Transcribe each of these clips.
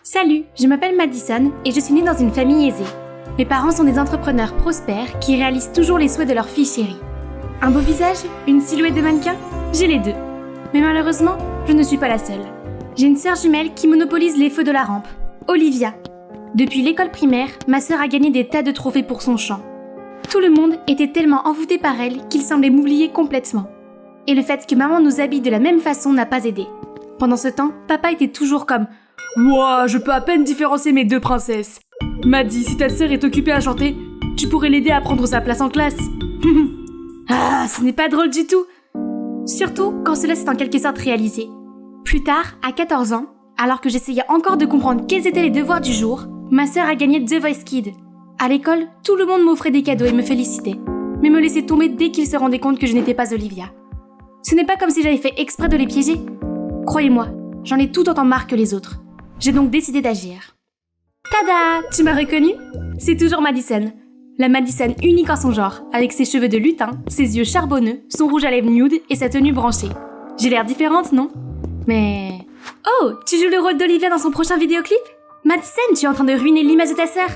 Salut, je m'appelle Madison et je suis née dans une famille aisée. Mes parents sont des entrepreneurs prospères qui réalisent toujours les souhaits de leur fille chérie. Un beau visage, une silhouette de mannequin, j'ai les deux. Mais malheureusement, je ne suis pas la seule. J'ai une sœur jumelle qui monopolise les feux de la rampe, Olivia. Depuis l'école primaire, ma sœur a gagné des tas de trophées pour son chant. Tout le monde était tellement envoûté par elle qu'il semblait m'oublier complètement. Et le fait que maman nous habille de la même façon n'a pas aidé. Pendant ce temps, papa était toujours comme « Ouah, je peux à peine différencier mes deux princesses. Maddy, si ta sœur est occupée à chanter, tu pourrais l'aider à prendre sa place en classe. » Ah, ce n'est pas drôle du tout. Surtout quand cela s'est en quelque sorte réalisé. Plus tard, à 14 ans, alors que j'essayais encore de comprendre quels étaient les devoirs du jour, ma sœur a gagné The Voice Kids. À l'école, tout le monde m'offrait des cadeaux et me félicitait, mais me laissait tomber dès qu'ils se rendaient compte que je n'étais pas Olivia. Ce n'est pas comme si j'avais fait exprès de les piéger. Croyez-moi, j'en ai tout autant marre que les autres. J'ai donc décidé d'agir. Tada! Tu m'as reconnue? C'est toujours Madison. La Madison unique en son genre, avec ses cheveux de lutin, ses yeux charbonneux, son rouge à lèvres nude et sa tenue branchée. J'ai l'air différente, non? Mais... Oh! Tu joues le rôle d'Olivia dans son prochain vidéoclip? Madison, tu es en train de ruiner l'image de ta sœur!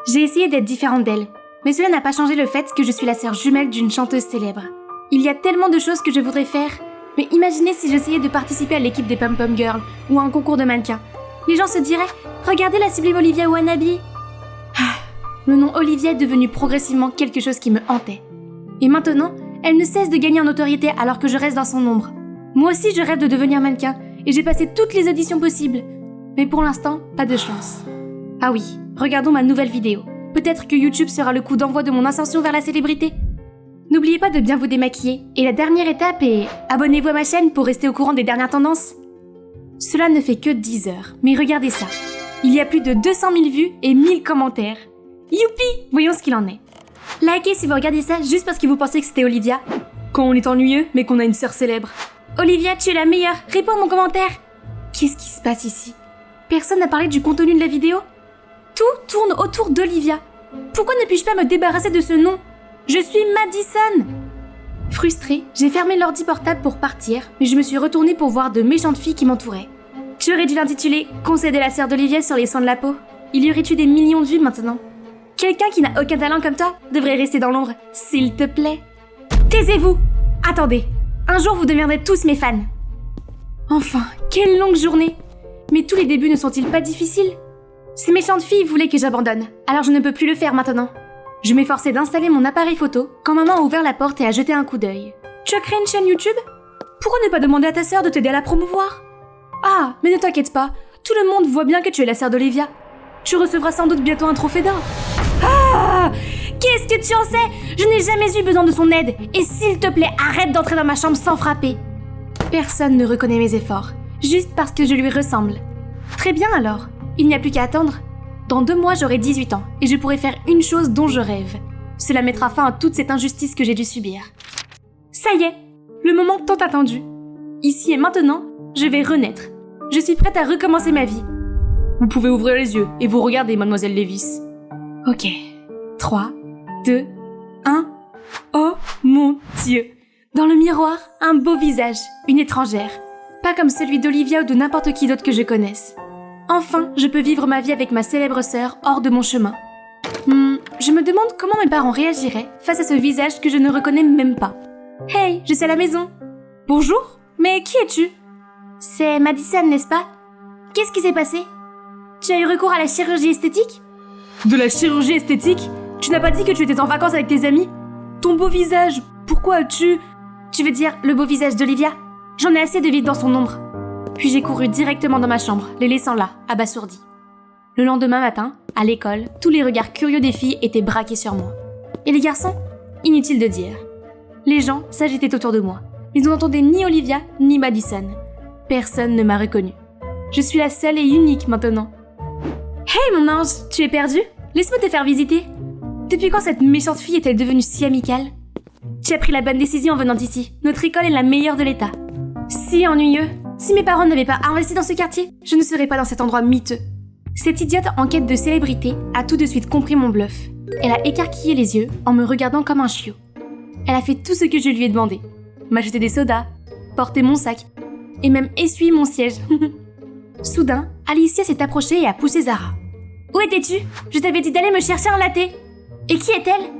J'ai essayé d'être différente d'elle, mais cela n'a pas changé le fait que je suis la sœur jumelle d'une chanteuse célèbre. Il y a tellement de choses que je voudrais faire, mais imaginez si j'essayais de participer à l'équipe des Pom Pom Girls ou à un concours de mannequins. Les gens se diraient « Regardez la sublime Olivia Wannabe !» Le nom Olivia est devenu progressivement quelque chose qui me hantait. Et maintenant, elle ne cesse de gagner en notoriété alors que je reste dans son ombre. Moi aussi, je rêve de devenir mannequin et j'ai passé toutes les auditions possibles. Mais pour l'instant, pas de chance. Ah oui, regardons ma nouvelle vidéo. Peut-être que YouTube sera le coup d'envoi de mon ascension vers la célébrité. N'oubliez pas de bien vous démaquiller. Et la dernière étape est... abonnez-vous à ma chaîne pour rester au courant des dernières tendances. Cela ne fait que 10 heures, mais regardez ça. Il y a plus de 200 000 vues et 1000 commentaires. Youpi! Voyons ce qu'il en est. Likez si vous regardez ça juste parce que vous pensez que c'était Olivia. Quand on est ennuyeux, mais qu'on a une sœur célèbre. Olivia, tu es la meilleure, réponds à mon commentaire. Qu'est-ce qui se passe ici? Personne n'a parlé du contenu de la vidéo? Tout tourne autour d'Olivia. Pourquoi ne puis-je pas me débarrasser de ce nom? Je suis Madison! Frustrée, j'ai fermé l'ordi portable pour partir, mais je me suis retournée pour voir de méchantes filles qui m'entouraient. J'aurais dû l'intituler « Conseil de la sœur d'Olivia sur les soins de la peau ». Il y aurait eu des millions de vues maintenant. Quelqu'un qui n'a aucun talent comme toi devrait rester dans l'ombre, s'il te plaît. Taisez-vous! Attendez, un jour vous deviendrez tous mes fans. Enfin, quelle longue journée! Mais tous les débuts ne sont-ils pas difficiles? Ces méchantes filles voulaient que j'abandonne, alors je ne peux plus le faire maintenant. Je m'efforçais d'installer mon appareil photo quand maman a ouvert la porte et a jeté un coup d'œil. Tu as créé une chaîne YouTube? Pourquoi ne pas demander à ta sœur de t'aider à la promouvoir? Ah, mais ne t'inquiète pas, tout le monde voit bien que tu es la sœur d'Olivia. Tu recevras sans doute bientôt un trophée d'or. Ah! Qu'est-ce que tu en sais? Je n'ai jamais eu besoin de son aide. Et s'il te plaît, arrête d'entrer dans ma chambre sans frapper. Personne ne reconnaît mes efforts, juste parce que je lui ressemble. Très bien alors, il n'y a plus qu'à attendre. Dans 2 mois, j'aurai 18 ans et je pourrai faire une chose dont je rêve. Cela mettra fin à toute cette injustice que j'ai dû subir. Ça y est, le moment tant attendu. Ici et maintenant, je vais renaître. Je suis prête à recommencer ma vie. Vous pouvez ouvrir les yeux et vous regarder, mademoiselle Lévis. Ok. 3, 2, 1. Oh mon Dieu! Dans le miroir, un beau visage, une étrangère. Pas comme celui d'Olivia ou de n'importe qui d'autre que je connaisse. Enfin, je peux vivre ma vie avec ma célèbre sœur hors de mon chemin. Je me demande comment mes parents réagiraient face à ce visage que je ne reconnais même pas. Hey, je suis à la maison. Bonjour, mais qui es-tu? C'est Madison, n'est-ce pas? Qu'est-ce qui s'est passé? Tu as eu recours à la chirurgie esthétique? De la chirurgie esthétique? Tu n'as pas dit que tu étais en vacances avec tes amis? Ton beau visage, pourquoi as-tu... Tu veux dire le beau visage d'Olivia? J'en ai assez de vivre dans son ombre. Puis j'ai couru directement dans ma chambre, les laissant là, abasourdis. Le lendemain matin, à l'école, tous les regards curieux des filles étaient braqués sur moi. Et les garçons? Inutile de dire. Les gens s'agitaient autour de moi. Ils n'entendaient ni Olivia, ni Madison. Personne ne m'a reconnue. Je suis la seule et unique maintenant. Hey mon ange, tu es perdu? Laisse-moi te faire visiter. Depuis quand cette méchante fille est-elle devenue si amicale? Tu as pris la bonne décision en venant d'ici. Notre école est la meilleure de l'État. Si ennuyeux. Si mes parents n'avaient pas investi dans ce quartier, je ne serais pas dans cet endroit miteux. Cette idiote en quête de célébrité a tout de suite compris mon bluff. Elle a écarquillé les yeux en me regardant comme un chiot. Elle a fait tout ce que je lui ai demandé. M'acheter des sodas, porter mon sac et même essuyer mon siège. Soudain, Alicia s'est approchée et a poussé Zara. « Où étais-tu ? Je t'avais dit d'aller me chercher un latte. » « Et qui est-elle ? » ?»«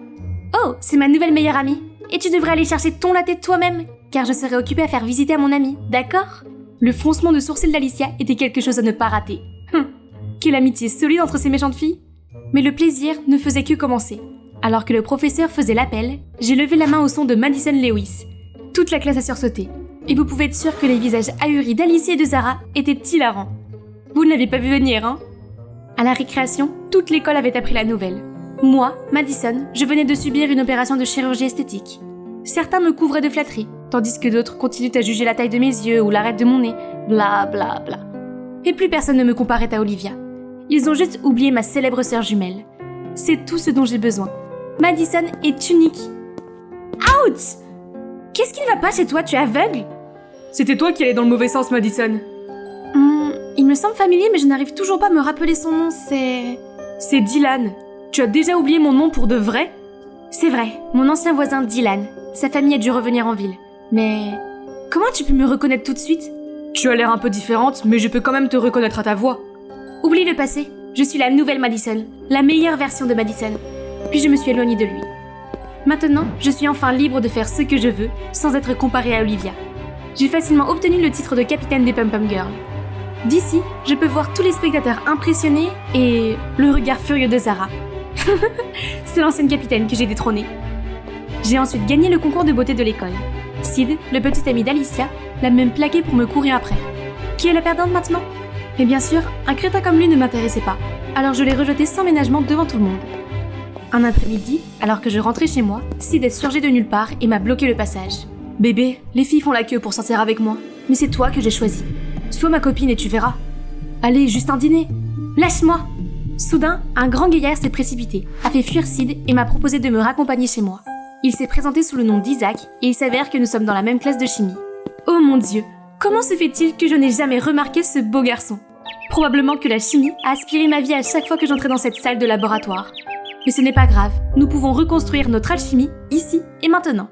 Oh, c'est ma nouvelle meilleure amie. Et tu devrais aller chercher ton latte toi-même, car je serai occupée à faire visiter à mon amie, d'accord ?» Le froncement de sourcils d'Alicia était quelque chose à ne pas rater. Quelle amitié solide entre ces méchantes filles. Mais le plaisir ne faisait que commencer. Alors que le professeur faisait l'appel, j'ai levé la main au son de Madison Lewis. Toute la classe a sursauté. Et vous pouvez être sûr que les visages ahuris d'Alicia et de Zara étaient hilarants. Vous ne l'avez pas vu venir, hein ? À la récréation, toute l'école avait appris la nouvelle. Moi, Madison, je venais de subir une opération de chirurgie esthétique. Certains me couvraient de flatteries, tandis que d'autres continuent à juger la taille de mes yeux ou l'arête de mon nez, bla bla bla. Et plus personne ne me comparait à Olivia. Ils ont juste oublié ma célèbre sœur jumelle. C'est tout ce dont j'ai besoin. Madison est unique. Ouch ! Qu'est-ce qui ne va pas chez toi, tu es aveugle ? C'était toi qui allais dans le mauvais sens, Madison. Il me semble familier, mais je n'arrive toujours pas à me rappeler son nom, C'est Dylan. Tu as déjà oublié mon nom pour de vrai ? C'est vrai, mon ancien voisin Dylan. Sa famille a dû revenir en ville. Mais comment tu peux me reconnaître tout de suite ? Tu as l'air un peu différente, mais je peux quand même te reconnaître à ta voix. Oublie le passé. Je suis la nouvelle Madison, la meilleure version de Madison. Puis je me suis éloignée de lui. Maintenant, je suis enfin libre de faire ce que je veux, sans être comparée à Olivia. J'ai facilement obtenu le titre de capitaine des Pum Pum Girls. D'ici, je peux voir tous les spectateurs impressionnés et le regard furieux de Zara. C'est l'ancienne capitaine que j'ai détrônée. J'ai ensuite gagné le concours de beauté de l'école. Sid, le petit ami d'Alicia, l'a même plaqué pour me courir après. Qui est la perdante maintenant ? Mais bien sûr, un crétin comme lui ne m'intéressait pas, alors je l'ai rejeté sans ménagement devant tout le monde. Un après-midi, alors que je rentrais chez moi, Sid est surgé de nulle part et m'a bloqué le passage. « Bébé, les filles font la queue pour sortir avec moi, mais c'est toi que j'ai choisi. Sois ma copine et tu verras. Allez, juste un dîner. Lâche-moi !» Soudain, un grand gaillard s'est précipité, a fait fuir Sid et m'a proposé de me raccompagner chez moi. Il s'est présenté sous le nom d'Isaac et il s'avère que nous sommes dans la même classe de chimie. Oh mon Dieu, comment se fait-il que je n'ai jamais remarqué ce beau garçon ? Probablement que la chimie a aspiré ma vie à chaque fois que j'entrais dans cette salle de laboratoire. Mais ce n'est pas grave, nous pouvons reconstruire notre alchimie ici et maintenant.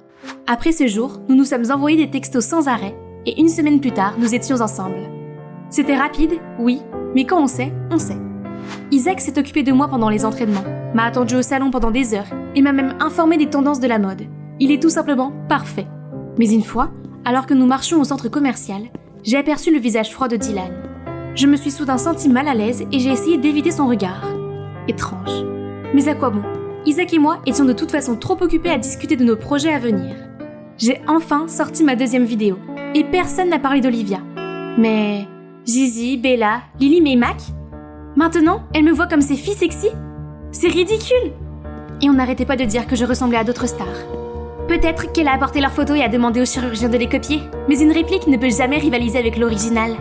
Après ce jour, nous nous sommes envoyés des textos sans arrêt et une semaine plus tard, nous étions ensemble. C'était rapide, oui, mais quand on sait, on sait. Isaac s'est occupé de moi pendant les entraînements, m'a attendu au salon pendant des heures et m'a même informé des tendances de la mode. Il est tout simplement parfait. Mais une fois, alors que nous marchions au centre commercial, j'ai aperçu le visage froid de Dylan. Je me suis soudain sentie mal à l'aise et j'ai essayé d'éviter son regard. Étrange. Mais à quoi bon ? Isaac et moi étions de toute façon trop occupés à discuter de nos projets à venir. J'ai enfin sorti ma deuxième vidéo et personne n'a parlé d'Olivia. Mais Gigi, Bella, Lily et Mac ? Maintenant, elle me voit comme ses filles sexy ? C'est ridicule ! Et on n'arrêtait pas de dire que je ressemblais à d'autres stars. Peut-être qu'elle a apporté leurs photos et a demandé au chirurgien de les copier, mais une réplique ne peut jamais rivaliser avec l'original.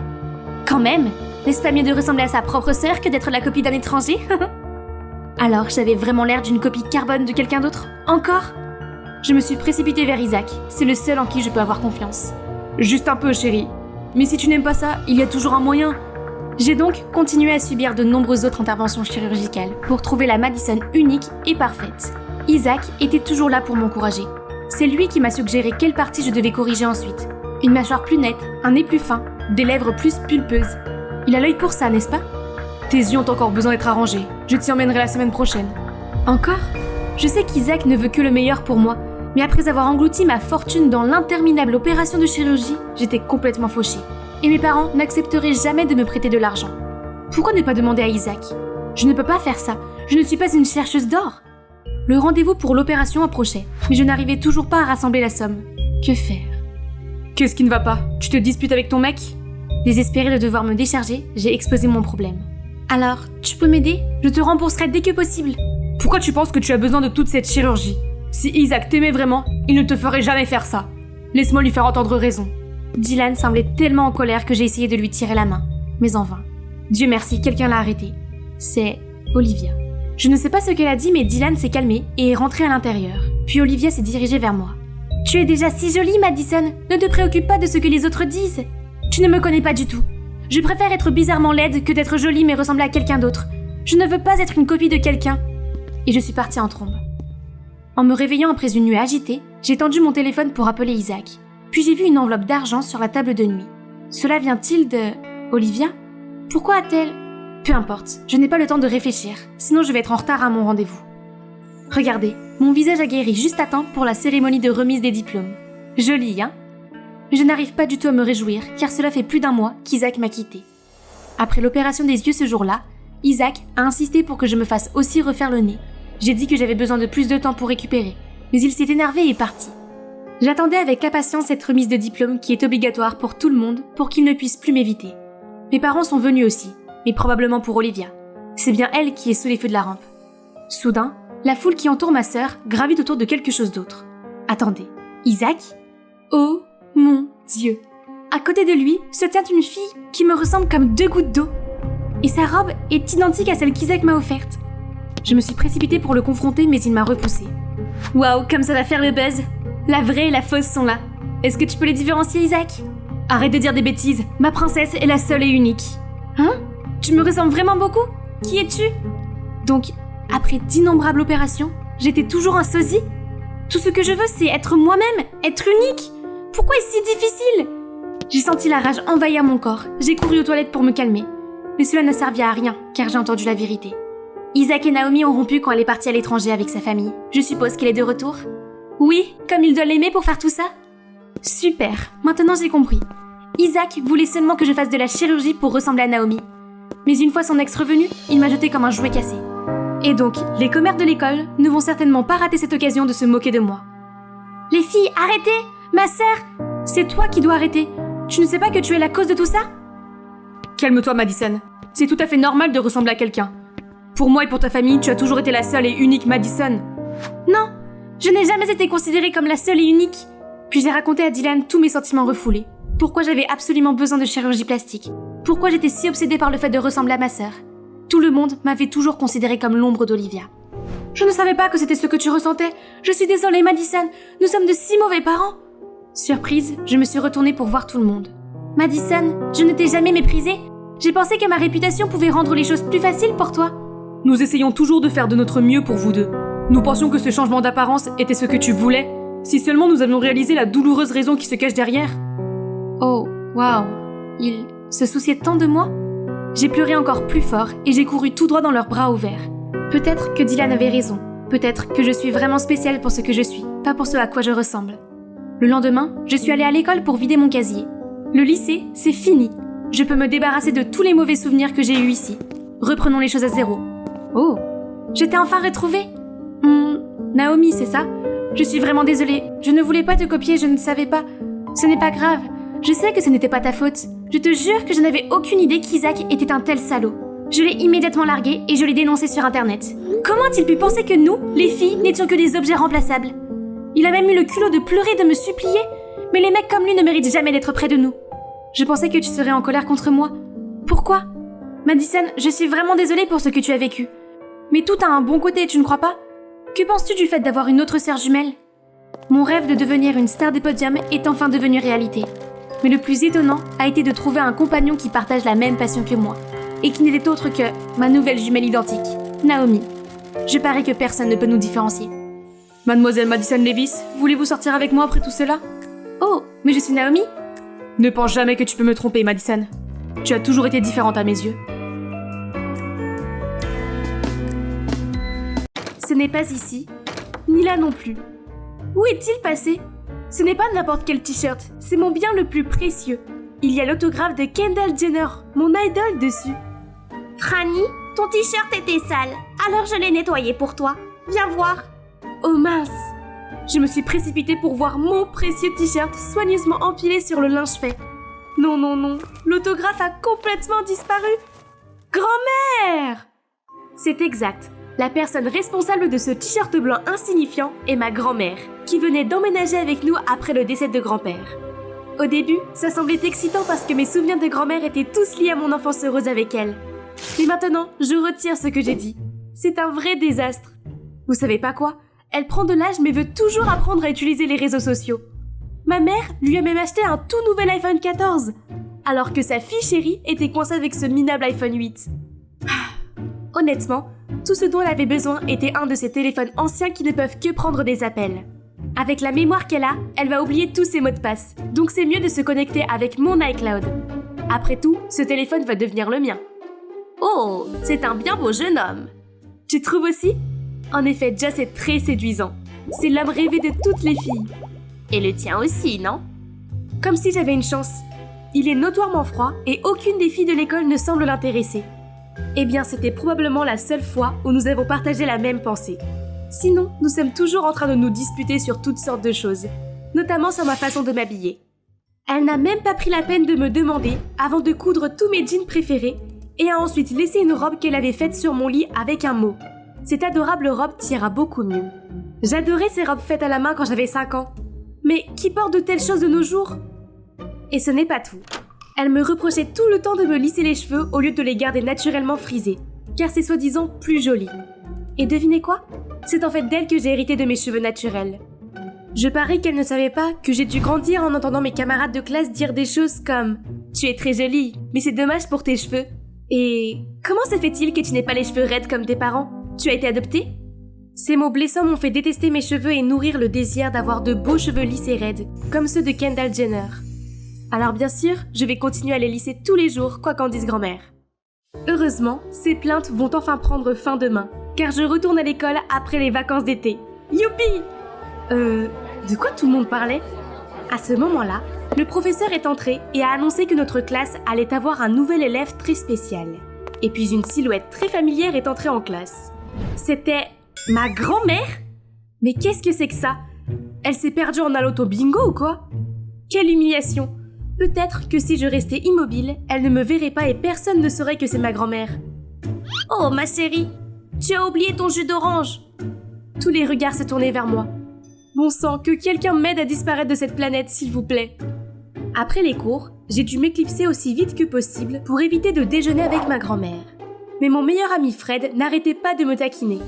Quand même, n'est-ce pas mieux de ressembler à sa propre sœur que d'être la copie d'un étranger ? Alors, j'avais vraiment l'air d'une copie carbone de quelqu'un d'autre ? Encore ? Je me suis précipitée vers Isaac, c'est le seul en qui je peux avoir confiance. Juste un peu, chérie. Mais si tu n'aimes pas ça, il y a toujours un moyen. J'ai donc continué à subir de nombreuses autres interventions chirurgicales pour trouver la Madison unique et parfaite. Isaac était toujours là pour m'encourager. C'est lui qui m'a suggéré quelle partie je devais corriger ensuite. Une mâchoire plus nette, un nez plus fin, des lèvres plus pulpeuses. Il a l'œil pour ça, n'est-ce pas ? Tes yeux ont encore besoin d'être arrangés. Je t'y emmènerai la semaine prochaine. Encore ? Je sais qu'Isaac ne veut que le meilleur pour moi, mais après avoir englouti ma fortune dans l'interminable opération de chirurgie, j'étais complètement fauchée. Et mes parents n'accepteraient jamais de me prêter de l'argent. Pourquoi ne pas demander à Isaac ? Je ne peux pas faire ça, je ne suis pas une chercheuse d'or. Le rendez-vous pour l'opération approchait, mais je n'arrivais toujours pas à rassembler la somme. Que faire ? Qu'est-ce qui ne va pas ? Tu te disputes avec ton mec ? Désespérée de devoir me décharger, j'ai exposé mon problème. Alors, tu peux m'aider ? Je te rembourserai dès que possible. Pourquoi tu penses que tu as besoin de toute cette chirurgie ? Si Isaac t'aimait vraiment, il ne te ferait jamais faire ça. Laisse-moi lui faire entendre raison. Dylan semblait tellement en colère que j'ai essayé de lui tirer la main, mais en vain. Dieu merci, quelqu'un l'a arrêté. C'est Olivia. Je ne sais pas ce qu'elle a dit, mais Dylan s'est calmé et est rentré à l'intérieur. Puis Olivia s'est dirigée vers moi. « Tu es déjà si jolie, Madison. Ne te préoccupe pas de ce que les autres disent. Tu ne me connais pas du tout. Je préfère être bizarrement laide que d'être jolie mais ressembler à quelqu'un d'autre. Je ne veux pas être une copie de quelqu'un. » Et je suis partie en trombe. En me réveillant après une nuit agitée, j'ai tendu mon téléphone pour appeler Isaac. Puis j'ai vu une enveloppe d'argent sur la table de nuit. Cela vient-il de... Olivia ? Pourquoi a-t-elle... Peu importe, je n'ai pas le temps de réfléchir, sinon je vais être en retard à mon rendez-vous. Regardez, mon visage a guéri juste à temps pour la cérémonie de remise des diplômes. Joli, hein? Mais je n'arrive pas du tout à me réjouir, car cela fait plus d'1 mois qu'Isaac m'a quitté. Après l'opération des yeux ce jour-là, Isaac a insisté pour que je me fasse aussi refaire le nez. J'ai dit que j'avais besoin de plus de temps pour récupérer, mais il s'est énervé et est parti. J'attendais avec impatience cette remise de diplôme qui est obligatoire pour tout le monde pour qu'il ne puisse plus m'éviter. Mes parents sont venus aussi, mais probablement pour Olivia. C'est bien elle qui est sous les feux de la rampe. Soudain, la foule qui entoure ma sœur gravite autour de quelque chose d'autre. Attendez, Isaac? Oh mon Dieu! À côté de lui se tient une fille qui me ressemble comme 2 gouttes d'eau. Et sa robe est identique à celle qu'Isaac m'a offerte. Je me suis précipitée pour le confronter, mais il m'a repoussée. Waouh, comme ça va faire le buzz! La vraie et la fausse sont là. Est-ce que tu peux les différencier, Isaac? Arrête de dire des bêtises, ma princesse est la seule et unique. Hein? Tu me ressembles vraiment beaucoup? Qui es-tu? Donc, après d'innombrables opérations, j'étais toujours un sosie? Tout ce que je veux, c'est être moi-même, être unique. Pourquoi est-ce si difficile? J'ai senti la rage envahir mon corps. J'ai couru aux toilettes pour me calmer. Mais cela n'a servi à rien, car j'ai entendu la vérité. Isaac et Naomi ont rompu quand elle est partie à l'étranger avec sa famille. Je suppose qu'elle est de retour? Oui, comme il doit l'aimer pour faire tout ça? Super, maintenant j'ai compris. Isaac voulait seulement que je fasse de la chirurgie pour ressembler à Naomi. Mais une fois son ex revenu, il m'a jeté comme un jouet cassé. Et donc, les commères de l'école ne vont certainement pas rater cette occasion de se moquer de moi. Les filles, arrêtez! Ma sœur! C'est toi qui dois arrêter. Tu ne sais pas que tu es la cause de tout ça? Calme-toi, Madison. C'est tout à fait normal de ressembler à quelqu'un. Pour moi et pour ta famille, tu as toujours été la seule et unique Madison. Non, je n'ai jamais été considérée comme la seule et unique. Puis j'ai raconté à Dylan tous mes sentiments refoulés. Pourquoi j'avais absolument besoin de chirurgie plastique. Pourquoi j'étais si obsédée par le fait de ressembler à ma sœur. Tout le monde m'avait toujours considérée comme l'ombre d'Olivia. Je ne savais pas que c'était ce que tu ressentais. Je suis désolée, Madison. Nous sommes de si mauvais parents. Surprise, je me suis retournée pour voir tout le monde. Madison, je ne t'ai jamais méprisée. J'ai pensé que ma réputation pouvait rendre les choses plus faciles pour toi. Nous essayons toujours de faire de notre mieux pour vous deux. Nous pensions que ce changement d'apparence était ce que tu voulais. Si seulement nous avions réalisé la douloureuse raison qui se cache derrière. Oh, waouh. Ils se souciaient tant de moi? J'ai pleuré encore plus fort et j'ai couru tout droit dans leurs bras ouverts. Peut-être que Dylan avait raison. Peut-être que je suis vraiment spéciale pour ce que je suis, pas pour ce à quoi je ressemble. Le lendemain, je suis allée à l'école pour vider mon casier. Le lycée, c'est fini. Je peux me débarrasser de tous les mauvais souvenirs que j'ai eus ici. Reprenons les choses à zéro. Oh, je t'ai enfin retrouvée. Naomi, c'est ça? Je suis vraiment désolée. Je ne voulais pas te copier, je ne savais pas. Ce n'est pas grave. Je sais que ce n'était pas ta faute. Je te jure que je n'avais aucune idée qu'Isaac était un tel salaud. Je l'ai immédiatement largué et je l'ai dénoncé sur Internet. Comment a-t-il pu penser que nous, les filles, n'étions que des objets remplaçables? Il a même eu le culot de pleurer, de me supplier. Mais les mecs comme lui ne méritent jamais d'être près de nous. Je pensais que tu serais en colère contre moi. Pourquoi? Madison, je suis vraiment désolée pour ce que tu as vécu. Mais tout a un bon côté, tu ne crois pas? Que penses-tu du fait d'avoir une autre sœur jumelle? Mon rêve de devenir une star des podiums est enfin devenu réalité. Mais le plus étonnant a été de trouver un compagnon qui partage la même passion que moi, et qui n'était autre que ma nouvelle jumelle identique, Naomi. Je parie que personne ne peut nous différencier. Mademoiselle Madison Levis, voulez-vous sortir avec moi après tout cela? Oh, mais je suis Naomi? Ne pense jamais que tu peux me tromper, Madison. Tu as toujours été différente à mes yeux. Ce n'est pas ici, ni là non plus. Où est-il passé? Ce n'est pas n'importe quel t-shirt, c'est mon bien le plus précieux. Il y a l'autographe de Kendall Jenner, mon idole dessus. Franny, ton t-shirt était sale, alors je l'ai nettoyé pour toi. Viens voir. Oh mince! Je me suis précipitée pour voir mon précieux t-shirt soigneusement empilé sur le linge fait. Non, non, non, l'autographe a complètement disparu. Grand-mère! C'est exact. La personne responsable de ce t-shirt blanc insignifiant est ma grand-mère, qui venait d'emménager avec nous après le décès de grand-père. Au début, ça semblait excitant parce que mes souvenirs de grand-mère étaient tous liés à mon enfance heureuse avec elle. Mais maintenant, je retire ce que j'ai dit. C'est un vrai désastre. Vous savez pas quoi? Elle prend de l'âge mais veut toujours apprendre à utiliser les réseaux sociaux. Ma mère lui a même acheté un tout nouvel iPhone 14, alors que sa fille chérie était coincée avec ce minable iPhone 8. Honnêtement, tout ce dont elle avait besoin était un de ces téléphones anciens qui ne peuvent que prendre des appels. Avec la mémoire qu'elle a, elle va oublier tous ses mots de passe, donc c'est mieux de se connecter avec mon iCloud. Après tout, ce téléphone va devenir le mien. Oh, c'est un bien beau jeune homme. Tu trouves aussi? En effet, Joss est très séduisant. C'est l'homme rêvé de toutes les filles. Et le tien aussi, non? Comme si j'avais une chance. Il est notoirement froid et aucune des filles de l'école ne semble l'intéresser. Eh bien, c'était probablement la seule fois où nous avons partagé la même pensée. Sinon, nous sommes toujours en train de nous disputer sur toutes sortes de choses, notamment sur ma façon de m'habiller. Elle n'a même pas pris la peine de me demander avant de coudre tous mes jeans préférés et a ensuite laissé une robe qu'elle avait faite sur mon lit avec un mot. Cette adorable robe t'ira beaucoup mieux. J'adorais ces robes faites à la main quand j'avais 5 ans. Mais qui porte de telles choses de nos jours? Et ce n'est pas tout. Elle me reprochait tout le temps de me lisser les cheveux au lieu de les garder naturellement frisés, car c'est soi-disant plus joli. Et devinez quoi? C'est en fait d'elle que j'ai hérité de mes cheveux naturels. Je parie qu'elle ne savait pas que j'ai dû grandir en entendant mes camarades de classe dire des choses comme « Tu es très jolie, mais c'est dommage pour tes cheveux » et « Comment se fait-il que tu n'aies pas les cheveux raides comme tes parents? Tu as été adoptée ?» Ces mots blessants m'ont fait détester mes cheveux et nourrir le désir d'avoir de beaux cheveux lisses et raides, comme ceux de Kendall Jenner. Alors bien sûr, je vais continuer à les lisser tous les jours, quoi qu'en dise grand-mère. Heureusement, ces plaintes vont enfin prendre fin demain, car je retourne à l'école après les vacances d'été. Youpi! De quoi tout le monde parlait? À ce moment-là, le professeur est entré et a annoncé que notre classe allait avoir un nouvel élève très spécial. Et puis une silhouette très familière est entrée en classe. C'était ma grand-mère? Mais qu'est-ce que c'est que ça? Elle s'est perdue en allant au bingo ou quoi? Quelle humiliation! Peut-être que si je restais immobile, elle ne me verrait pas et personne ne saurait que c'est ma grand-mère. Oh ma chérie, tu as oublié ton jus d'orange! Tous les regards se tournaient vers moi. Bon sang, que quelqu'un m'aide à disparaître de cette planète, s'il vous plaît. Après les cours, j'ai dû m'éclipser aussi vite que possible pour éviter de déjeuner avec ma grand-mère. Mais mon meilleur ami Fred n'arrêtait pas de me taquiner.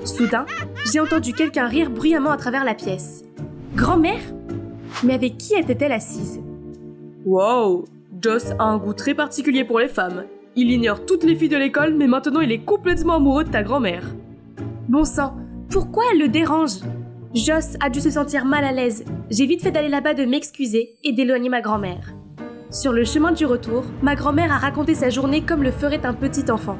Soudain, j'ai entendu quelqu'un rire bruyamment à travers la pièce. Grand-mère? Mais avec qui était-elle assise? Wow, Joss a un goût très particulier pour les femmes. Il ignore toutes les filles de l'école, mais maintenant il est complètement amoureux de ta grand-mère. Bon sang, pourquoi elle le dérange? Joss a dû se sentir mal à l'aise. J'ai vite fait d'aller là-bas de m'excuser et d'éloigner ma grand-mère. Sur le chemin du retour, ma grand-mère a raconté sa journée comme le ferait un petit enfant.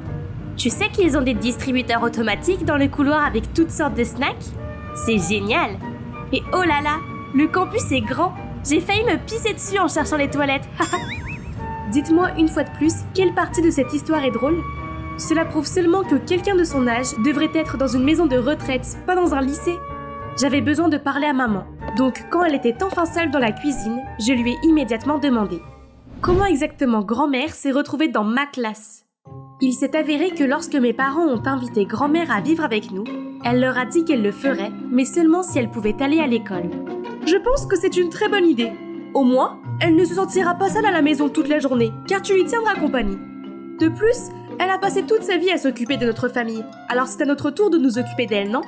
Tu sais qu'ils ont des distributeurs automatiques dans le couloir avec toutes sortes de snacks? C'est génial! Et oh là là, le campus est grand! J'ai failli me pisser dessus en cherchant les toilettes. Dites-moi une fois de plus, quelle partie de cette histoire est drôle? Cela prouve seulement que quelqu'un de son âge devrait être dans une maison de retraite, pas dans un lycée. J'avais besoin de parler à maman, donc quand elle était enfin seule dans la cuisine, je lui ai immédiatement demandé comment exactement grand-mère s'est retrouvée dans ma classe. Il s'est avéré que lorsque mes parents ont invité grand-mère à vivre avec nous, elle leur a dit qu'elle le ferait, mais seulement si elle pouvait aller à l'école. Je pense que c'est une très bonne idée. Au moins, elle ne se sentira pas seule à la maison toute la journée, car tu lui tiendras compagnie. De plus, elle a passé toute sa vie à s'occuper de notre famille, alors c'est à notre tour de nous occuper d'elle, non?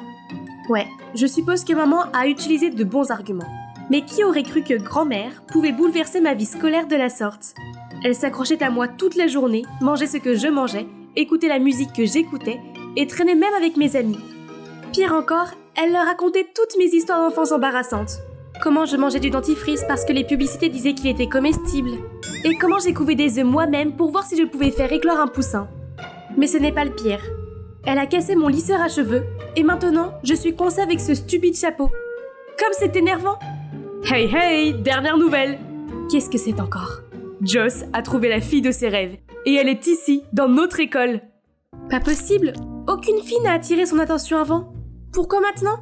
Ouais, je suppose que maman a utilisé de bons arguments. Mais qui aurait cru que grand-mère pouvait bouleverser ma vie scolaire de la sorte? Elle s'accrochait à moi toute la journée, mangeait ce que je mangeais, écoutait la musique que j'écoutais et traînait même avec mes amis. Pire encore, elle leur racontait toutes mes histoires d'enfance embarrassantes. Comment je mangeais du dentifrice parce que les publicités disaient qu'il était comestible. Et comment j'ai couvé des œufs moi-même pour voir si je pouvais faire éclore un poussin. Mais ce n'est pas le pire. Elle a cassé mon lisseur à cheveux et maintenant, je suis coincée avec ce stupide chapeau. Comme c'est énervant! Hey hey, dernière nouvelle! Qu'est-ce que c'est encore? Joss a trouvé la fille de ses rêves et elle est ici, dans notre école. Pas possible! Aucune fille n'a attiré son attention avant. Pourquoi maintenant?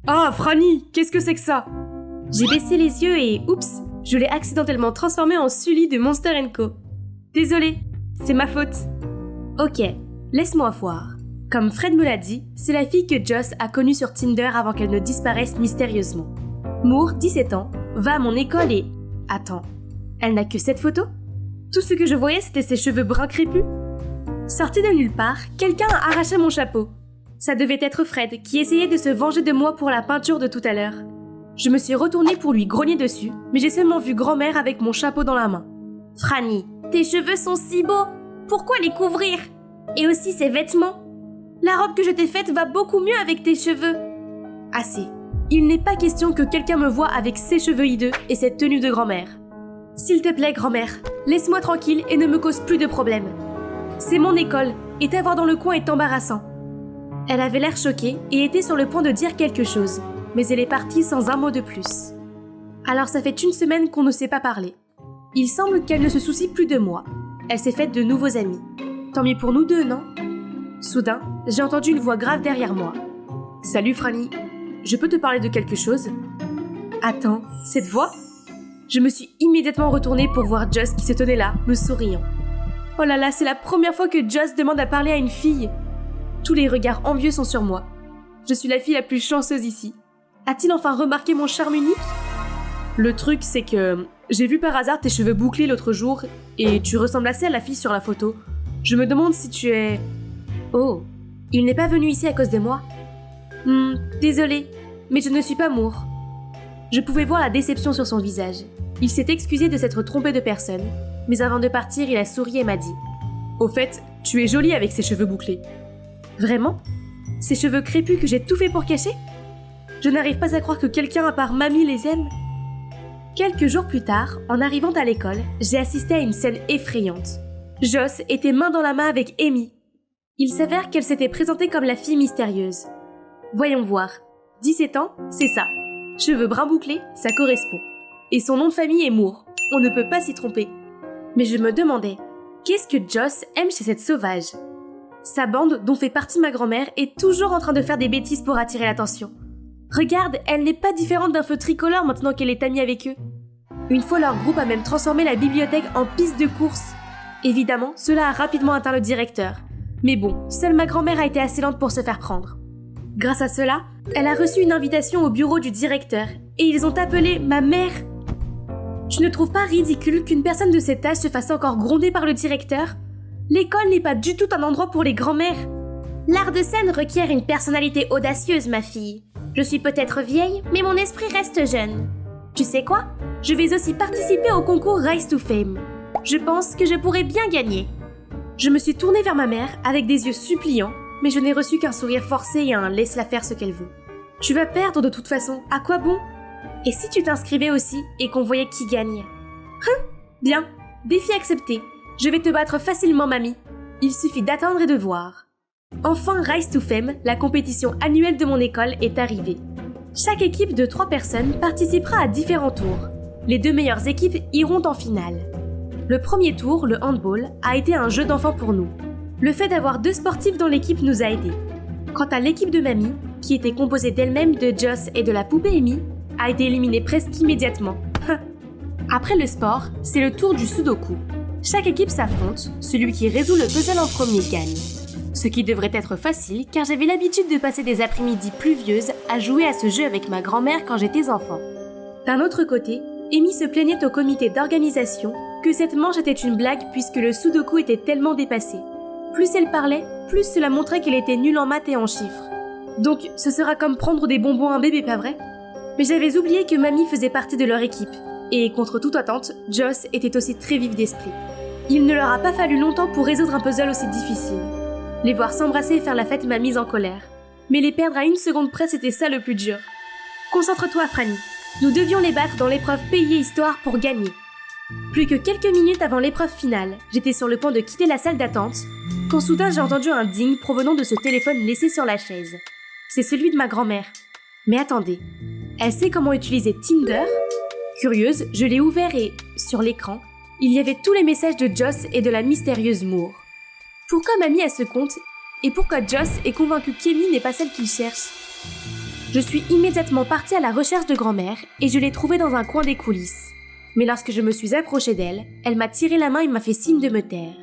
Ah, Franny, qu'est-ce que c'est que ça? J'ai baissé les yeux et oups, je l'ai accidentellement transformée en Sully de Monster & Co. Désolée, c'est ma faute. Ok, laisse-moi voir. Comme Fred me l'a dit, c'est la fille que Joss a connue sur Tinder avant qu'elle ne disparaisse mystérieusement. Moore, 17 ans, va à mon école et... Attends, elle n'a que cette photo? Tout ce que je voyais, c'était ses cheveux bruns crépus. Sorti de nulle part, quelqu'un a arraché mon chapeau. Ça devait être Fred qui essayait de se venger de moi pour la peinture de tout à l'heure. Je me suis retournée pour lui grogner dessus, mais j'ai seulement vu grand-mère avec mon chapeau dans la main. Franny, tes cheveux sont si beaux! Pourquoi les couvrir? Et aussi ces vêtements? La robe que je t'ai faite va beaucoup mieux avec tes cheveux. Assez. Il n'est pas question que quelqu'un me voie avec ces cheveux hideux et cette tenue de grand-mère. S'il te plaît, grand-mère, laisse-moi tranquille et ne me cause plus de problèmes. C'est mon école, et t'avoir dans le coin est embarrassant. » Elle avait l'air choquée et était sur le point de dire quelque chose, mais elle est partie sans un mot de plus. Alors ça fait une semaine qu'on ne s'est pas parlé. Il semble qu'elle ne se soucie plus de moi. Elle s'est faite de nouveaux amis. Tant mieux pour nous deux, non ? Soudain, j'ai entendu une voix grave derrière moi. « Salut Franny, je peux te parler de quelque chose ?» Attends, cette voix ? Je me suis immédiatement retournée pour voir Joss qui se tenait là, me souriant. Oh là là, c'est la première fois que Joss demande à parler à une fille. Tous les regards envieux sont sur moi. Je suis la fille la plus chanceuse ici. A-t-il enfin remarqué mon charme unique ? Le truc, c'est que j'ai vu par hasard tes cheveux bouclés l'autre jour et tu ressembles assez à la fille sur la photo. Je me demande si tu es... Oh, il n'est pas venu ici à cause de moi ? Désolée, mais je ne suis pas Moore. Je pouvais voir la déception sur son visage. Il s'est excusé de s'être trompé de personne, mais avant de partir, il a souri et m'a dit « Au fait, tu es jolie avec ces cheveux bouclés. » Vraiment ? Ces cheveux crépus que j'ai tout fait pour cacher ? Je n'arrive pas à croire que quelqu'un à part mamie les aime. Quelques jours plus tard, en arrivant à l'école, j'ai assisté à une scène effrayante. Joss était main dans la main avec Amy. Il s'avère qu'elle s'était présentée comme la fille mystérieuse. Voyons voir. 17 ans, c'est ça. Cheveux bruns bouclés, ça correspond. Et son nom de famille est Moore. On ne peut pas s'y tromper. Mais je me demandais, qu'est-ce que Joss aime chez cette sauvage ? Sa bande, dont fait partie ma grand-mère, est toujours en train de faire des bêtises pour attirer l'attention. Regarde, elle n'est pas différente d'un feu tricolore maintenant qu'elle est amie avec eux. Une fois, leur groupe a même transformé la bibliothèque en piste de course. Évidemment, cela a rapidement atteint le directeur. Mais bon, seule ma grand-mère a été assez lente pour se faire prendre. Grâce à cela, elle a reçu une invitation au bureau du directeur et ils ont appelé ma mère. Tu ne trouves pas ridicule qu'une personne de cet âge se fasse encore gronder par le directeur ? L'école n'est pas du tout un endroit pour les grands-mères. L'art de scène requiert une personnalité audacieuse, ma fille. Je suis peut-être vieille, mais mon esprit reste jeune. Tu sais quoi ? Je vais aussi participer au concours Rise to Fame. Je pense que je pourrais bien gagner. Je me suis tournée vers ma mère avec des yeux suppliants, mais je n'ai reçu qu'un sourire forcé et un « laisse-la faire ce qu'elle veut ». Tu vas perdre de toute façon, à quoi bon ? Et si tu t'inscrivais aussi et qu'on voyait qui gagne ? Bien, défi accepté. Je vais te battre facilement, mamie. Il suffit d'attendre et de voir. Enfin, Rise to Fame, la compétition annuelle de mon école, est arrivée. Chaque équipe de 3 personnes participera à différents tours. Les 2 meilleures équipes iront en finale. Le premier tour, le handball, a été un jeu d'enfant pour nous. Le fait d'avoir 2 sportifs dans l'équipe nous a aidés. Quant à l'équipe de mamie, qui était composée d'elle-même, de Joss et de la poupée Amy, a été éliminée presque immédiatement. Après le sport, c'est le tour du sudoku. Chaque équipe s'affronte, celui qui résout le puzzle en premier gagne. Ce qui devrait être facile car j'avais l'habitude de passer des après-midi pluvieuses à jouer à ce jeu avec ma grand-mère quand j'étais enfant. D'un autre côté, Amy se plaignait au comité d'organisation que cette manche était une blague puisque le sudoku était tellement dépassé. Plus elle parlait, plus cela montrait qu'elle était nulle en maths et en chiffres. Donc ce sera comme prendre des bonbons à un bébé, pas vrai ? Mais j'avais oublié que mamie faisait partie de leur équipe. Et contre toute attente, Joss était aussi très vif d'esprit. Il ne leur a pas fallu longtemps pour résoudre un puzzle aussi difficile. Les voir s'embrasser et faire la fête m'a mise en colère. Mais les perdre à 1 seconde près, c'était ça le plus dur. Concentre-toi, Franny. Nous devions les battre dans l'épreuve Pays et Histoire pour gagner. Plus que quelques minutes avant l'épreuve finale, j'étais sur le point de quitter la salle d'attente, quand soudain j'ai entendu un ding provenant de ce téléphone laissé sur la chaise. C'est celui de ma grand-mère. Mais attendez, elle sait comment utiliser Tinder ? Curieuse, je l'ai ouvert et, sur l'écran, il y avait tous les messages de Joss et de la mystérieuse Moore. Pourquoi mamie a ce compte et pourquoi Joss est convaincu qu'Amy n'est pas celle qu'il cherche ? Je suis immédiatement partie à la recherche de grand-mère et je l'ai trouvée dans un coin des coulisses. Mais lorsque je me suis approchée d'elle, elle m'a tiré la main et m'a fait signe de me taire.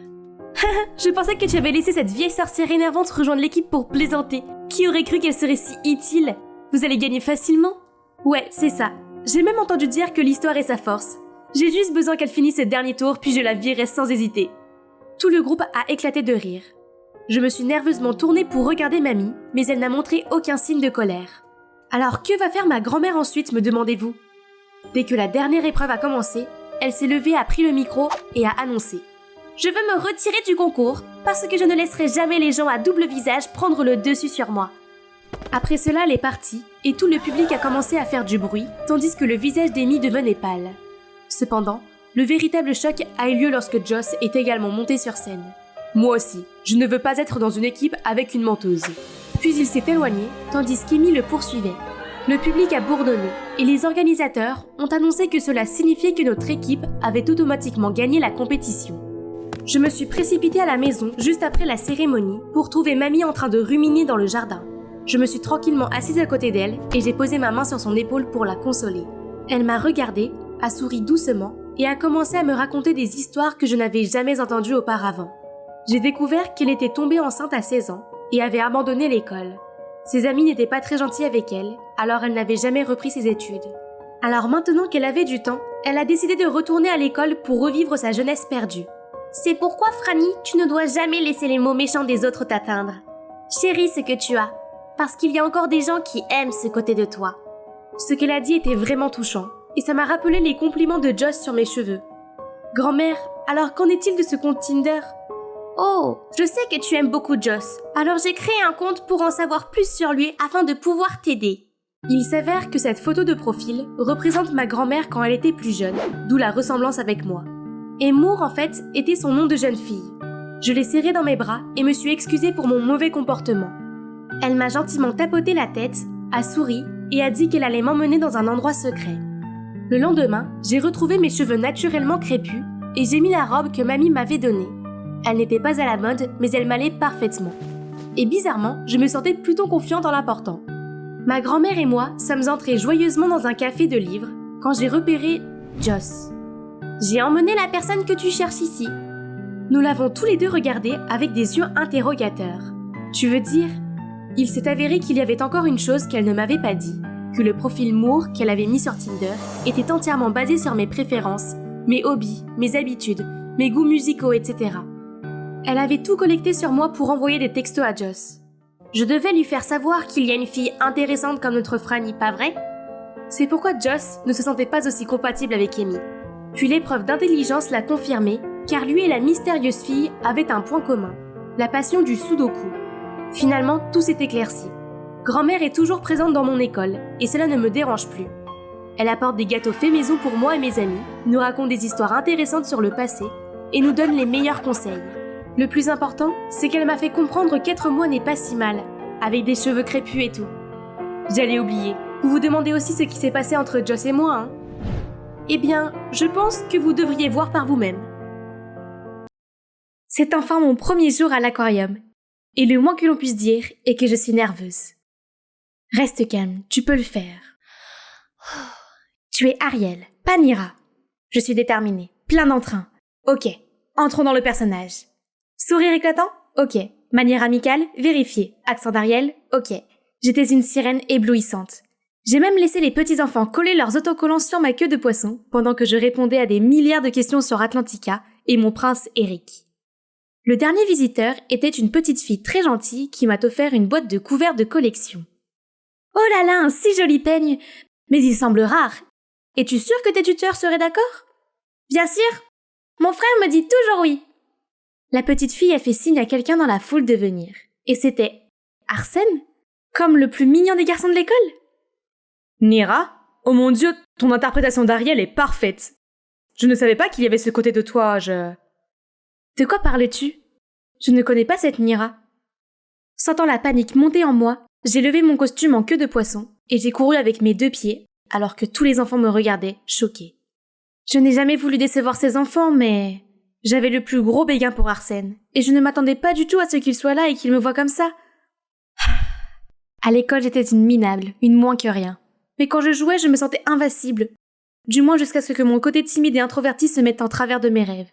Je pensais que tu avais laissé cette vieille sorcière énervante rejoindre l'équipe pour plaisanter. Qui aurait cru qu'elle serait si utile ? Vous allez gagner facilement ? Ouais, c'est ça. J'ai même entendu dire que l'histoire est sa force. J'ai juste besoin qu'elle finisse ce dernier tour, puis je la virerai sans hésiter. Tout le groupe a éclaté de rire. Je me suis nerveusement tournée pour regarder mamie, mais elle n'a montré aucun signe de colère. Alors que va faire ma grand-mère ensuite, me demandez-vous ? Dès que la dernière épreuve a commencé, elle s'est levée, a pris le micro et a annoncé « Je veux me retirer du concours parce que je ne laisserai jamais les gens à double visage prendre le dessus sur moi. » Après cela, elle est partie et tout le public a commencé à faire du bruit, tandis que le visage d'Amy devenait pâle. Cependant, le véritable choc a eu lieu lorsque Joss est également monté sur scène. Moi aussi, je ne veux pas être dans une équipe avec une menteuse. Puis il s'est éloigné, tandis qu'Amy le poursuivait. Le public a bourdonné, et les organisateurs ont annoncé que cela signifiait que notre équipe avait automatiquement gagné la compétition. Je me suis précipitée à la maison juste après la cérémonie pour trouver mamie en train de ruminer dans le jardin. Je me suis tranquillement assise à côté d'elle et j'ai posé ma main sur son épaule pour la consoler. Elle m'a regardée, a souri doucement et a commencé à me raconter des histoires que je n'avais jamais entendues auparavant. J'ai découvert qu'elle était tombée enceinte à 16 ans et avait abandonné l'école. Ses amis n'étaient pas très gentils avec elle, alors elle n'avait jamais repris ses études. Alors maintenant qu'elle avait du temps, elle a décidé de retourner à l'école pour revivre sa jeunesse perdue. C'est pourquoi, Franny, tu ne dois jamais laisser les mots méchants des autres t'atteindre. Chéris ce que tu as, parce qu'il y a encore des gens qui aiment ce côté de toi. Ce qu'elle a dit était vraiment touchant, et ça m'a rappelé les compliments de Joss sur mes cheveux. Grand-mère, alors qu'en est-il de ce compte Tinder ? Oh, je sais que tu aimes beaucoup Joss, alors j'ai créé un compte pour en savoir plus sur lui afin de pouvoir t'aider. Il s'avère que cette photo de profil représente ma grand-mère quand elle était plus jeune, d'où la ressemblance avec moi. Et Moore, en fait, était son nom de jeune fille. Je l'ai serrée dans mes bras et me suis excusée pour mon mauvais comportement. Elle m'a gentiment tapoté la tête, a souri et a dit qu'elle allait m'emmener dans un endroit secret. Le lendemain, j'ai retrouvé mes cheveux naturellement crépus et j'ai mis la robe que mamie m'avait donnée. Elle n'était pas à la mode, mais elle m'allait parfaitement. Et bizarrement, je me sentais plutôt confiante en la portant. Ma grand-mère et moi sommes entrés joyeusement dans un café de livres quand j'ai repéré Joss. J'ai emmené la personne que tu cherches ici. Nous l'avons tous les deux regardé avec des yeux interrogateurs. Tu veux dire ? Il s'est avéré qu'il y avait encore une chose qu'elle ne m'avait pas dit, que le profil Moore qu'elle avait mis sur Tinder était entièrement basé sur mes préférences, mes hobbies, mes habitudes, mes goûts musicaux, etc. Elle avait tout collecté sur moi pour envoyer des textos à Joss. Je devais lui faire savoir qu'il y a une fille intéressante comme notre Franny, pas vrai ? C'est pourquoi Joss ne se sentait pas aussi compatible avec Amy. Puis l'épreuve d'intelligence l'a confirmé, car lui et la mystérieuse fille avaient un point commun, la passion du sudoku. Finalement, tout s'est éclairci. Grand-mère est toujours présente dans mon école, et cela ne me dérange plus. Elle apporte des gâteaux faits maison pour moi et mes amis, nous raconte des histoires intéressantes sur le passé, et nous donne les meilleurs conseils. Le plus important, c'est qu'elle m'a fait comprendre qu'être moi n'est pas si mal, avec des cheveux crépus et tout. J'allais oublier. Vous vous demandez aussi ce qui s'est passé entre Joss et moi, hein ? Eh bien, je pense que vous devriez voir par vous-même. C'est enfin mon premier jour à l'aquarium. Et le moins que l'on puisse dire est que je suis nerveuse. Reste calme, tu peux le faire. Tu es Ariel, pas Nira. Je suis déterminée, plein d'entrain. Ok, entrons dans le personnage. Sourire éclatant ? Ok. Manière amicale ? Vérifié. Accent d'Ariel ? Ok. J'étais une sirène éblouissante. J'ai même laissé les petits-enfants coller leurs autocollants sur ma queue de poisson pendant que je répondais à des milliards de questions sur Atlantica et mon prince Eric. Le dernier visiteur était une petite fille très gentille qui m'a offert une boîte de couverts de collection. Oh là là, un si joli peigne! Mais il semble rare. Es-tu sûre que tes tuteurs seraient d'accord? Bien sûr! Mon frère me dit toujours oui. La petite fille a fait signe à quelqu'un dans la foule de venir. Et c'était Arsène? Comme le plus mignon des garçons de l'école? Nira? Oh mon Dieu, ton interprétation d'Ariel est parfaite. Je ne savais pas qu'il y avait ce côté de toi, De quoi parles-tu? Je ne connais pas cette Nira. Sentant la panique monter en moi, j'ai levé mon costume en queue de poisson et j'ai couru avec mes 2 pieds alors que tous les enfants me regardaient, choqués. Je n'ai jamais voulu décevoir ces enfants, mais j'avais le plus gros béguin pour Arsène et je ne m'attendais pas du tout à ce qu'il soit là et qu'il me voie comme ça. À l'école, j'étais une minable, une moins que rien. Mais quand je jouais, je me sentais invincible, du moins jusqu'à ce que mon côté timide et introverti se mette en travers de mes rêves.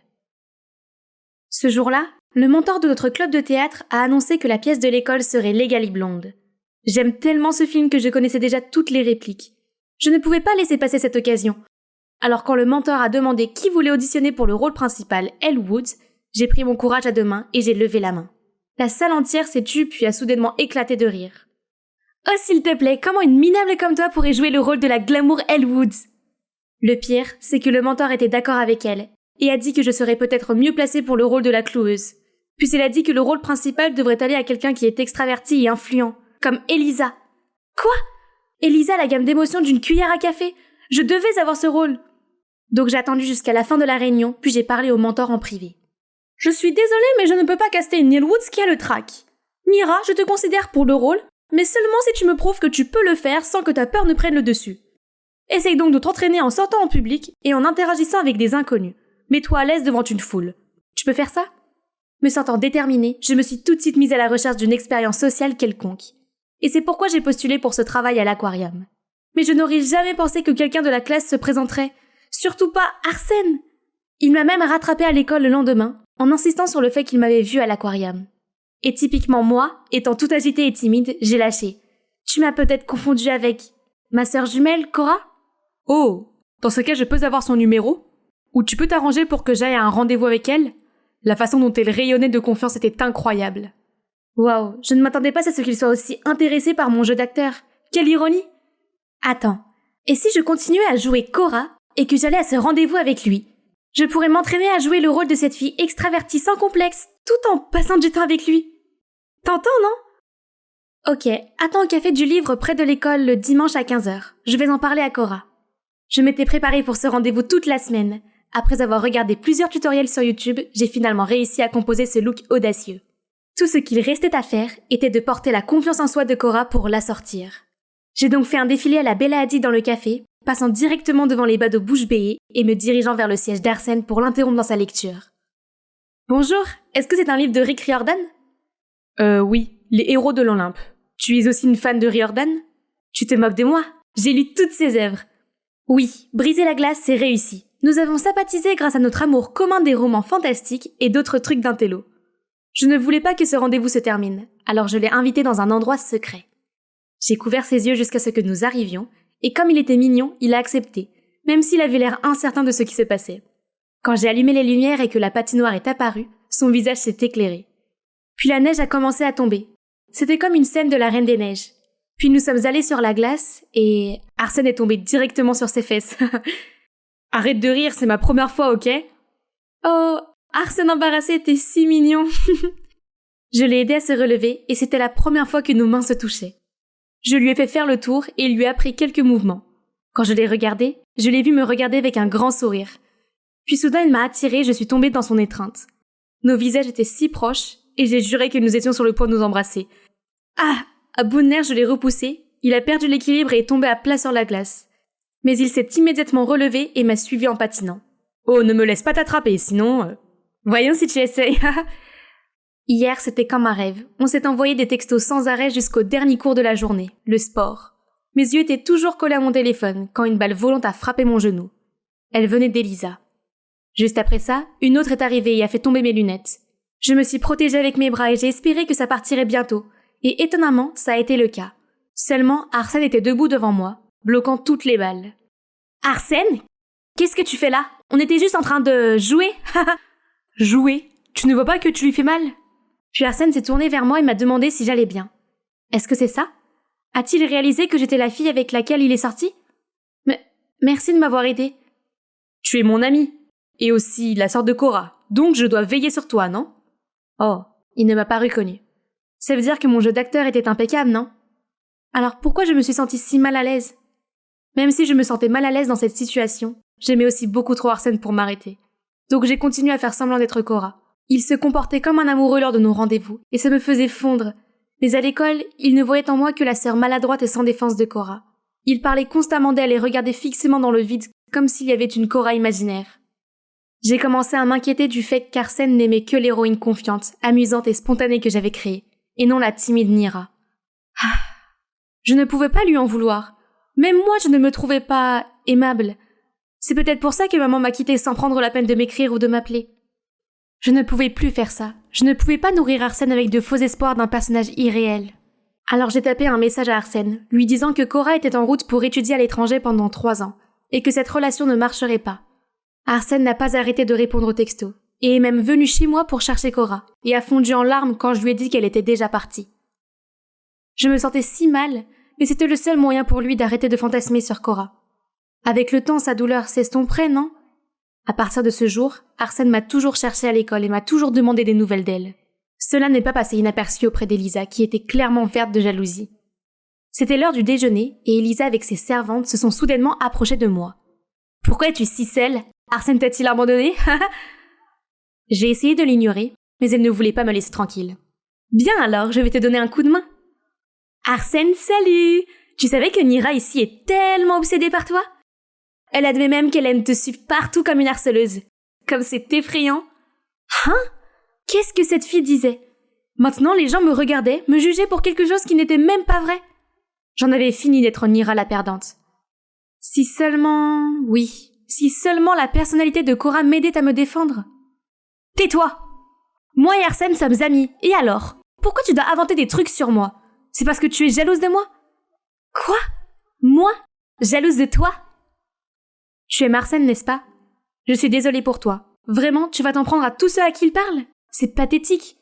Ce jour-là, le mentor de notre club de théâtre a annoncé que la pièce de l'école serait Legally Blonde. J'aime tellement ce film que je connaissais déjà toutes les répliques. Je ne pouvais pas laisser passer cette occasion. Alors quand le mentor a demandé qui voulait auditionner pour le rôle principal, Elle Woods, j'ai pris mon courage à 2 mains et j'ai levé la main. La salle entière s'est tue puis a soudainement éclaté de rire. « Oh s'il te plaît, comment une minable comme toi pourrait jouer le rôle de la glamour Elle Woods ?» Le pire, c'est que le mentor était d'accord avec elle et a dit que je serais peut-être mieux placée pour le rôle de la cloueuse. Puis elle a dit que le rôle principal devrait aller à quelqu'un qui est extraverti et influent, comme Elisa. Quoi? Elisa, la gamme d'émotions d'une cuillère à café? Je devais avoir ce rôle. Donc j'ai attendu jusqu'à la fin de la réunion, puis j'ai parlé au mentor en privé. Je suis désolée, mais je ne peux pas caster Neil Woods qui a le trac. Mira, je te considère pour le rôle, mais seulement si tu me prouves que tu peux le faire sans que ta peur ne prenne le dessus. Essaye donc de t'entraîner en sortant en public et en interagissant avec des inconnus. Mets-toi à l'aise devant une foule. Tu peux faire ça? Me sentant déterminée, je me suis tout de suite mise à la recherche d'une expérience sociale quelconque. Et c'est pourquoi j'ai postulé pour ce travail à l'aquarium. Mais je n'aurais jamais pensé que quelqu'un de la classe se présenterait. Surtout pas Arsène! Il m'a même rattrapé à l'école le lendemain, en insistant sur le fait qu'il m'avait vue à l'aquarium. Et typiquement moi, étant tout agitée et timide, j'ai lâché. Tu m'as peut-être confondue avec ma sœur jumelle, Cora? Oh, dans ce cas, je peux avoir son numéro? Ou tu peux t'arranger pour que j'aille à un rendez-vous avec elle? La façon dont elle rayonnait de confiance était incroyable. Waouh, je ne m'attendais pas à ce qu'il soit aussi intéressé par mon jeu d'acteur. Quelle ironie! Attends, et si je continuais à jouer Cora et que j'allais à ce rendez-vous avec lui? Je pourrais m'entraîner à jouer le rôle de cette fille extravertie sans complexe, tout en passant du temps avec lui. T'entends, non? Ok, attends au café du livre près de l'école le dimanche à 15h. Je vais en parler à Cora. Je m'étais préparée pour ce rendez-vous toute la semaine. Après avoir regardé plusieurs tutoriels sur YouTube, j'ai finalement réussi à composer ce look audacieux. Tout ce qu'il restait à faire était de porter la confiance en soi de Cora pour la sortir. J'ai donc fait un défilé à la Bella Hadid dans le café, passant directement devant les badauds bouche béée et me dirigeant vers le siège d'Arsène pour l'interrompre dans sa lecture. Bonjour, est-ce que c'est un livre de Rick Riordan? Oui, Les héros de l'Olympe. Tu es aussi une fan de Riordan? Tu te moques de moi? J'ai lu toutes ses œuvres. Oui, Briser la glace, c'est réussi. Nous avons sympathisé grâce à notre amour commun des romans fantastiques et d'autres trucs d'intello. Je ne voulais pas que ce rendez-vous se termine, alors je l'ai invité dans un endroit secret. J'ai couvert ses yeux jusqu'à ce que nous arrivions, et comme il était mignon, il a accepté, même s'il avait l'air incertain de ce qui se passait. Quand j'ai allumé les lumières et que la patinoire est apparue, son visage s'est éclairé. Puis la neige a commencé à tomber. C'était comme une scène de la Reine des Neiges. Puis nous sommes allés sur la glace, et Arsène est tombé directement sur ses fesses. Arrête de rire, c'est ma première fois, ok? Oh, Arsène embarrassé était si mignon. Je l'ai aidé à se relever, et c'était la première fois que nos mains se touchaient. Je lui ai fait faire le tour et lui ai appris quelques mouvements. Quand je l'ai regardé, je l'ai vu me regarder avec un grand sourire. Puis soudain il m'a attirée et je suis tombée dans son étreinte. Nos visages étaient si proches et j'ai juré que nous étions sur le point de nous embrasser. Ah! À bout de nerfs, je l'ai repoussé, il a perdu l'équilibre et est tombé à plat sur la glace. Mais il s'est immédiatement relevé et m'a suivi en patinant. Oh, ne me laisse pas t'attraper, sinon... Voyons si tu essayes. Hier, c'était comme un rêve. On s'est envoyé des textos sans arrêt jusqu'au dernier cours de la journée, le sport. Mes yeux étaient toujours collés à mon téléphone quand une balle volante a frappé mon genou. Elle venait d'Elisa. Juste après ça, une autre est arrivée et a fait tomber mes lunettes. Je me suis protégée avec mes bras et j'ai espéré que ça partirait bientôt. Et étonnamment, ça a été le cas. Seulement, Arsène était debout devant moi, bloquant toutes les balles. Arsène? Qu'est-ce que tu fais là? On était juste en train de jouer. Jouer? Tu ne vois pas que tu lui fais mal? Puis Arsène s'est tourné vers moi et m'a demandé si j'allais bien. Est-ce que c'est ça? A-t-il réalisé que j'étais la fille avec laquelle il est sorti? Merci de m'avoir aidé. Tu es mon amie. Et aussi la sœur de Cora. Donc je dois veiller sur toi, non? Oh, il ne m'a pas reconnu. Ça veut dire que mon jeu d'acteur était impeccable, non? Alors pourquoi je me suis sentie si mal à l'aise? Même si je me sentais mal à l'aise dans cette situation, j'aimais aussi beaucoup trop Arsène pour m'arrêter. Donc j'ai continué à faire semblant d'être Cora. Il se comportait comme un amoureux lors de nos rendez-vous, et ça me faisait fondre. Mais à l'école, il ne voyait en moi que la sœur maladroite et sans défense de Cora. Il parlait constamment d'elle et regardait fixement dans le vide, comme s'il y avait une Cora imaginaire. J'ai commencé à m'inquiéter du fait qu'Arsène n'aimait que l'héroïne confiante, amusante et spontanée que j'avais créée, et non la timide Nira. Je ne pouvais pas lui en vouloir. Même moi, je ne me trouvais pas aimable. C'est peut-être pour ça que maman m'a quittée sans prendre la peine de m'écrire ou de m'appeler. Je ne pouvais plus faire ça. Je ne pouvais pas nourrir Arsène avec de faux espoirs d'un personnage irréel. Alors j'ai tapé un message à Arsène, lui disant que Cora était en route pour étudier à l'étranger pendant 3 ans, et que cette relation ne marcherait pas. Arsène n'a pas arrêté de répondre aux textos, et est même venu chez moi pour chercher Cora, et a fondu en larmes quand je lui ai dit qu'elle était déjà partie. Je me sentais si mal, mais c'était le seul moyen pour lui d'arrêter de fantasmer sur Cora. Avec le temps, sa douleur s'estomperait, non? À partir de ce jour, Arsène m'a toujours cherché à l'école et m'a toujours demandé des nouvelles d'elle. Cela n'est pas passé inaperçu auprès d'Elisa, qui était clairement verte de jalousie. C'était l'heure du déjeuner, et Elisa avec ses servantes se sont soudainement approchées de moi. Pourquoi es-tu si seule? Arsène t'a-t-il abandonné? J'ai essayé de l'ignorer, mais elle ne voulait pas me laisser tranquille. Bien alors, je vais te donner un coup de main. Arsène, salut! Tu savais que Nira ici est tellement obsédée par toi? Elle admet même qu'elle aime te suivre partout comme une harceleuse. Comme c'est effrayant. Hein? Qu'est-ce que cette fille disait? Maintenant, les gens me regardaient, me jugeaient pour quelque chose qui n'était même pas vrai. J'en avais fini d'être Nira la perdante. Si seulement la personnalité de Cora m'aidait à me défendre. Tais-toi! Moi et Arsène sommes amis, et alors? Pourquoi tu dois inventer des trucs sur moi? C'est parce que tu es jalouse de moi? Quoi? Moi? Jalouse de toi? Tu aimes Arsène, n'est-ce pas? Je suis désolée pour toi. Vraiment, tu vas t'en prendre à tous ceux à qui il parle? C'est pathétique.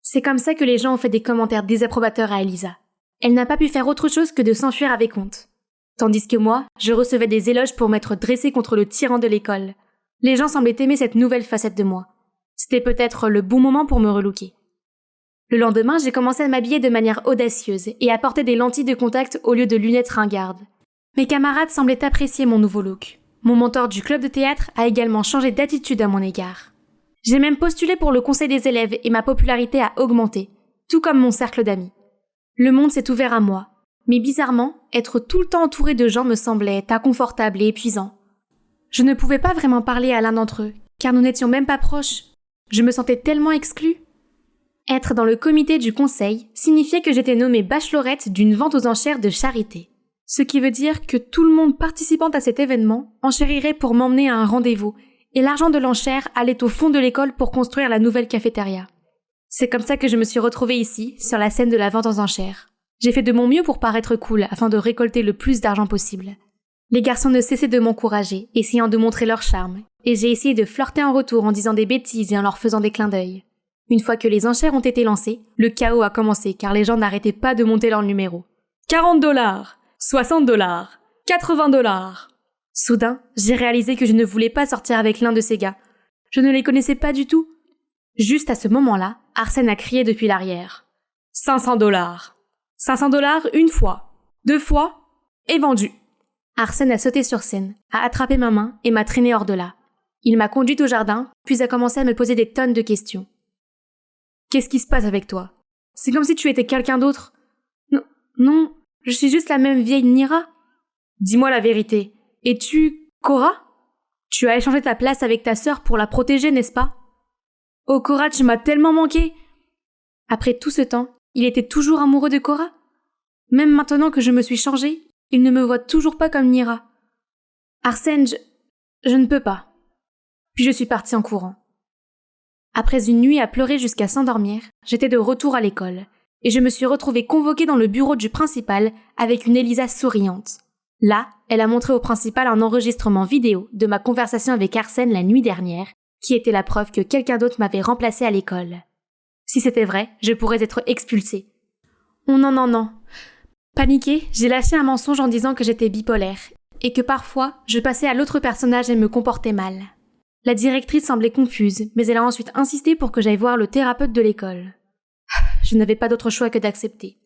C'est comme ça que les gens ont fait des commentaires désapprobateurs à Elisa. Elle n'a pas pu faire autre chose que de s'enfuir avec honte. Tandis que moi, je recevais des éloges pour m'être dressée contre le tyran de l'école. Les gens semblaient aimer cette nouvelle facette de moi. C'était peut-être le bon moment pour me relooker. Le lendemain, j'ai commencé à m'habiller de manière audacieuse et à porter des lentilles de contact au lieu de lunettes ringardes. Mes camarades semblaient apprécier mon nouveau look. Mon mentor du club de théâtre a également changé d'attitude à mon égard. J'ai même postulé pour le conseil des élèves et ma popularité a augmenté, tout comme mon cercle d'amis. Le monde s'est ouvert à moi, mais bizarrement, être tout le temps entouré de gens me semblait inconfortable et épuisant. Je ne pouvais pas vraiment parler à l'un d'entre eux, car nous n'étions même pas proches. Je me sentais tellement exclue. Être dans le comité du conseil signifiait que j'étais nommée bachelorette d'une vente aux enchères de charité. Ce qui veut dire que tout le monde participant à cet événement enchérirait pour m'emmener à un rendez-vous, et l'argent de l'enchère allait au fond de l'école pour construire la nouvelle cafétéria. C'est comme ça que je me suis retrouvée ici, sur la scène de la vente aux enchères. J'ai fait de mon mieux pour paraître cool afin de récolter le plus d'argent possible. Les garçons ne cessaient de m'encourager, essayant de montrer leur charme, et j'ai essayé de flirter en retour en disant des bêtises et en leur faisant des clins d'œil. Une fois que les enchères ont été lancées, le chaos a commencé car les gens n'arrêtaient pas de monter leur numéro. 40 $, 60 $, 80 $. Soudain, j'ai réalisé que je ne voulais pas sortir avec l'un de ces gars. Je ne les connaissais pas du tout. Juste à ce moment-là, Arsène a crié depuis l'arrière. 500 $. 500 $ une fois, 2 fois, et vendu. Arsène a sauté sur scène, a attrapé ma main et m'a traînée hors de là. Il m'a conduite au jardin, puis a commencé à me poser des tonnes de questions. Qu'est-ce qui se passe avec toi? C'est comme si tu étais quelqu'un d'autre. Non, je suis juste la même vieille Nira. Dis-moi la vérité. Es-tu Cora? Tu as échangé ta place avec ta sœur pour la protéger, n'est-ce pas? Oh Cora, tu m'as tellement manqué. Après tout ce temps, il était toujours amoureux de Cora? Même maintenant que je me suis changée, il ne me voit toujours pas comme Nira. Arsène, je ne peux pas. Puis je suis partie en courant. Après une nuit à pleurer jusqu'à s'endormir, j'étais de retour à l'école, et je me suis retrouvée convoquée dans le bureau du principal avec une Elisa souriante. Là, elle a montré au principal un enregistrement vidéo de ma conversation avec Arsène la nuit dernière, qui était la preuve que quelqu'un d'autre m'avait remplacée à l'école. Si c'était vrai, je pourrais être expulsée. Oh non. Paniquée, j'ai lâché un mensonge en disant que j'étais bipolaire, et que parfois, je passais à l'autre personnage et me comportais mal. La directrice semblait confuse, mais elle a ensuite insisté pour que j'aille voir le thérapeute de l'école. Je n'avais pas d'autre choix que d'accepter.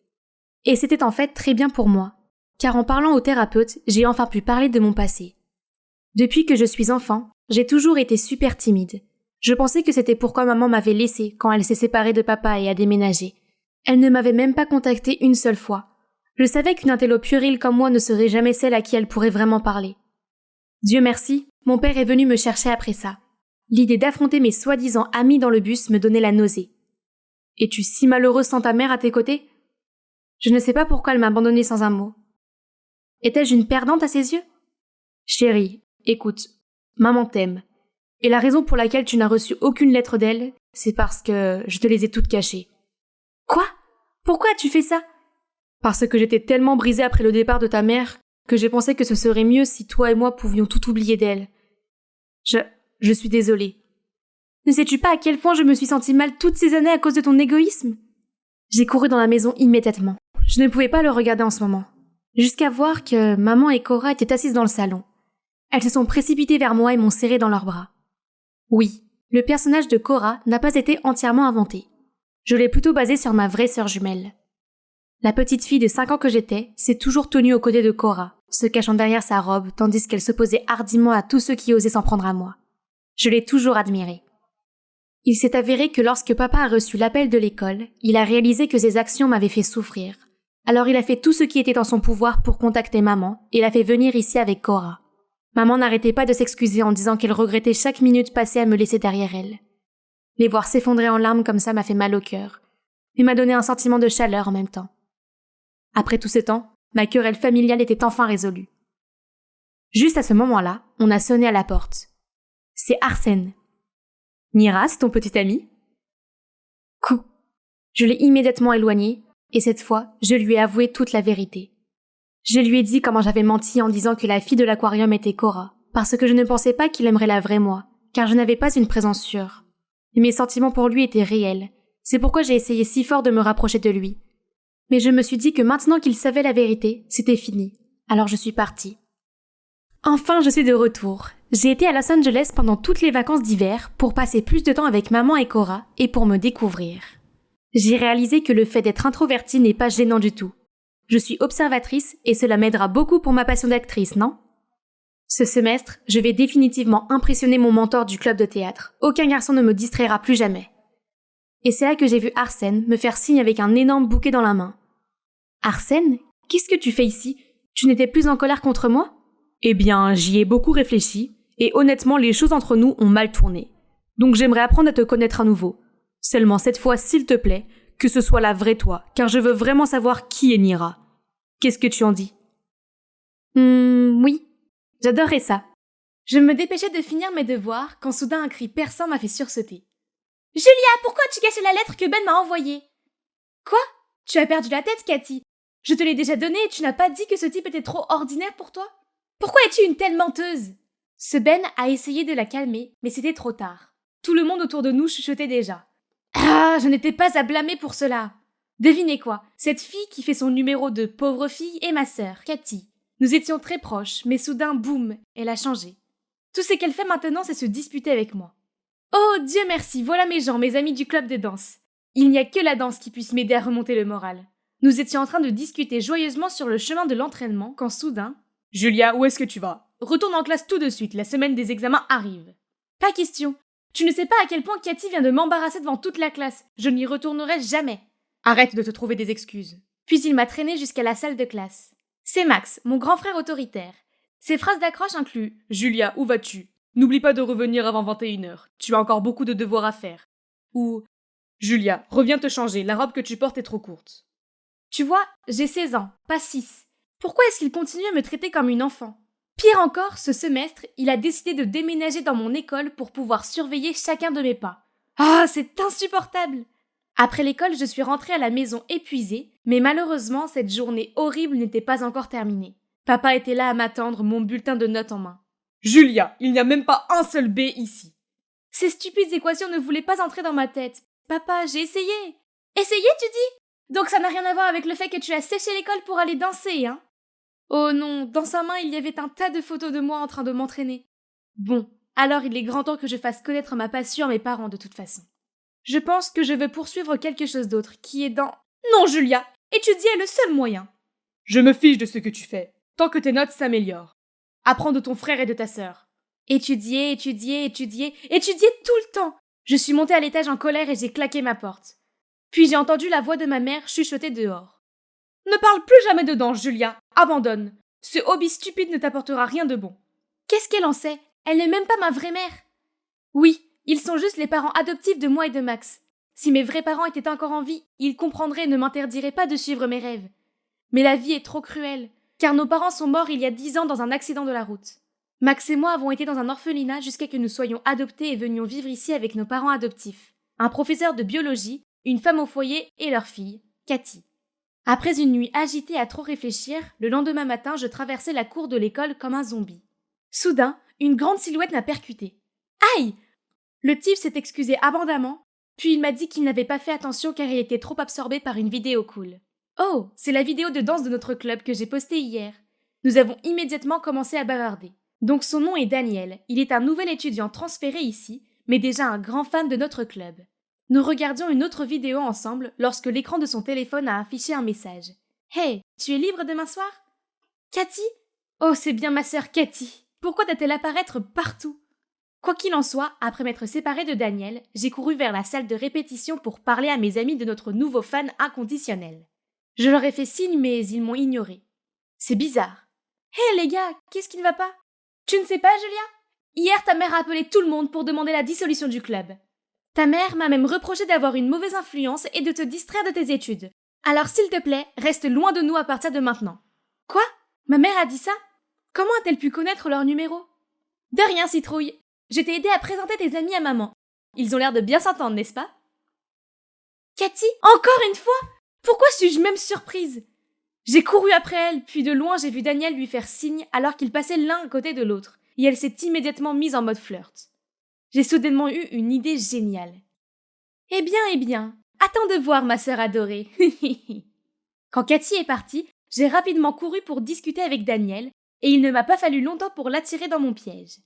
Et c'était en fait très bien pour moi, car en parlant au thérapeute, j'ai enfin pu parler de mon passé. Depuis que je suis enfant, j'ai toujours été super timide. Je pensais que c'était pourquoi maman m'avait laissée quand elle s'est séparée de papa et a déménagé. Elle ne m'avait même pas contactée une seule fois. Je savais qu'une intello puérile comme moi ne serait jamais celle à qui elle pourrait vraiment parler. Dieu merci, mon père est venu me chercher après ça. L'idée d'affronter mes soi-disant amis dans le bus me donnait la nausée. « Es-tu si malheureuse sans ta mère à tes côtés ?» Je ne sais pas pourquoi elle m'a abandonnée sans un mot. Étais-je une perdante à ses yeux? Chérie, écoute, maman t'aime. Et la raison pour laquelle tu n'as reçu aucune lettre d'elle, c'est parce que je te les ai toutes cachées. Quoi? Pourquoi as-tu fait ça? Parce que j'étais tellement brisée après le départ de ta mère que j'ai pensé que ce serait mieux si toi et moi pouvions tout oublier d'elle. Je suis désolée. Ne sais-tu pas à quel point je me suis sentie mal toutes ces années à cause de ton égoïsme? J'ai couru dans la maison immédiatement. Je ne pouvais pas le regarder en ce moment. Jusqu'à voir que maman et Cora étaient assises dans le salon. Elles se sont précipitées vers moi et m'ont serré dans leurs bras. Oui, le personnage de Cora n'a pas été entièrement inventé. Je l'ai plutôt basé sur ma vraie sœur jumelle. La petite fille de 5 ans que j'étais s'est toujours tenue aux côtés de Cora, se cachant derrière sa robe tandis qu'elle s'opposait hardiment à tous ceux qui osaient s'en prendre à moi. Je l'ai toujours admirée. Il s'est avéré que lorsque papa a reçu l'appel de l'école, il a réalisé que ses actions m'avaient fait souffrir. Alors il a fait tout ce qui était en son pouvoir pour contacter maman et l'a fait venir ici avec Cora. Maman n'arrêtait pas de s'excuser en disant qu'elle regrettait chaque minute passée à me laisser derrière elle. Les voir s'effondrer en larmes comme ça m'a fait mal au cœur, mais m'a donné un sentiment de chaleur en même temps. Après tout ce temps, ma querelle familiale était enfin résolue. Juste à ce moment-là, on a sonné à la porte. C'est Arsène. « Mira, c'est ton petit ami ?» Coup. Je l'ai immédiatement éloigné, et cette fois, je lui ai avoué toute la vérité. Je lui ai dit comment j'avais menti en disant que la fille de l'aquarium était Cora, parce que je ne pensais pas qu'il aimerait la vraie moi, car je n'avais pas une présence sûre. Mais mes sentiments pour lui étaient réels, c'est pourquoi j'ai essayé si fort de me rapprocher de lui. Mais je me suis dit que maintenant qu'il savait la vérité, c'était fini, alors je suis partie. Enfin, je suis de retour. J'ai été à Los Angeles pendant toutes les vacances d'hiver pour passer plus de temps avec maman et Cora et pour me découvrir. J'ai réalisé que le fait d'être introvertie n'est pas gênant du tout. Je suis observatrice et cela m'aidera beaucoup pour ma passion d'actrice, non ? Ce semestre, je vais définitivement impressionner mon mentor du club de théâtre. Aucun garçon ne me distraira plus jamais. Et c'est là que j'ai vu Arsène me faire signe avec un énorme bouquet dans la main. « Arsène, qu'est-ce que tu fais ici ? Tu n'étais plus en colère contre moi ?» Eh bien, j'y ai beaucoup réfléchi, et honnêtement, les choses entre nous ont mal tourné. Donc j'aimerais apprendre à te connaître à nouveau. Seulement cette fois, s'il te plaît, que ce soit la vraie toi, car je veux vraiment savoir qui est Mira. Qu'est-ce que tu en dis ? Oui, j'adorerais ça. Je me dépêchais de finir mes devoirs quand soudain un cri perçant m'a fait sursauter. « Julia, pourquoi tu cachais la lettre que Ben m'a envoyée ?»« Quoi ? Tu as perdu la tête, Cathy. Je te l'ai déjà donnée et tu n'as pas dit que ce type était trop ordinaire pour toi ? Pourquoi es-tu une telle menteuse ?» Ce Ben a essayé de la calmer, mais c'était trop tard. Tout le monde autour de nous chuchotait déjà. « Ah, je n'étais pas à blâmer pour cela. » Devinez quoi, cette fille qui fait son numéro de pauvre fille est ma sœur, Cathy. Nous étions très proches, mais soudain, boum, elle a changé. Tout ce qu'elle fait maintenant, c'est se disputer avec moi. Oh, Dieu merci, voilà mes gens, mes amis du club de danse. Il n'y a que la danse qui puisse m'aider à remonter le moral. Nous étions en train de discuter joyeusement sur le chemin de l'entraînement quand soudain... « Julia, où est-ce que tu vas ? Retourne en classe tout de suite, la semaine des examens arrive. » Pas question. Tu ne sais pas à quel point Cathy vient de m'embarrasser devant toute la classe. Je n'y retournerai jamais. Arrête de te trouver des excuses. Puis il m'a traîné jusqu'à la salle de classe. C'est Max, mon grand frère autoritaire. Ses phrases d'accroche incluent « Julia, où vas-tu ? N'oublie pas de revenir avant 21h. Tu as encore beaucoup de devoirs à faire. » Ou « Julia, reviens te changer, la robe que tu portes est trop courte. » Tu vois, j'ai 16 ans, pas 6. Pourquoi est-ce qu'il continue à me traiter comme une enfant ? Pire encore, ce semestre, il a décidé de déménager dans mon école pour pouvoir surveiller chacun de mes pas. Ah, c'est insupportable ! Après l'école, je suis rentrée à la maison épuisée, mais malheureusement, cette journée horrible n'était pas encore terminée. Papa était là à m'attendre, mon bulletin de notes en main. « Julia, il n'y a même pas un seul B ici. » Ces stupides équations ne voulaient pas entrer dans ma tête. Papa, j'ai essayé. Essayé, tu dis ? Donc ça n'a rien à voir avec le fait que tu as séché l'école pour aller danser, hein ? Oh non, dans sa main, il y avait un tas de photos de moi en train de m'entraîner. Bon, alors il est grand temps que je fasse connaître ma passion à mes parents de toute façon. Je pense que je veux poursuivre quelque chose d'autre, qui est dans... Non, Julia, étudier est le seul moyen. Je me fiche de ce que tu fais, tant que tes notes s'améliorent. Apprends de ton frère et de ta sœur. Étudier tout le temps. Je suis montée à l'étage en colère et j'ai claqué ma porte. Puis j'ai entendu la voix de ma mère chuchoter dehors. Ne parle plus jamais de danse, Julia. Abandonne. Ce hobby stupide ne t'apportera rien de bon. Qu'est-ce qu'elle en sait ? Elle n'est même pas ma vraie mère. Oui, ils sont juste les parents adoptifs de moi et de Max. Si mes vrais parents étaient encore en vie, ils comprendraient et ne m'interdiraient pas de suivre mes rêves. Mais la vie est trop cruelle, car nos parents sont morts il y a 10 ans dans un accident de la route. Max et moi avons été dans un orphelinat jusqu'à ce que nous soyons adoptés et venions vivre ici avec nos parents adoptifs. Un professeur de biologie, une femme au foyer et leur fille, Cathy. Après une nuit agitée à trop réfléchir, le lendemain matin, je traversais la cour de l'école comme un zombie. Soudain, une grande silhouette m'a percuté. Aïe ! Le type s'est excusé abondamment, puis il m'a dit qu'il n'avait pas fait attention car il était trop absorbé par une vidéo cool. Oh, c'est la vidéo de danse de notre club que j'ai postée hier. Nous avons immédiatement commencé à bavarder. Donc son nom est Daniel, il est un nouvel étudiant transféré ici, mais déjà un grand fan de notre club. Nous regardions une autre vidéo ensemble lorsque l'écran de son téléphone a affiché un message. « Hey, tu es libre demain soir ?» « Cathy, Oh, c'est bien ma sœur Cathy. Pourquoi t'a-t-elle apparaître partout? Quoi qu'il en soit, après m'être séparée de Daniel, j'ai couru vers la salle de répétition pour parler à mes amis de notre nouveau fan inconditionnel. Je leur ai fait signe, mais ils m'ont ignoré. C'est bizarre. Hé les gars, qu'est-ce qui ne va pas? Tu ne sais pas, Julia? Hier, ta mère a appelé tout le monde pour demander la dissolution du club. Ta mère m'a même reproché d'avoir une mauvaise influence et de te distraire de tes études. Alors s'il te plaît, reste loin de nous à partir de maintenant. Quoi? Ma mère a dit ça? Comment a-t-elle pu connaître leur numéro? De rien, citrouille. Je t'ai aidé à présenter tes amis à maman. Ils ont l'air de bien s'entendre, n'est-ce pas? Cathy, encore une fois? Pourquoi suis-je même surprise? J'ai couru après elle, puis de loin j'ai vu Daniel lui faire signe alors qu'ils passaient l'un à côté de l'autre, et elle s'est immédiatement mise en mode flirt. J'ai soudainement eu une idée géniale. Eh bien, attends de voir ma sœur adorée. Quand Cathy est partie, j'ai rapidement couru pour discuter avec Daniel, et il ne m'a pas fallu longtemps pour l'attirer dans mon piège.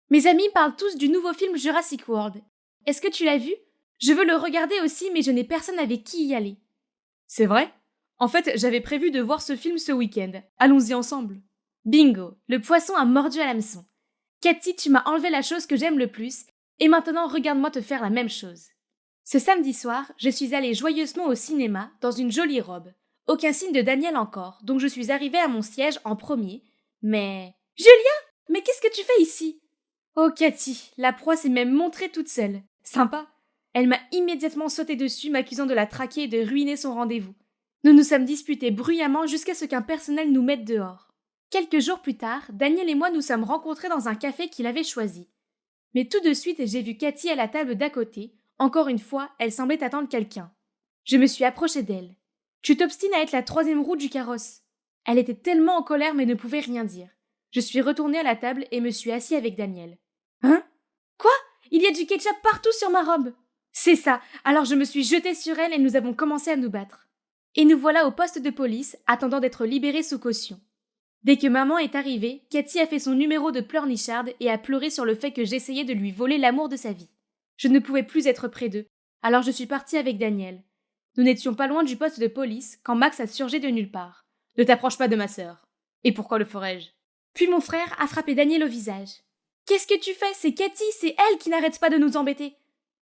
Mes amis parlent tous du nouveau film Jurassic World. Est-ce que tu l'as vu? Je veux le regarder aussi, mais je n'ai personne avec qui y aller. C'est vrai? En fait, j'avais prévu de voir ce film ce week-end. Allons-y ensemble. Bingo, le poisson a mordu à l'hameçon. Cathy, tu m'as enlevé la chose que j'aime le plus, et maintenant regarde-moi te faire la même chose. Ce samedi soir, je suis allée joyeusement au cinéma dans une jolie robe. Aucun signe de Daniel encore, donc je suis arrivée à mon siège en premier, mais... Julia, mais qu'est-ce que tu fais ici? Oh Cathy, la proie s'est même montrée toute seule. Sympa. Elle m'a immédiatement sauté dessus, m'accusant de la traquer et de ruiner son rendez-vous. Nous nous sommes disputés bruyamment jusqu'à ce qu'un personnel nous mette dehors. Quelques jours plus tard, Daniel et moi nous sommes rencontrés dans un café qu'il avait choisi. Mais tout de suite, j'ai vu Cathy à la table d'à côté. Encore une fois, elle semblait attendre quelqu'un. Je me suis approchée d'elle. Tu t'obstines à être la troisième roue du carrosse. Elle était tellement en colère mais ne pouvait rien dire. Je suis retournée à la table et me suis assise avec Daniel. Hein? Quoi? Il y a du ketchup partout sur ma robe. C'est ça, alors je me suis jetée sur elle et nous avons commencé à nous battre. Et nous voilà au poste de police, attendant d'être libérés sous caution. Dès que maman est arrivée, Cathy a fait son numéro de pleurnicharde et a pleuré sur le fait que j'essayais de lui voler l'amour de sa vie. Je ne pouvais plus être près d'eux, alors je suis partie avec Daniel. Nous n'étions pas loin du poste de police quand Max a surgi de nulle part. Ne t'approche pas de ma sœur. Et pourquoi le ferais-je? Puis mon frère a frappé Daniel au visage. Qu'est-ce que tu fais? C'est Cathy, c'est elle qui n'arrête pas de nous embêter.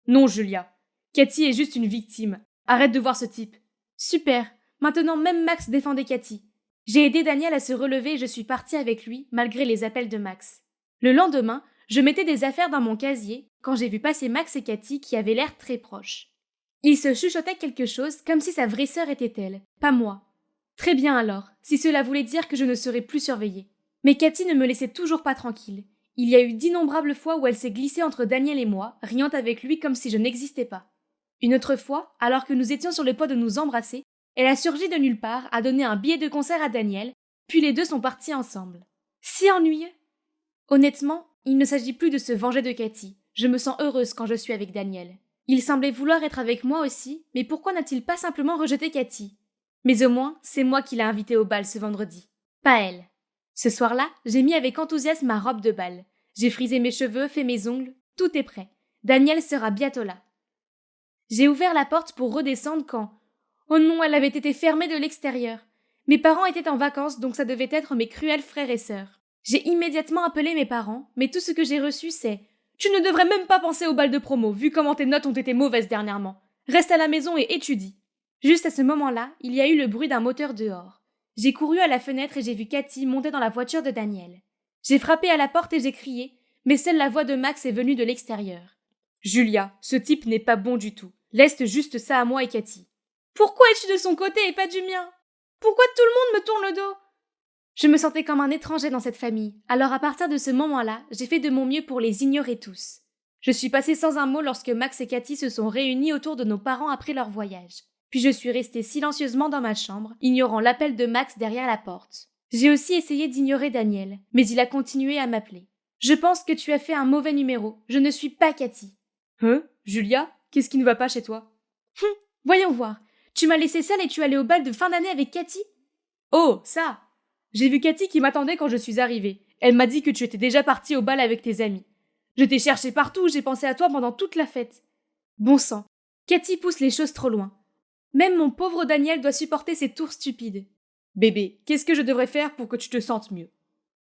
Non, Julia. Cathy est juste une victime. Arrête de voir ce type. Super. Maintenant même Max défendait Cathy. J'ai aidé Daniel à se relever et je suis partie avec lui, malgré les appels de Max. Le lendemain, je mettais des affaires dans mon casier quand j'ai vu passer Max et Cathy qui avaient l'air très proches. Ils se chuchotaient quelque chose comme si sa vraie sœur était elle, pas moi. Très bien alors, si cela voulait dire que je ne serais plus surveillée. Mais Cathy ne me laissait toujours pas tranquille. Il y a eu d'innombrables fois où elle s'est glissée entre Daniel et moi, riant avec lui comme si je n'existais pas. Une autre fois, alors que nous étions sur le point de nous embrasser, elle a surgi de nulle part, a donné un billet de concert à Daniel, puis les deux sont partis ensemble. Si ennuyeux! Honnêtement, il ne s'agit plus de se venger de Cathy. Je me sens heureuse quand je suis avec Daniel. Il semblait vouloir être avec moi aussi, mais pourquoi n'a-t-il pas simplement rejeté Cathy? Mais au moins, c'est moi qui l'ai invitée au bal ce vendredi. Pas elle. Ce soir-là, j'ai mis avec enthousiasme ma robe de bal. J'ai frisé mes cheveux, fait mes ongles, tout est prêt. Daniel sera bientôt là. J'ai ouvert la porte pour redescendre quand... Oh non, elle avait été fermée de l'extérieur. Mes parents étaient en vacances, donc ça devait être mes cruels frères et sœurs. J'ai immédiatement appelé mes parents, mais tout ce que j'ai reçu c'est « Tu ne devrais même pas penser au bal de promo, vu comment tes notes ont été mauvaises dernièrement. Reste à la maison et étudie. » Juste à ce moment-là, il y a eu le bruit d'un moteur dehors. J'ai couru à la fenêtre et j'ai vu Cathy monter dans la voiture de Daniel. J'ai frappé à la porte et j'ai crié, mais seule la voix de Max est venue de l'extérieur. « Julia, ce type n'est pas bon du tout. Laisse juste ça à moi et Cathy. » Pourquoi es-tu de son côté et pas du mien? Pourquoi tout le monde me tourne le dos? Je me sentais comme un étranger dans cette famille, alors à partir de ce moment-là, j'ai fait de mon mieux pour les ignorer tous. Je suis passée sans un mot lorsque Max et Cathy se sont réunis autour de nos parents après leur voyage. Puis je suis restée silencieusement dans ma chambre, ignorant l'appel de Max derrière la porte. J'ai aussi essayé d'ignorer Daniel, mais il a continué à m'appeler. Je pense que tu as fait un mauvais numéro, je ne suis pas Cathy. Hein? Julia? Qu'est-ce qui ne va pas chez toi? Voyons voir. Tu m'as laissée seule et tu es allée au bal de fin d'année avec Cathy? Oh, ça! J'ai vu Cathy qui m'attendait quand je suis arrivée. Elle m'a dit que tu étais déjà partie au bal avec tes amis. Je t'ai cherché partout, j'ai pensé à toi pendant toute la fête. Bon sang, Cathy pousse les choses trop loin. Même mon pauvre Daniel doit supporter ces tours stupides. Bébé, qu'est-ce que je devrais faire pour que tu te sentes mieux?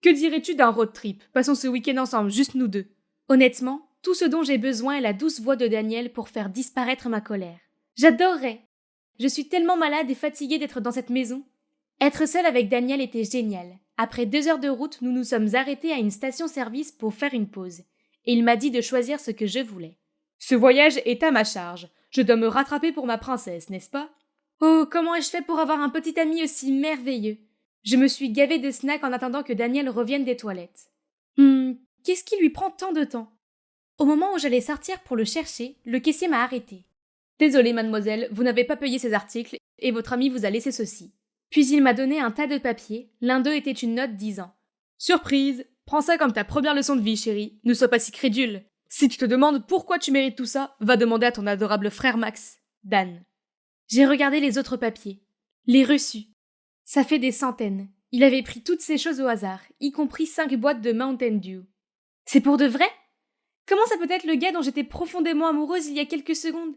Que dirais-tu d'un road trip? Passons ce week-end ensemble, juste nous deux. Honnêtement, tout ce dont j'ai besoin est la douce voix de Daniel pour faire disparaître ma colère. J'adorerais. Je suis tellement malade et fatiguée d'être dans cette maison. Être seule avec Daniel était génial. Après 2 heures de route, nous nous sommes arrêtés à une station-service pour faire une pause. Et il m'a dit de choisir ce que je voulais. Ce voyage est à ma charge. Je dois me rattraper pour ma princesse, n'est-ce pas? Oh, comment ai-je fait pour avoir un petit ami aussi merveilleux? Je me suis gavée de snacks en attendant que Daniel revienne des toilettes. Qu'est-ce qui lui prend tant de temps? Au moment où j'allais sortir pour le chercher, le caissier m'a arrêtée. Désolée, mademoiselle, vous n'avez pas payé ces articles et votre ami vous a laissé ceci. Puis il m'a donné un tas de papiers, l'un d'eux était une note disant « Surprise! Prends ça comme ta première leçon de vie, chérie. Ne sois pas si crédule. Si tu te demandes pourquoi tu mérites tout ça, va demander à ton adorable frère Max, Dan. » J'ai regardé les autres papiers. Les reçus. Ça fait des centaines. Il avait pris toutes ces choses au hasard, y compris 5 boîtes de Mountain Dew. C'est pour de vrai? Comment ça peut être le gars dont j'étais profondément amoureuse il y a quelques secondes?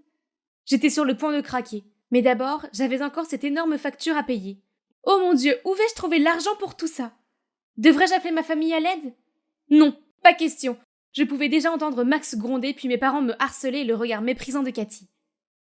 J'étais sur le point de craquer. Mais d'abord, j'avais encore cette énorme facture à payer. Oh mon Dieu, où vais-je trouver l'argent pour tout ça? Devrais-je appeler ma famille à l'aide? Non, pas question. Je pouvais déjà entendre Max gronder puis mes parents me harceler et le regard méprisant de Cathy.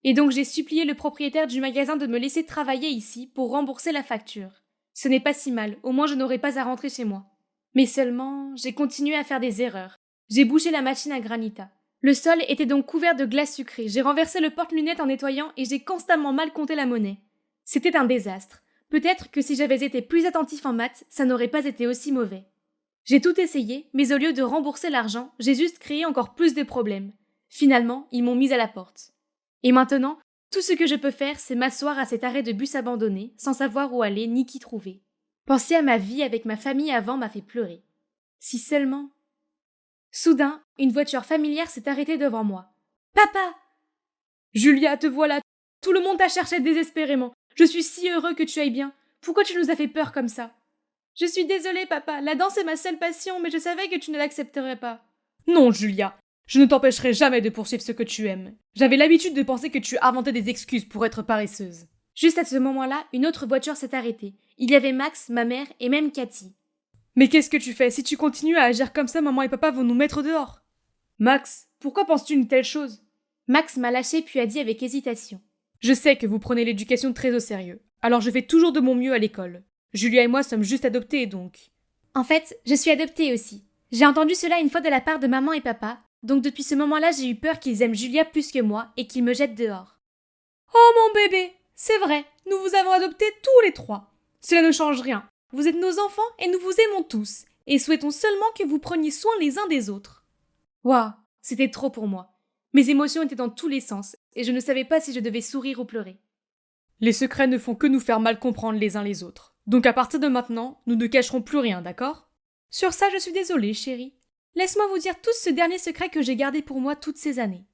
Et donc j'ai supplié le propriétaire du magasin de me laisser travailler ici pour rembourser la facture. Ce n'est pas si mal, au moins je n'aurai pas à rentrer chez moi. Mais seulement, j'ai continué à faire des erreurs. J'ai bouché la machine à granita. Le sol était donc couvert de glace sucrée, j'ai renversé le porte-lunettes en nettoyant et j'ai constamment mal compté la monnaie. C'était un désastre. Peut-être que si j'avais été plus attentif en maths, ça n'aurait pas été aussi mauvais. J'ai tout essayé, mais au lieu de rembourser l'argent, j'ai juste créé encore plus de problèmes. Finalement, ils m'ont mise à la porte. Et maintenant, tout ce que je peux faire, c'est m'asseoir à cet arrêt de bus abandonné, sans savoir où aller ni qui trouver. Penser à ma vie avec ma famille avant m'a fait pleurer. Si seulement... Soudain, une voiture familière s'est arrêtée devant moi. « Papa !»« Julia, te voilà. Tout le monde t'a cherché désespérément. Je suis si heureux que tu ailles bien. Pourquoi tu nous as fait peur comme ça? »« Je suis désolée, papa. La danse est ma seule passion, mais je savais que tu ne l'accepterais pas. »« Non, Julia. Je ne t'empêcherai jamais de poursuivre ce que tu aimes. J'avais l'habitude de penser que tu inventais des excuses pour être paresseuse. » Juste à ce moment-là, une autre voiture s'est arrêtée. Il y avait Max, ma mère et même Cathy. Mais qu'est-ce que tu fais? Si tu continues à agir comme ça, maman et papa vont nous mettre dehors. Max, pourquoi penses-tu une telle chose? Max m'a lâché puis a dit avec hésitation. Je sais que vous prenez l'éducation très au sérieux. Alors je fais toujours de mon mieux à l'école. Julia et moi sommes juste adoptés, donc. En fait, je suis adoptée aussi. J'ai entendu cela une fois de la part de maman et papa, donc depuis ce moment-là, j'ai eu peur qu'ils aiment Julia plus que moi et qu'ils me jettent dehors. Oh mon bébé, c'est vrai, nous vous avons adoptés tous les 3. Cela ne change rien. Vous êtes nos enfants et nous vous aimons tous, et souhaitons seulement que vous preniez soin les uns des autres. Waouh, c'était trop pour moi. Mes émotions étaient dans tous les sens, et je ne savais pas si je devais sourire ou pleurer. Les secrets ne font que nous faire mal comprendre les uns les autres. Donc à partir de maintenant, nous ne cacherons plus rien, d'accord? Sur ça, je suis désolée, chérie. Laisse-moi vous dire tous ce dernier secret que j'ai gardé pour moi toutes ces années.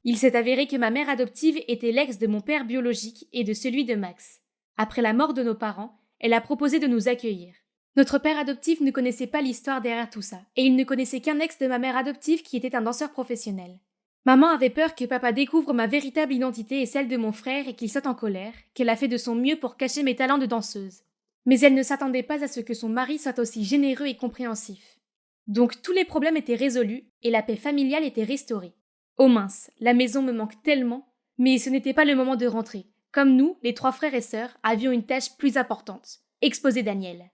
Il s'est avéré que ma mère adoptive était l'ex de mon père biologique et de celui de Max. Après la mort de nos parents, elle a proposé de nous accueillir. Notre père adoptif ne connaissait pas l'histoire derrière tout ça, et il ne connaissait qu'un ex de ma mère adoptive qui était un danseur professionnel. Maman avait peur que papa découvre ma véritable identité et celle de mon frère et qu'il saute en colère, qu'elle a fait de son mieux pour cacher mes talents de danseuse. Mais elle ne s'attendait pas à ce que son mari soit aussi généreux et compréhensif. Donc tous les problèmes étaient résolus et la paix familiale était restaurée. Oh mince, la maison me manque tellement, mais ce n'était pas le moment de rentrer. Comme nous, les 3 frères et sœurs, avions une tâche plus importante, exposer Daniel.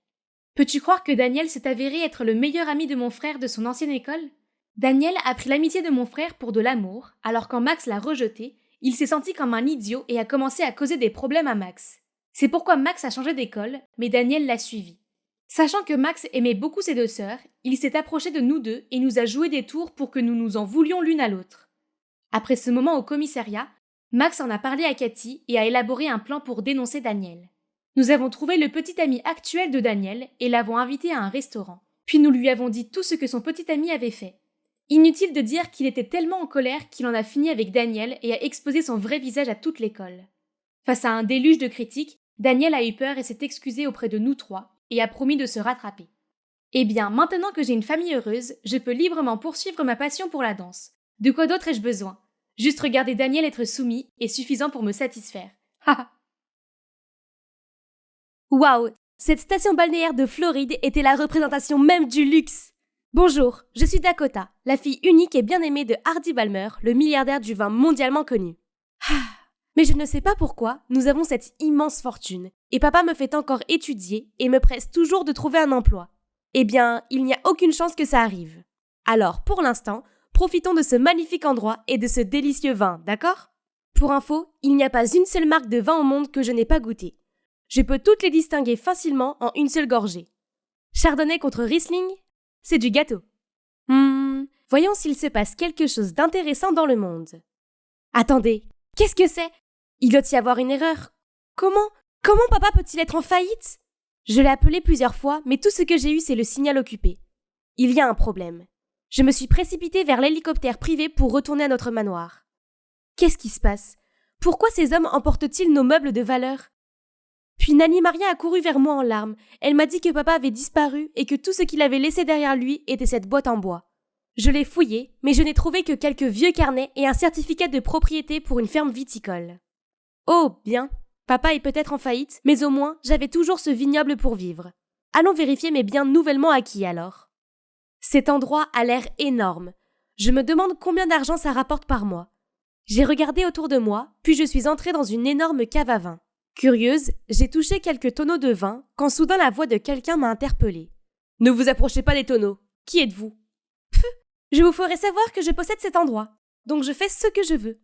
Peux-tu croire que Daniel s'est avéré être le meilleur ami de mon frère de son ancienne école? Daniel a pris l'amitié de mon frère pour de l'amour, alors quand Max l'a rejeté, il s'est senti comme un idiot et a commencé à causer des problèmes à Max. C'est pourquoi Max a changé d'école, mais Daniel l'a suivi. Sachant que Max aimait beaucoup ses 2 sœurs, il s'est approché de nous 2 et nous a joué des tours pour que nous nous en voulions l'une à l'autre. Après ce moment au commissariat, Max en a parlé à Cathy et a élaboré un plan pour dénoncer Daniel. Nous avons trouvé le petit ami actuel de Daniel et l'avons invité à un restaurant. Puis nous lui avons dit tout ce que son petit ami avait fait. Inutile de dire qu'il était tellement en colère qu'il en a fini avec Daniel et a exposé son vrai visage à toute l'école. Face à un déluge de critiques, Daniel a eu peur et s'est excusé auprès de nous 3 et a promis de se rattraper. Eh bien, maintenant que j'ai une famille heureuse, je peux librement poursuivre ma passion pour la danse. De quoi d'autre ai-je besoin? Juste regarder Daniel être soumis est suffisant pour me satisfaire. Haha. Waouh, Cette station balnéaire de Floride était la représentation même du luxe. Bonjour, je suis Dakota, la fille unique et bien aimée de Hardy Balmer, le milliardaire du vin mondialement connu. Mais je ne sais pas pourquoi, nous avons cette immense fortune, et papa me fait encore étudier et me presse toujours de trouver un emploi. Eh bien, il n'y a aucune chance que ça arrive. Alors, pour l'instant, profitons de ce magnifique endroit et de ce délicieux vin, d'accord ? Pour info, il n'y a pas une seule marque de vin au monde que je n'ai pas goûté. Je peux toutes les distinguer facilement en une seule gorgée. Chardonnay contre Riesling, c'est du gâteau. Voyons s'il se passe quelque chose d'intéressant dans le monde. Attendez, qu'est-ce que c'est ? Il doit y avoir une erreur. Comment papa peut-il être en faillite ? Je l'ai appelé plusieurs fois, mais tout ce que j'ai eu, c'est le signal occupé. Il y a un problème. Je me suis précipitée vers l'hélicoptère privé pour retourner à notre manoir. Qu'est-ce qui se passe ? Pourquoi ces hommes emportent-ils nos meubles de valeur ? Puis Nanny Maria a couru vers moi en larmes. Elle m'a dit que papa avait disparu et que tout ce qu'il avait laissé derrière lui était cette boîte en bois. Je l'ai fouillée, mais je n'ai trouvé que quelques vieux carnets et un certificat de propriété pour une ferme viticole. Oh, bien. Papa est peut-être en faillite, mais au moins, j'avais toujours ce vignoble pour vivre. Allons vérifier mes biens nouvellement acquis alors. Cet endroit a l'air énorme. Je me demande combien d'argent ça rapporte par mois. J'ai regardé autour de moi, puis je suis entrée dans une énorme cave à vin. Curieuse, j'ai touché quelques tonneaux de vin quand soudain la voix de quelqu'un m'a interpellée. « Ne vous approchez pas des tonneaux. Qui êtes-vous »« Je vous ferai savoir que je possède cet endroit, donc je fais ce que je veux. »«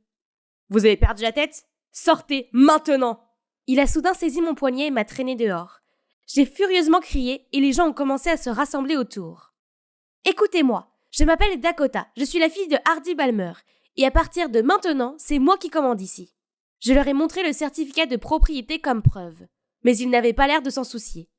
Vous avez perdu la tête ? Sortez maintenant !» Il a soudain saisi mon poignet et m'a traîné dehors. J'ai furieusement crié et les gens ont commencé à se rassembler autour. « Écoutez-moi, je m'appelle Dakota, je suis la fille de Hardy Balmer, et à partir de maintenant, c'est moi qui commande ici. » Je leur ai montré le certificat de propriété comme preuve, mais ils n'avaient pas l'air de s'en soucier.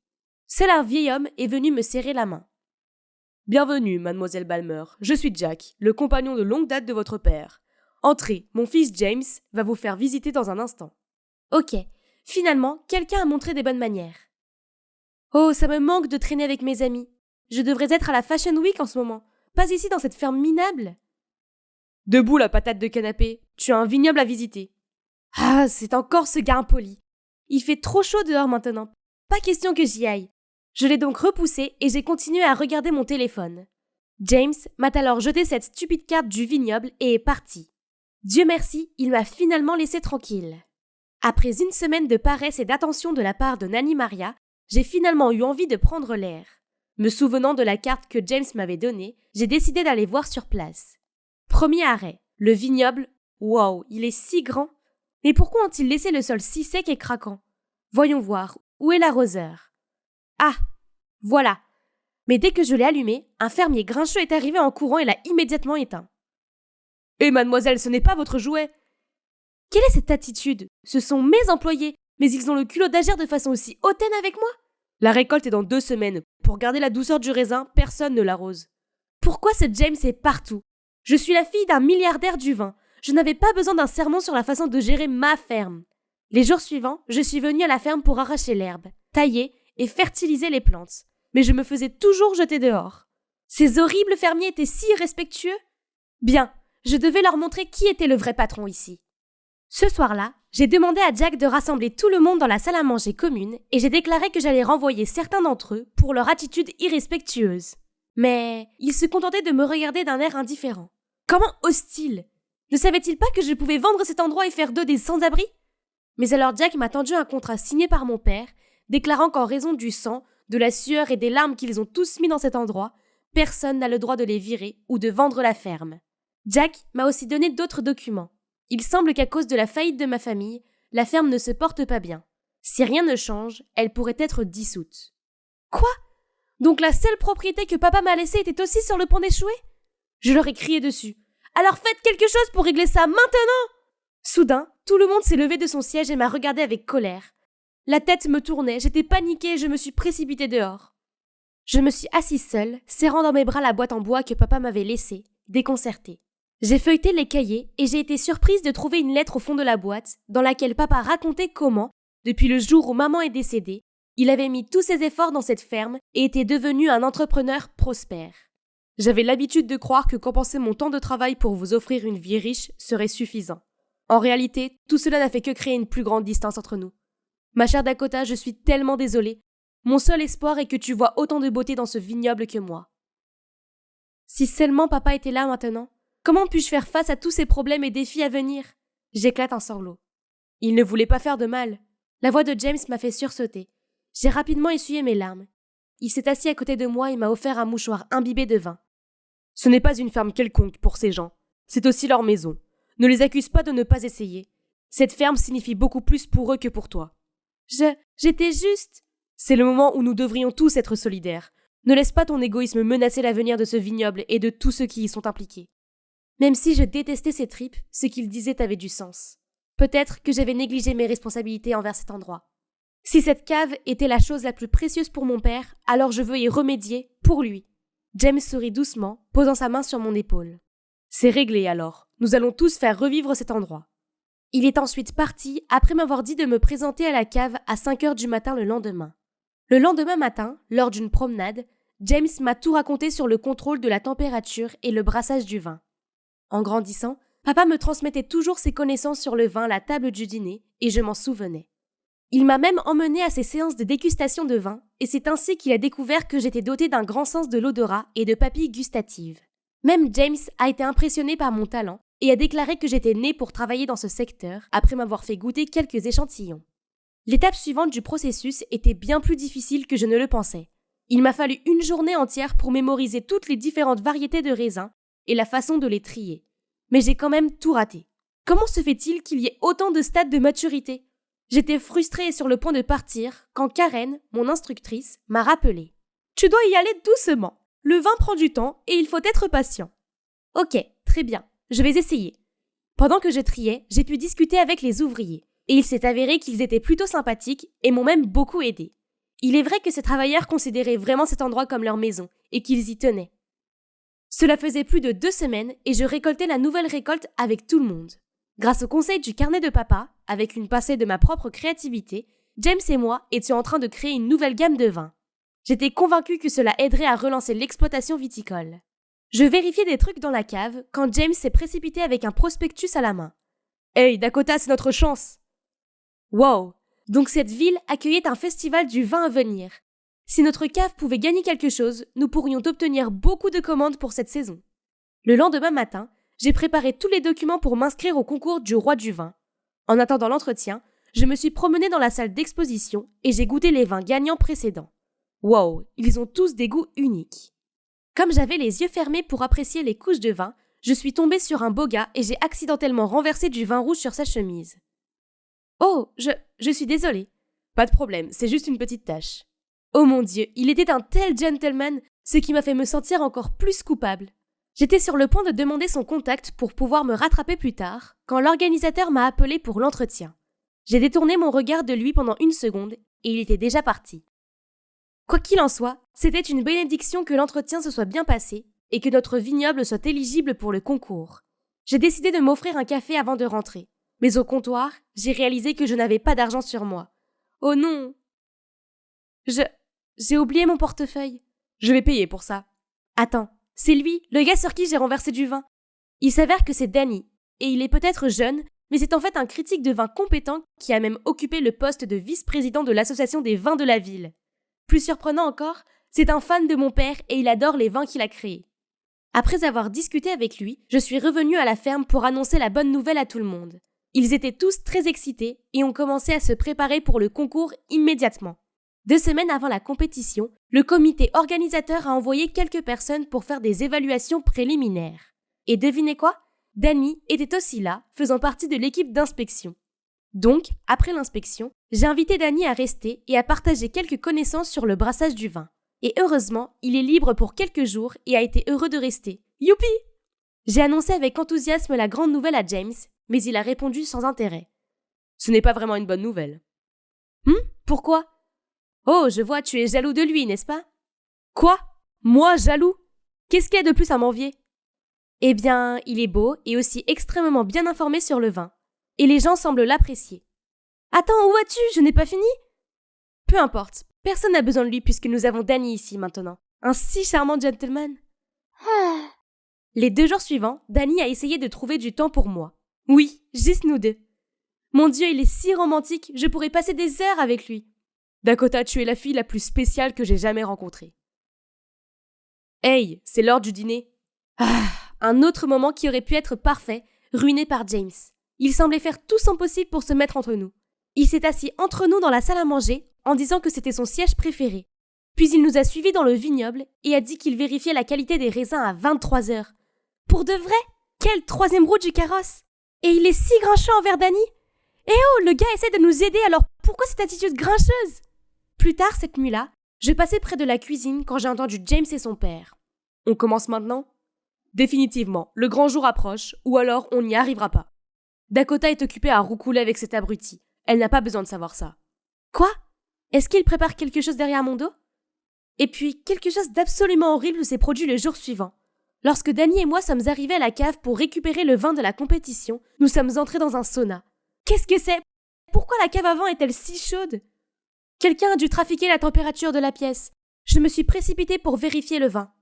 Seul un vieil homme est venu me serrer la main. « Bienvenue, mademoiselle Balmer, je suis Jack, le compagnon de longue date de votre père. Entrez, mon fils James va vous faire visiter dans un instant. » Ok, finalement, quelqu'un a montré des bonnes manières. Oh, ça me manque de traîner avec mes amis. Je devrais être à la Fashion Week en ce moment, pas ici dans cette ferme minable. Debout la patate de canapé, tu as un vignoble à visiter. Ah, c'est encore ce gars impoli. Il fait trop chaud dehors maintenant. Pas question que j'y aille. Je l'ai donc repoussé et j'ai continué à regarder mon téléphone. James m'a alors jeté cette stupide carte du vignoble et est parti. Dieu merci, il m'a finalement laissé tranquille. Après une semaine de paresse et d'attention de la part de Nanny Maria, j'ai finalement eu envie de prendre l'air. Me souvenant de la carte que James m'avait donnée, j'ai décidé d'aller voir sur place. Premier arrêt, le vignoble. Wow, il est si grand. Mais pourquoi ont-ils laissé le sol si sec et craquant ? Voyons voir, où est l'arroseur ? Ah, voilà. Mais dès que je l'ai allumé, un fermier grincheux est arrivé en courant et l'a immédiatement éteint. « Eh mademoiselle, ce n'est pas votre jouet !»« Quelle est cette attitude ? Ce sont mes employés, mais ils ont le culot d'agir de façon aussi hautaine avec moi ? La récolte est dans 2 semaines. Pour garder la douceur du raisin, personne ne l'arrose. Pourquoi ce James est partout ? Je suis la fille d'un milliardaire du vin. Je n'avais pas besoin d'un sermon sur la façon de gérer ma ferme. Les jours suivants, je suis venue à la ferme pour arracher l'herbe, tailler et fertiliser les plantes. Mais je me faisais toujours jeter dehors. Ces horribles fermiers étaient si irrespectueux. Bien, je devais leur montrer qui était le vrai patron ici. Ce soir-là, j'ai demandé à Jack de rassembler tout le monde dans la salle à manger commune et j'ai déclaré que j'allais renvoyer certains d'entre eux pour leur attitude irrespectueuse. Mais ils se contentaient de me regarder d'un air indifférent. Comment osent-ils ? Ne savaient-ils pas que je pouvais vendre cet endroit et faire d'eux des sans-abri ? Mais alors Jack m'a tendu un contrat signé par mon père, déclarant qu'en raison du sang, de la sueur et des larmes qu'ils ont tous mis dans cet endroit, personne n'a le droit de les virer ou de vendre la ferme. Jack m'a aussi donné d'autres documents. Il semble qu'à cause de la faillite de ma famille, la ferme ne se porte pas bien. Si rien ne change, elle pourrait être dissoute. Quoi ? Donc la seule propriété que papa m'a laissée était aussi sur le point d'échouer ? Je leur ai crié dessus. Alors faites quelque chose pour régler ça maintenant ! Soudain, tout le monde s'est levé de son siège et m'a regardé avec colère. La tête me tournait, j'étais paniquée et je me suis précipitée dehors. Je me suis assise seule, serrant dans mes bras la boîte en bois que papa m'avait laissée, déconcertée. J'ai feuilleté les cahiers et j'ai été surprise de trouver une lettre au fond de la boîte dans laquelle papa racontait comment, depuis le jour où maman est décédée, il avait mis tous ses efforts dans cette ferme et était devenu un entrepreneur prospère. J'avais l'habitude de croire que compenser mon temps de travail pour vous offrir une vie riche serait suffisant. En réalité, tout cela n'a fait que créer une plus grande distance entre nous. Ma chère Dakota, je suis tellement désolée. Mon seul espoir est que tu vois autant de beauté dans ce vignoble que moi. Si seulement papa était là maintenant, comment puis-je faire face à tous ces problèmes et défis à venir? J'éclate en sanglots. Il ne voulait pas faire de mal. La voix de James m'a fait sursauter. J'ai rapidement essuyé mes larmes. Il s'est assis à côté de moi et m'a offert un mouchoir imbibé de vin. Ce n'est pas une ferme quelconque pour ces gens. C'est aussi leur maison. Ne les accuse pas de ne pas essayer. Cette ferme signifie beaucoup plus pour eux que pour toi. J'étais juste... C'est le moment où nous devrions tous être solidaires. Ne laisse pas ton égoïsme menacer l'avenir de ce vignoble et de tous ceux qui y sont impliqués. Même si je détestais ces tripes, ce qu'ils disaient avait du sens. Peut-être que j'avais négligé mes responsabilités envers cet endroit. Si cette cave était la chose la plus précieuse pour mon père, alors je veux y remédier pour lui. James sourit doucement, posant sa main sur mon épaule. C'est réglé alors. Nous allons tous faire revivre cet endroit. Il est ensuite parti après m'avoir dit de me présenter à la cave à 5h du matin le lendemain. Le lendemain matin, lors d'une promenade, James m'a tout raconté sur le contrôle de la température et le brassage du vin. En grandissant, papa me transmettait toujours ses connaissances sur le vin à la table du dîner et je m'en souvenais. Il m'a même emmené à ses séances de dégustation de vin et c'est ainsi qu'il a découvert que j'étais dotée d'un grand sens de l'odorat et de papilles gustatives. Même James a été impressionné par mon talent et a déclaré que j'étais née pour travailler dans ce secteur après m'avoir fait goûter quelques échantillons. L'étape suivante du processus était bien plus difficile que je ne le pensais. Il m'a fallu une journée entière pour mémoriser toutes les différentes variétés de raisins et la façon de les trier. Mais j'ai quand même tout raté. Comment se fait-il qu'il y ait autant de stades de maturité? J'étais frustrée et sur le point de partir quand Karen, mon instructrice, m'a rappelé. « Tu dois y aller doucement. Le vin prend du temps et il faut être patient. » Ok, très bien, je vais essayer. Pendant que je triais, j'ai pu discuter avec les ouvriers. Et il s'est avéré qu'ils étaient plutôt sympathiques et m'ont même beaucoup aidé. Il est vrai que ces travailleurs considéraient vraiment cet endroit comme leur maison et qu'ils y tenaient. Cela faisait plus de 2 semaines et je récoltais la nouvelle récolte avec tout le monde. Grâce au conseil du carnet de papa, avec une pincée de ma propre créativité, James et moi étions en train de créer une nouvelle gamme de vins. J'étais convaincue que cela aiderait à relancer l'exploitation viticole. Je vérifiais des trucs dans la cave quand James s'est précipité avec un prospectus à la main. « Hey, Dakota, c'est notre chance !» Wow! Donc cette ville accueillait un festival du vin à venir. Si notre cave pouvait gagner quelque chose, nous pourrions obtenir beaucoup de commandes pour cette saison. Le lendemain matin, j'ai préparé tous les documents pour m'inscrire au concours du roi du vin. En attendant l'entretien, je me suis promenée dans la salle d'exposition et j'ai goûté les vins gagnants précédents. Wow! Ils ont tous des goûts uniques. Comme j'avais les yeux fermés pour apprécier les couches de vin, je suis tombée sur un beau gars et j'ai accidentellement renversé du vin rouge sur sa chemise. Oh, je suis désolée. Pas de problème, c'est juste une petite tache. Oh mon Dieu, il était un tel gentleman, ce qui m'a fait me sentir encore plus coupable. J'étais sur le point de demander son contact pour pouvoir me rattraper plus tard, quand l'organisateur m'a appelé pour l'entretien. J'ai détourné mon regard de lui pendant 1 seconde et il était déjà parti. Quoi qu'il en soit, c'était une bénédiction que l'entretien se soit bien passé et que notre vignoble soit éligible pour le concours. J'ai décidé de m'offrir un café avant de rentrer. Mais au comptoir, j'ai réalisé que je n'avais pas d'argent sur moi. Oh non! J'ai oublié mon portefeuille. Je vais payer pour ça. Attends, c'est lui, le gars sur qui j'ai renversé du vin. Il s'avère que c'est Danny, et il est peut-être jeune, mais c'est en fait un critique de vin compétent qui a même occupé le poste de vice-président de l'association des vins de la ville. Plus surprenant encore, c'est un fan de mon père et il adore les vins qu'il a créés. Après avoir discuté avec lui, je suis revenue à la ferme pour annoncer la bonne nouvelle à tout le monde. Ils étaient tous très excités et ont commencé à se préparer pour le concours immédiatement. 2 semaines avant la compétition, le comité organisateur a envoyé quelques personnes pour faire des évaluations préliminaires. Et devinez quoi? Danny était aussi là, faisant partie de l'équipe d'inspection. Donc, après l'inspection, j'ai invité Danny à rester et à partager quelques connaissances sur le brassage du vin. Et heureusement, il est libre pour quelques jours et a été heureux de rester. Youpi! J'ai annoncé avec enthousiasme la grande nouvelle à James, mais il a répondu sans intérêt. Ce n'est pas vraiment une bonne nouvelle. Pourquoi? Oh, je vois, tu es jaloux de lui, n'est-ce pas? Quoi? Moi, jaloux? Qu'est-ce qu'il y a de plus à m'envier? Eh bien, il est beau et aussi extrêmement bien informé sur le vin. Et les gens semblent l'apprécier. Attends, où vas-tu? Je n'ai pas fini? Peu importe, personne n'a besoin de lui puisque nous avons Danny ici maintenant. Un si charmant gentleman. Les 2 jours suivants, Danny a essayé de trouver du temps pour moi. Oui, juste nous 2. Mon Dieu, il est si romantique, je pourrais passer des heures avec lui. Dakota, tu es la fille la plus spéciale que j'ai jamais rencontrée. Hey, c'est l'heure du dîner. Un autre moment qui aurait pu être parfait, ruiné par James. Il semblait faire tout son possible pour se mettre entre nous. Il s'est assis entre nous dans la salle à manger en disant que c'était son siège préféré. Puis il nous a suivis dans le vignoble et a dit qu'il vérifiait la qualité des raisins à 23h. Pour de vrai? Quelle troisième roue du carrosse? Et il est si grincheux envers Danny? Eh oh, le gars essaie de nous aider, alors pourquoi cette attitude grincheuse? Plus tard cette nuit-là, je passais près de la cuisine quand j'ai entendu James et son père. On commence maintenant? Définitivement, le grand jour approche, ou alors on n'y arrivera pas. Dakota est occupée à roucouler avec cet abruti. Elle n'a pas besoin de savoir ça. Quoi? Est-ce qu'il prépare quelque chose derrière mon dos? Et puis, quelque chose d'absolument horrible s'est produit le jour suivant. Lorsque Danny et moi sommes arrivés à la cave pour récupérer le vin de la compétition, nous sommes entrés dans un sauna. Qu'est-ce que c'est? Pourquoi la cave à vin est-elle si chaude? Quelqu'un a dû trafiquer la température de la pièce. Je me suis précipitée pour vérifier le vin.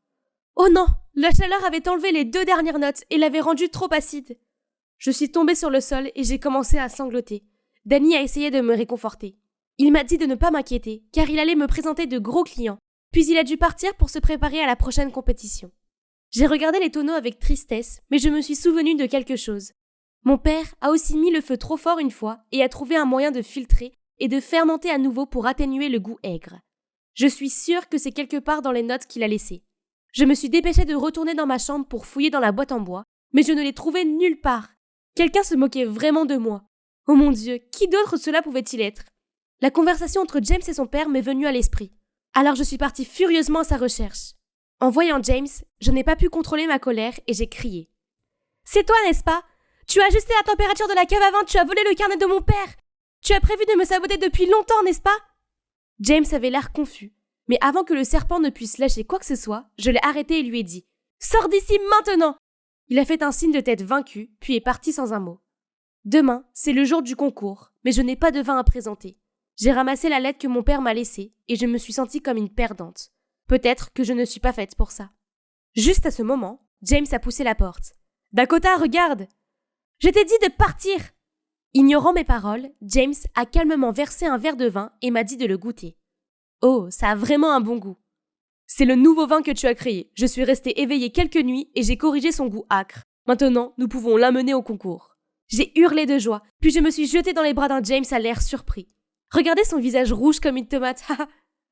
Oh non! La chaleur avait enlevé les 2 dernières notes et l'avait rendu trop acide. Je suis tombée sur le sol et j'ai commencé à sangloter. Danny a essayé de me réconforter. Il m'a dit de ne pas m'inquiéter, car il allait me présenter de gros clients, puis il a dû partir pour se préparer à la prochaine compétition. J'ai regardé les tonneaux avec tristesse, mais je me suis souvenue de quelque chose. Mon père a aussi mis le feu trop fort une fois et a trouvé un moyen de filtrer et de fermenter à nouveau pour atténuer le goût aigre. Je suis sûre que c'est quelque part dans les notes qu'il a laissées. Je me suis dépêchée de retourner dans ma chambre pour fouiller dans la boîte en bois, mais je ne l'ai trouvée nulle part. Quelqu'un se moquait vraiment de moi. Oh mon Dieu, qui d'autre cela pouvait-il être? La conversation entre James et son père m'est venue à l'esprit. Alors je suis partie furieusement à sa recherche. En voyant James, je n'ai pas pu contrôler ma colère et j'ai crié. « C'est toi, n'est-ce pas? Tu as ajusté la température de la cave à vin, tu as volé le carnet de mon père! Tu as prévu de me saboter depuis longtemps, n'est-ce pas? » James avait l'air confus, mais avant que le serpent ne puisse lâcher quoi que ce soit, je l'ai arrêté et lui ai dit « Sors d'ici maintenant !» Il a fait un signe de tête vaincu, puis est parti sans un mot. Demain, c'est le jour du concours, mais je n'ai pas de vin à présenter. J'ai ramassé la lettre que mon père m'a laissée et je me suis sentie comme une perdante. Peut-être que je ne suis pas faite pour ça. Juste à ce moment, James a poussé la porte. « Dakota, regarde !»« Je t'ai dit de partir !» Ignorant mes paroles, James a calmement versé un verre de vin et m'a dit de le goûter. Oh, ça a vraiment un bon goût. C'est le nouveau vin que tu as créé. Je suis restée éveillée quelques nuits et j'ai corrigé son goût âcre. Maintenant, nous pouvons l'amener au concours. J'ai hurlé de joie, puis je me suis jetée dans les bras d'un James à l'air surpris. Regardez son visage rouge comme une tomate,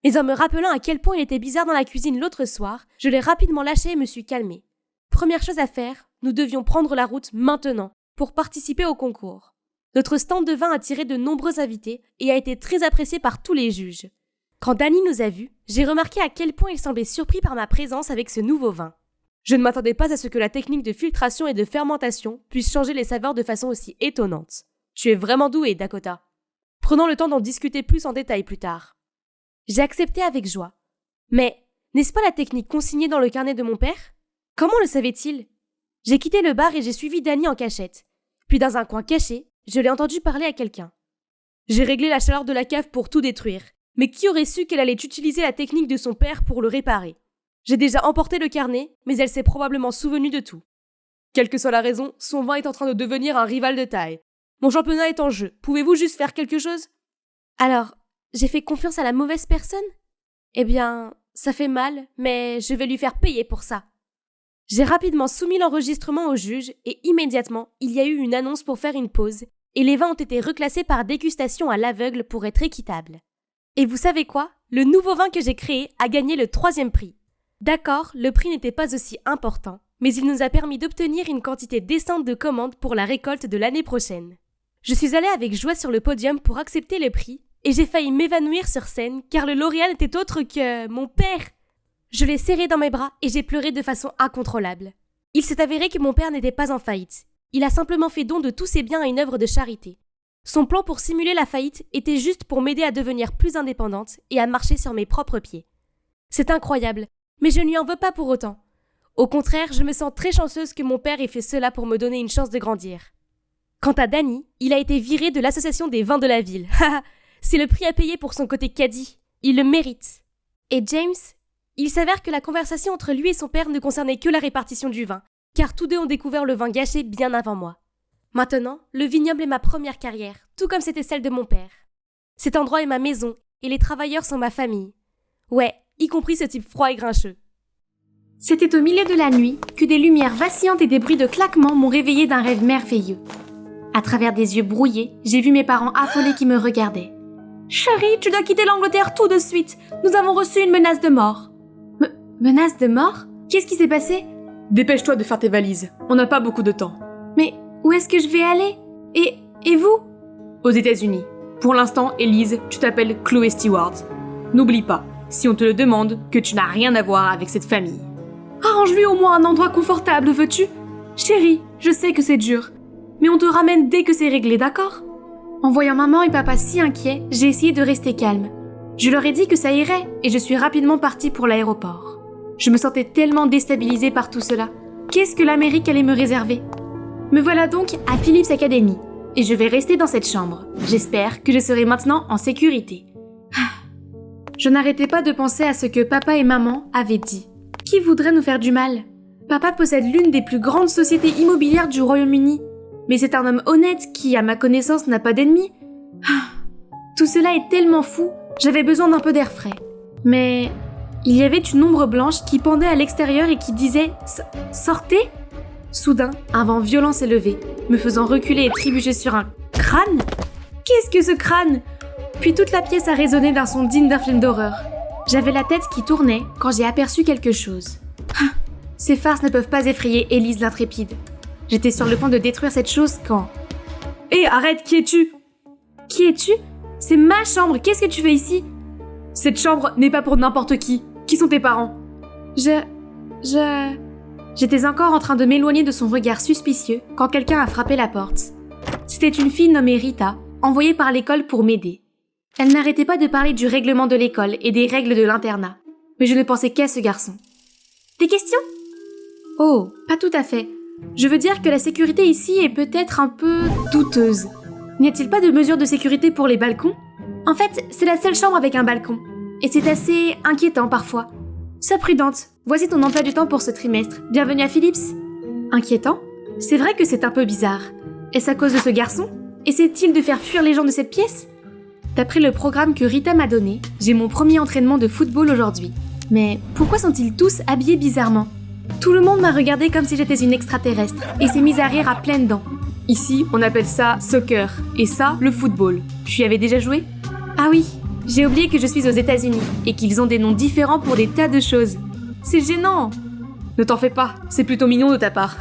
Mais en me rappelant à quel point il était bizarre dans la cuisine l'autre soir, je l'ai rapidement lâché et me suis calmée. Première chose à faire, nous devions prendre la route maintenant pour participer au concours. Notre stand de vin a attiré de nombreux invités et a été très apprécié par tous les juges. Quand Danny nous a vus, j'ai remarqué à quel point il semblait surpris par ma présence avec ce nouveau vin. Je ne m'attendais pas à ce que la technique de filtration et de fermentation puisse changer les saveurs de façon aussi étonnante. Tu es vraiment douée, Dakota. Prenons le temps d'en discuter plus en détail plus tard. J'ai accepté avec joie. Mais n'est-ce pas la technique consignée dans le carnet de mon père? Comment le savait-il? J'ai quitté le bar et j'ai suivi Danny en cachette. Puis dans un coin caché, je l'ai entendu parler à quelqu'un. J'ai réglé la chaleur de la cave pour tout détruire. Mais qui aurait su qu'elle allait utiliser la technique de son père pour le réparer? J'ai déjà emporté le carnet, mais elle s'est probablement souvenue de tout. Quelle que soit la raison, son vin est en train de devenir un rival de taille. Mon championnat est en jeu. Pouvez-vous juste faire quelque chose? Alors, j'ai fait confiance à la mauvaise personne? Eh bien, ça fait mal, mais je vais lui faire payer pour ça. J'ai rapidement soumis l'enregistrement au juge et immédiatement, il y a eu une annonce pour faire une pause et les vins ont été reclassés par dégustation à l'aveugle pour être équitable. Et vous savez quoi? Le nouveau vin que j'ai créé a gagné le 3e prix. D'accord, le prix n'était pas aussi important, mais il nous a permis d'obtenir une quantité décente de commandes pour la récolte de l'année prochaine. Je suis allée avec joie sur le podium pour accepter le prix et j'ai failli m'évanouir sur scène car le lauréat n'était autre que mon père. Je l'ai serré dans mes bras et j'ai pleuré de façon incontrôlable. Il s'est avéré que mon père n'était pas en faillite. Il a simplement fait don de tous ses biens à une œuvre de charité. Son plan pour simuler la faillite était juste pour m'aider à devenir plus indépendante et à marcher sur mes propres pieds. C'est incroyable, mais je ne lui en veux pas pour autant. Au contraire, je me sens très chanceuse que mon père ait fait cela pour me donner une chance de grandir. Quant à Danny, il a été viré de l'association des vins de la ville. C'est le prix à payer pour son côté caddie. Il le mérite. Et James, il s'avère que la conversation entre lui et son père ne concernait que la répartition du vin, car tous deux ont découvert le vin gâché bien avant moi. Maintenant, le vignoble est ma première carrière, tout comme c'était celle de mon père. Cet endroit est ma maison, et les travailleurs sont ma famille. Ouais, y compris ce type froid et grincheux. C'était au milieu de la nuit que des lumières vacillantes et des bruits de claquements m'ont réveillée d'un rêve merveilleux. À travers des yeux brouillés, j'ai vu mes parents affolés qui me regardaient. « Chérie, tu dois quitter l'Angleterre tout de suite. Nous avons reçu une menace de mort. » Menace de mort? Qu'est-ce qui s'est passé? Dépêche-toi de faire tes valises. On n'a pas beaucoup de temps. Mais où est-ce que je vais aller? Et vous? Aux États-Unis. Pour l'instant, Élise, tu t'appelles Chloé Stewart. N'oublie pas, si on te le demande, que tu n'as rien à voir avec cette famille. Arrange-lui au moins un endroit confortable, veux-tu? Chérie, je sais que c'est dur, mais on te ramène dès que c'est réglé, d'accord? En voyant maman et papa si inquiets, j'ai essayé de rester calme. Je leur ai dit que ça irait et je suis rapidement partie pour l'aéroport. Je me sentais tellement déstabilisée par tout cela. Qu'est-ce que l'Amérique allait me réserver? Me voilà donc à Phillips Academy et je vais rester dans cette chambre. J'espère que je serai maintenant en sécurité. Je n'arrêtais pas de penser à ce que papa et maman avaient dit. Qui voudrait nous faire du mal? Papa possède l'une des plus grandes sociétés immobilières du Royaume-Uni. Mais c'est un homme honnête qui, à ma connaissance, n'a pas d'ennemis. Tout cela est tellement fou, j'avais besoin d'un peu d'air frais. Mais il y avait une ombre blanche qui pendait à l'extérieur et qui disait « Sortez !» Soudain, un vent violent s'est levé, me faisant reculer et trébucher sur un crâne. Qu'est-ce que ce crâne? Puis toute la pièce a résonné d'un son digne d'un film d'horreur. J'avais la tête qui tournait quand j'ai aperçu quelque chose. Ces farces ne peuvent pas effrayer Élise l'intrépide. J'étais sur le point de détruire cette chose quand... Hé, arrête, qui es-tu? Qui es-tu? C'est ma chambre, qu'est-ce que tu fais ici? Cette chambre n'est pas pour n'importe qui. Qui sont tes parents? J'étais encore en train de m'éloigner de son regard suspicieux quand quelqu'un a frappé la porte. C'était une fille nommée Rita, envoyée par l'école pour m'aider. Elle n'arrêtait pas de parler du règlement de l'école et des règles de l'internat, mais je ne pensais qu'à ce garçon. Des questions? Oh, pas tout à fait. Je veux dire que la sécurité ici est peut-être un peu douteuse. N'y a-t-il pas de mesures de sécurité pour les balcons? En fait, c'est la seule chambre avec un balcon. Et c'est assez inquiétant parfois. Sois prudente, voici ton emploi du temps pour ce trimestre. Bienvenue à Phillips. Inquiétant? C'est vrai que c'est un peu bizarre. Est-ce à cause de ce garçon? Essaie-t-il de faire fuir les gens de cette pièce? D'après le programme que Rita m'a donné, j'ai mon premier entraînement de football aujourd'hui. Mais pourquoi sont-ils tous habillés bizarrement? Tout le monde m'a regardé comme si j'étais une extraterrestre et s'est mis à rire à pleines dents. Ici, on appelle ça soccer, et ça, le football. Tu y avais déjà joué? Ah oui, j'ai oublié que je suis aux États-Unis et qu'ils ont des noms différents pour des tas de choses. C'est gênant! Ne t'en fais pas, c'est plutôt mignon de ta part.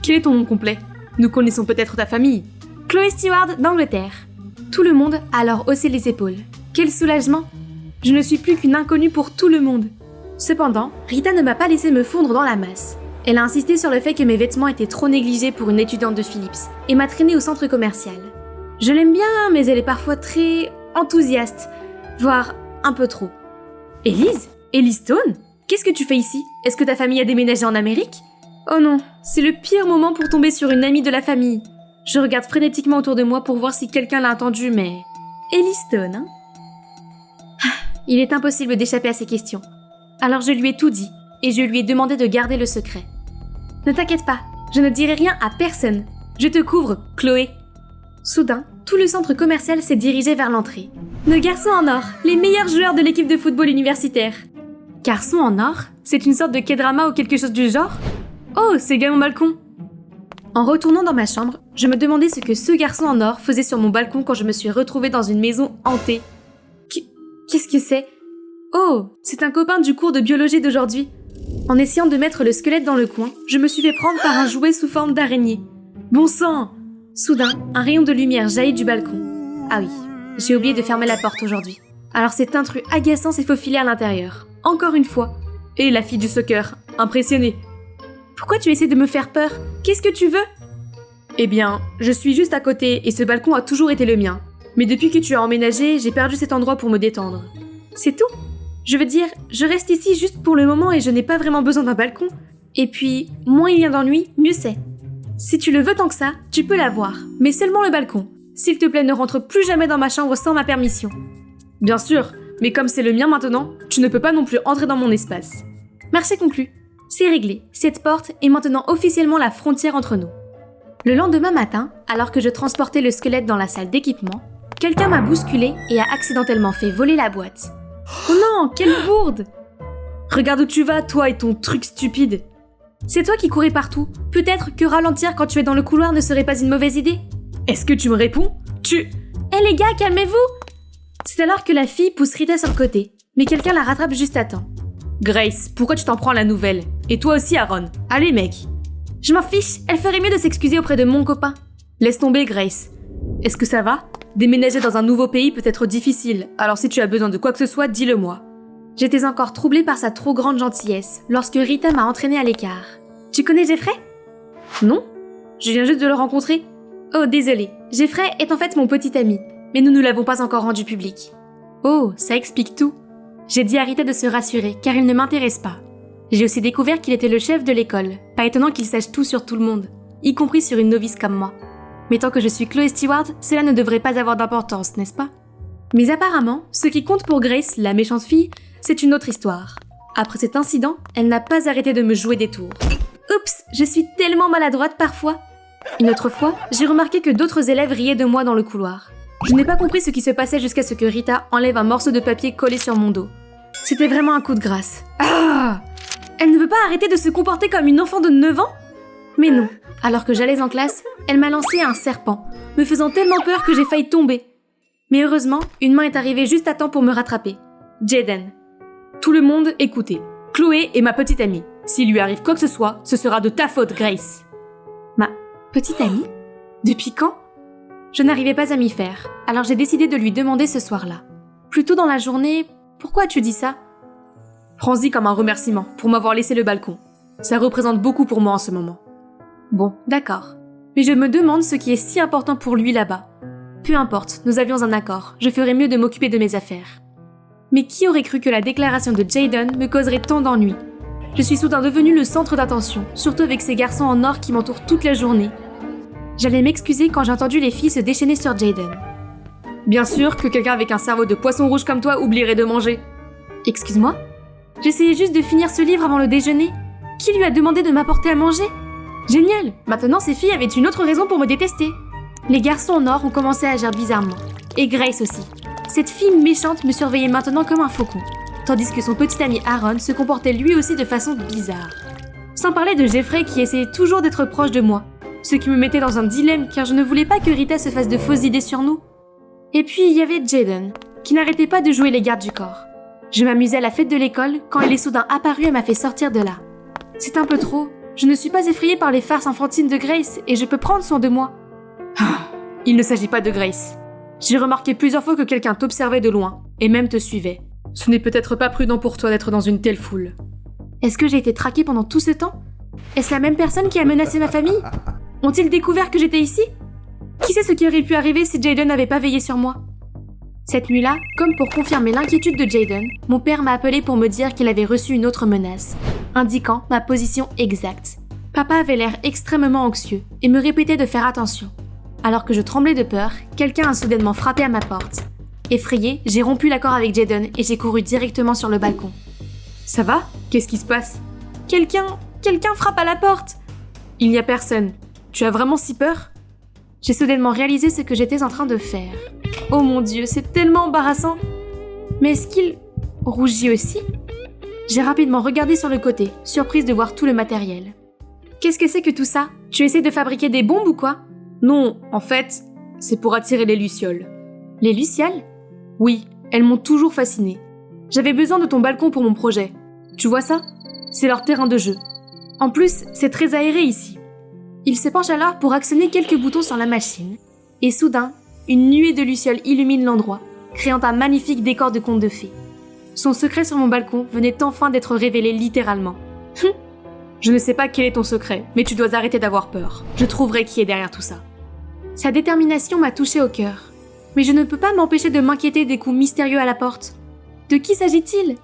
Quel est ton nom complet? Nous connaissons peut-être ta famille. Chloé Stewart d'Angleterre. Tout le monde a alors haussé les épaules. Quel soulagement! Je ne suis plus qu'une inconnue pour tout le monde. Cependant, Rita ne m'a pas laissé me fondre dans la masse. Elle a insisté sur le fait que mes vêtements étaient trop négligés pour une étudiante de Phillips et m'a traînée au centre commercial. Je l'aime bien, mais elle est parfois très enthousiaste, voire un peu trop. Élise? Élise Stone? Qu'est-ce que tu fais ici? Est-ce que ta famille a déménagé en Amérique? Oh non, c'est le pire moment pour tomber sur une amie de la famille. Je regarde frénétiquement autour de moi pour voir si quelqu'un l'a entendu, mais... Élise Stone, hein? Il est impossible d'échapper à ces questions. Alors je lui ai tout dit, et je lui ai demandé de garder le secret. Ne t'inquiète pas, je ne dirai rien à personne. Je te couvre, Chloé. Soudain, tout le centre commercial s'est dirigé vers l'entrée. Nos garçons en or, les meilleurs joueurs de l'équipe de football universitaire. Garçons en or? C'est une sorte de K-drama ou quelque chose du genre? Oh, c'est gars mon balcon. En retournant dans ma chambre, je me demandais ce que ce garçon en or faisait sur mon balcon quand je me suis retrouvée dans une maison hantée. Qu'est-ce que c'est? Oh, c'est un copain du cours de biologie d'aujourd'hui. En essayant de mettre le squelette dans le coin, je me suis fait prendre par un jouet sous forme d'araignée. Bon sang! Soudain, un rayon de lumière jaillit du balcon. Ah oui, j'ai oublié de fermer la porte aujourd'hui. Alors cet intrus agaçant s'est faufilé à l'intérieur. Encore une fois. Et la fille du soccer, impressionnée. Pourquoi tu essaies de me faire peur? Qu'est-ce que tu veux? Eh bien, je suis juste à côté et ce balcon a toujours été le mien. Mais depuis que tu as emménagé, j'ai perdu cet endroit pour me détendre. C'est tout? Je veux dire, je reste ici juste pour le moment et je n'ai pas vraiment besoin d'un balcon. Et puis, moins il y a d'ennui, mieux c'est. Si tu le veux tant que ça, tu peux l'avoir, mais seulement le balcon. S'il te plaît, ne rentre plus jamais dans ma chambre sans ma permission. Bien sûr, mais comme c'est le mien maintenant, tu ne peux pas non plus entrer dans mon espace. Marché conclu. C'est réglé, cette porte est maintenant officiellement la frontière entre nous. Le lendemain matin, alors que je transportais le squelette dans la salle d'équipement, quelqu'un m'a bousculé et a accidentellement fait voler la boîte. Oh non, quelle bourde! Regarde où tu vas, toi et ton truc stupide. C'est toi qui courais partout. Peut-être que ralentir quand tu es dans le couloir ne serait pas une mauvaise idée. Est-ce que tu me réponds? Hé les gars, calmez-vous! C'est alors que la fille pousse Rita sur le côté, mais quelqu'un la rattrape juste à temps. Grace, pourquoi tu t'en prends à la nouvelle? Et toi aussi, Aaron. Allez, mec. Je m'en fiche, elle ferait mieux de s'excuser auprès de mon copain. Laisse tomber, Grace. Est-ce que ça va? Déménager dans un nouveau pays peut être difficile, alors si tu as besoin de quoi que ce soit, dis-le-moi. J'étais encore troublée par sa trop grande gentillesse lorsque Rita m'a entraînée à l'écart. Tu connais Jeffrey? Non, je viens juste de le rencontrer. Oh, désolée. Jeffrey est en fait mon petit ami, mais nous ne l'avons pas encore rendu public. Oh, ça explique tout. J'ai dit à Rita de se rassurer, car il ne m'intéresse pas. J'ai aussi découvert qu'il était le chef de l'école. Pas étonnant qu'il sache tout sur tout le monde, y compris sur une novice comme moi. Mais tant que je suis Chloé Stewart, cela ne devrait pas avoir d'importance, n'est-ce pas? Mais apparemment, ce qui compte pour Grace, la méchante fille, c'est une autre histoire. Après cet incident, elle n'a pas arrêté de me jouer des tours. Oups, je suis tellement maladroite parfois. Une autre fois, j'ai remarqué que d'autres élèves riaient de moi dans le couloir. Je n'ai pas compris ce qui se passait jusqu'à ce que Rita enlève un morceau de papier collé sur mon dos. C'était vraiment un coup de grâce. Ah! Elle ne peut pas arrêter de se comporter comme une enfant de 9 ans? Mais non, alors que j'allais en classe, elle m'a lancé un serpent, me faisant tellement peur que j'ai failli tomber. Mais heureusement, une main est arrivée juste à temps pour me rattraper. Jaden. Tout le monde, écoutez. Chloé est ma petite amie. S'il lui arrive quoi que ce soit, ce sera de ta faute, Grace. Ma petite amie? Depuis quand? Je n'arrivais pas à m'y faire, alors j'ai décidé de lui demander ce soir-là. Plus tôt dans la journée, pourquoi as-tu dit ça? Prends-y comme un remerciement pour m'avoir laissé le balcon. Ça représente beaucoup pour moi en ce moment. Bon, d'accord. Mais je me demande ce qui est si important pour lui là-bas. Peu importe, nous avions un accord, je ferais mieux de m'occuper de mes affaires. Mais qui aurait cru que la déclaration de Jaden me causerait tant d'ennuis? Je suis soudain devenue le centre d'attention, surtout avec ces garçons en or qui m'entourent toute la journée. J'allais m'excuser quand j'ai entendu les filles se déchaîner sur Jaden. Bien sûr que quelqu'un avec un cerveau de poisson rouge comme toi oublierait de manger. Excuse-moi? J'essayais juste de finir ce livre avant le déjeuner. Qui lui a demandé de m'apporter à manger? Génial! Maintenant ces filles avaient une autre raison pour me détester. Les garçons en or ont commencé à agir bizarrement. Et Grace aussi. Cette fille méchante me surveillait maintenant comme un faucon, tandis que son petit ami Aaron se comportait lui aussi de façon bizarre. Sans parler de Jeffrey qui essayait toujours d'être proche de moi, ce qui me mettait dans un dilemme car je ne voulais pas que Rita se fasse de fausses idées sur nous. Et puis il y avait Jaden, qui n'arrêtait pas de jouer les gardes du corps. Je m'amusais à la fête de l'école quand elle est soudain apparue et m'a fait sortir de là. C'est un peu trop, je ne suis pas effrayée par les farces enfantines de Grace et je peux prendre soin de moi. Il ne s'agit pas de Grace. J'ai remarqué plusieurs fois que quelqu'un t'observait de loin, et même te suivait. Ce n'est peut-être pas prudent pour toi d'être dans une telle foule. Est-ce que j'ai été traquée pendant tout ce temps? Est-ce la même personne qui a menacé ma famille? Ont-ils découvert que j'étais ici? Qui sait ce qui aurait pu arriver si Jaden n'avait pas veillé sur moi? Cette nuit-là, comme pour confirmer l'inquiétude de Jaden, mon père m'a appelé pour me dire qu'il avait reçu une autre menace, indiquant ma position exacte. Papa avait l'air extrêmement anxieux et me répétait de faire attention. Alors que je tremblais de peur, quelqu'un a soudainement frappé à ma porte. Effrayée, j'ai rompu l'accord avec Jaden et j'ai couru directement sur le balcon. Ça va? Qu'est-ce qui se passe? Quelqu'un frappe à la porte! Il n'y a personne. Tu as vraiment si peur? J'ai soudainement réalisé ce que j'étais en train de faire. Oh mon Dieu, c'est tellement embarrassant! Mais est-ce qu'il rougit aussi? J'ai rapidement regardé sur le côté, surprise de voir tout le matériel. Qu'est-ce que c'est que tout ça? Tu essaies de fabriquer des bombes ou quoi? Non, en fait, c'est pour attirer les lucioles. Les lucioles? Oui, elles m'ont toujours fascinée. J'avais besoin de ton balcon pour mon projet. Tu vois ça? C'est leur terrain de jeu. En plus, c'est très aéré ici. Il se penche alors pour actionner quelques boutons sur la machine. Et soudain, une nuée de lucioles illumine l'endroit, créant un magnifique décor de conte de fées. Son secret sur mon balcon venait enfin d'être révélé littéralement. Je ne sais pas quel est ton secret, mais tu dois arrêter d'avoir peur. Je trouverai qui est derrière tout ça. Sa détermination m'a touchée au cœur. Mais je ne peux pas m'empêcher de m'inquiéter des coups mystérieux à la porte. De qui s'agit-il?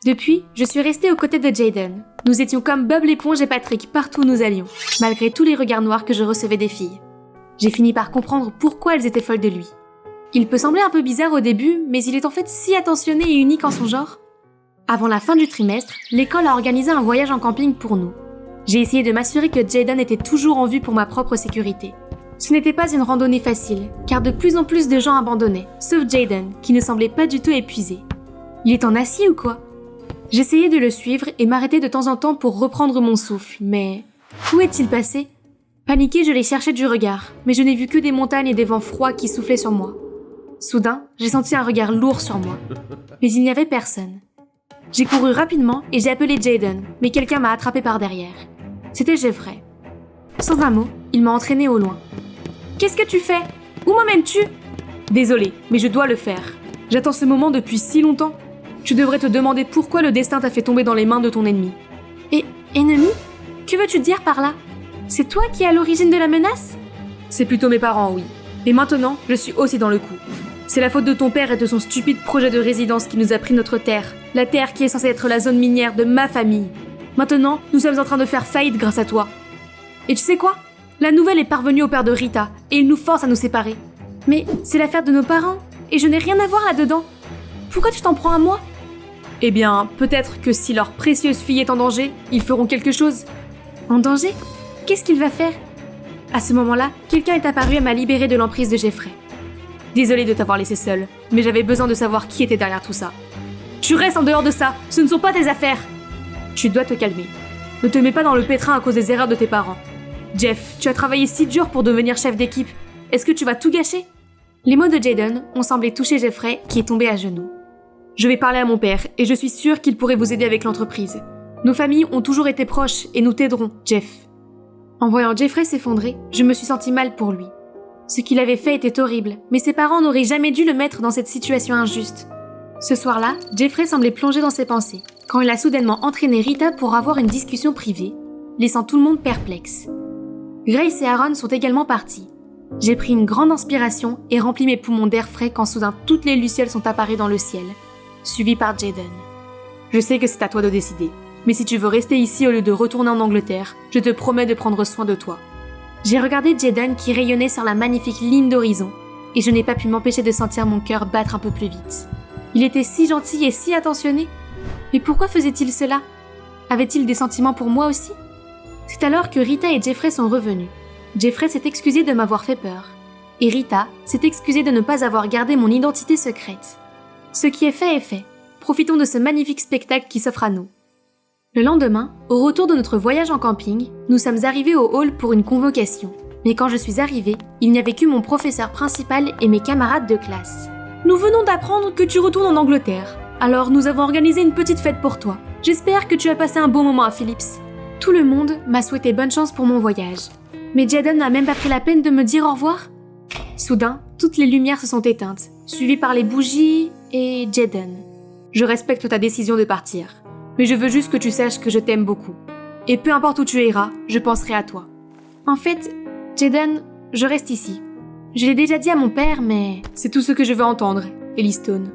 Depuis, je suis restée aux côtés de Jaden. Nous étions comme Bob l'éponge et Patrick partout où nous allions, malgré tous les regards noirs que je recevais des filles. J'ai fini par comprendre pourquoi elles étaient folles de lui. Il peut sembler un peu bizarre au début, mais il est en fait si attentionné et unique en son genre. Avant la fin du trimestre, l'école a organisé un voyage en camping pour nous. J'ai essayé de m'assurer que Jaden était toujours en vue pour ma propre sécurité. Ce n'était pas une randonnée facile, car de plus en plus de gens abandonnaient, sauf Jaden, qui ne semblait pas du tout épuisé. Il est en acier ou quoi? J'essayais de le suivre et m'arrêtais de temps en temps pour reprendre mon souffle, mais... Où est-il passé? Paniqué, je l'ai cherché du regard, mais je n'ai vu que des montagnes et des vents froids qui soufflaient sur moi. Soudain, j'ai senti un regard lourd sur moi. Mais il n'y avait personne. J'ai couru rapidement et j'ai appelé Jaden, mais quelqu'un m'a attrapé par derrière. C'était Jeffrey. Sans un mot, il m'a entraîné au loin. « Qu'est-ce que tu fais? Où m'emmènes-tu » Désolé, mais je dois le faire. J'attends ce moment depuis si longtemps. Tu devrais te demander pourquoi le destin t'a fait tomber dans les mains de ton ennemi. Et ennemi? Que veux-tu dire par là? C'est toi qui es à l'origine de la menace? C'est plutôt mes parents, oui. Et maintenant, je suis aussi dans le coup. C'est la faute de ton père et de son stupide projet de résidence qui nous a pris notre terre. La terre qui est censée être la zone minière de ma famille. Maintenant, nous sommes en train de faire faillite grâce à toi. Et tu sais quoi? La nouvelle est parvenue au père de Rita, et il nous force à nous séparer. Mais c'est l'affaire de nos parents, et je n'ai rien à voir là-dedans. Pourquoi tu t'en prends à moi? Eh bien, peut-être que si leur précieuse fille est en danger, ils feront quelque chose. En danger? Qu'est-ce qu'il va faire? À ce moment-là, quelqu'un est apparu et m'a libéré de l'emprise de Jeffrey. Désolée de t'avoir laissé seule, mais j'avais besoin de savoir qui était derrière tout ça. Tu restes en dehors de ça, ce ne sont pas tes affaires. Tu dois te calmer. Ne te mets pas dans le pétrin à cause des erreurs de tes parents. Jeff, tu as travaillé si dur pour devenir chef d'équipe. Est-ce que tu vas tout gâcher? Les mots de Jaden ont semblé toucher Jeffrey, qui est tombé à genoux. Je vais parler à mon père, et je suis sûre qu'il pourrait vous aider avec l'entreprise. Nos familles ont toujours été proches, et nous t'aiderons, Jeff. En voyant Jeffrey s'effondrer, je me suis sentie mal pour lui. Ce qu'il avait fait était horrible, mais ses parents n'auraient jamais dû le mettre dans cette situation injuste. Ce soir-là, Jeffrey semblait plongé dans ses pensées, quand il a soudainement entraîné Rita pour avoir une discussion privée, laissant tout le monde perplexe. Grace et Aaron sont également partis. J'ai pris une grande inspiration et rempli mes poumons d'air frais quand soudain toutes les lucioles sont apparues dans le ciel, suivies par Jaden. Je sais que c'est à toi de décider, mais si tu veux rester ici au lieu de retourner en Angleterre, je te promets de prendre soin de toi. J'ai regardé Jaden qui rayonnait sur la magnifique ligne d'horizon, et je n'ai pas pu m'empêcher de sentir mon cœur battre un peu plus vite. Il était si gentil et si attentionné. Mais pourquoi faisait-il cela? Avait-il des sentiments pour moi aussi? C'est alors que Rita et Jeffrey sont revenus. Jeffrey s'est excusé de m'avoir fait peur. Et Rita s'est excusée de ne pas avoir gardé mon identité secrète. Ce qui est fait. Profitons de ce magnifique spectacle qui s'offre à nous. Le lendemain, au retour de notre voyage en camping, nous sommes arrivés au hall pour une convocation. Mais quand je suis arrivée, il n'y avait que mon professeur principal et mes camarades de classe. Nous venons d'apprendre que tu retournes en Angleterre. Alors nous avons organisé une petite fête pour toi. J'espère que tu as passé un bon moment à Phillips. Tout le monde m'a souhaité bonne chance pour mon voyage. Mais Jaden n'a même pas pris la peine de me dire au revoir. Soudain, toutes les lumières se sont éteintes, suivies par les bougies et Jaden. Je respecte ta décision de partir, mais je veux juste que tu saches que je t'aime beaucoup. Et peu importe où tu iras, je penserai à toi. En fait, Jaden, je reste ici. Je l'ai déjà dit à mon père, mais... C'est tout ce que je veux entendre, Ellie Stone.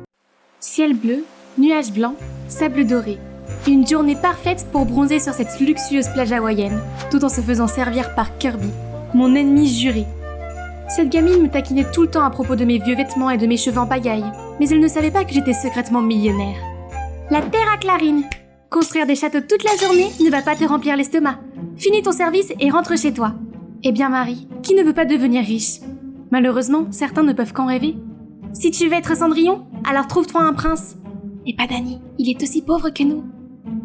Ciel bleu, nuages blancs, sable doré. Une journée parfaite pour bronzer sur cette luxueuse plage hawaïenne, tout en se faisant servir par Kirby, mon ennemi juré. Cette gamine me taquinait tout le temps à propos de mes vieux vêtements et de mes cheveux en pagaille, mais elle ne savait pas que j'étais secrètement millionnaire. La terre à Clarine. Construire des châteaux toute la journée ne va pas te remplir l'estomac. Finis ton service et rentre chez toi. Eh bien Marie, qui ne veut pas devenir riche? Malheureusement, certains ne peuvent qu'en rêver. Si tu veux être Cendrillon, alors trouve-toi un prince. Et pas Danny, il est aussi pauvre que nous.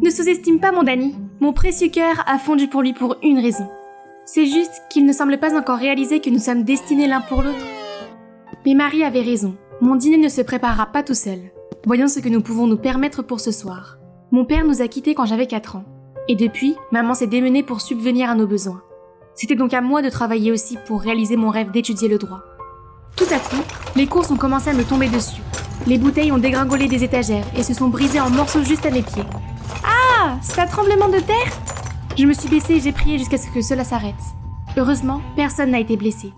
Ne sous-estime pas mon Danny. Mon précieux cœur a fondu pour lui pour une raison. C'est juste qu'il ne semble pas encore réaliser que nous sommes destinés l'un pour l'autre. Mais Marie avait raison. Mon dîner ne se préparera pas tout seul. Voyons ce que nous pouvons nous permettre pour ce soir. Mon père nous a quittés quand j'avais 4 ans. Et depuis, maman s'est démenée pour subvenir à nos besoins. C'était donc à moi de travailler aussi pour réaliser mon rêve d'étudier le droit. Tout à coup, les courses ont commencé à me tomber dessus. Les bouteilles ont dégringolé des étagères et se sont brisées en morceaux juste à mes pieds. Ah, c'est un tremblement de terre? Je me suis baissée et j'ai prié jusqu'à ce que cela s'arrête. Heureusement, personne n'a été blessé.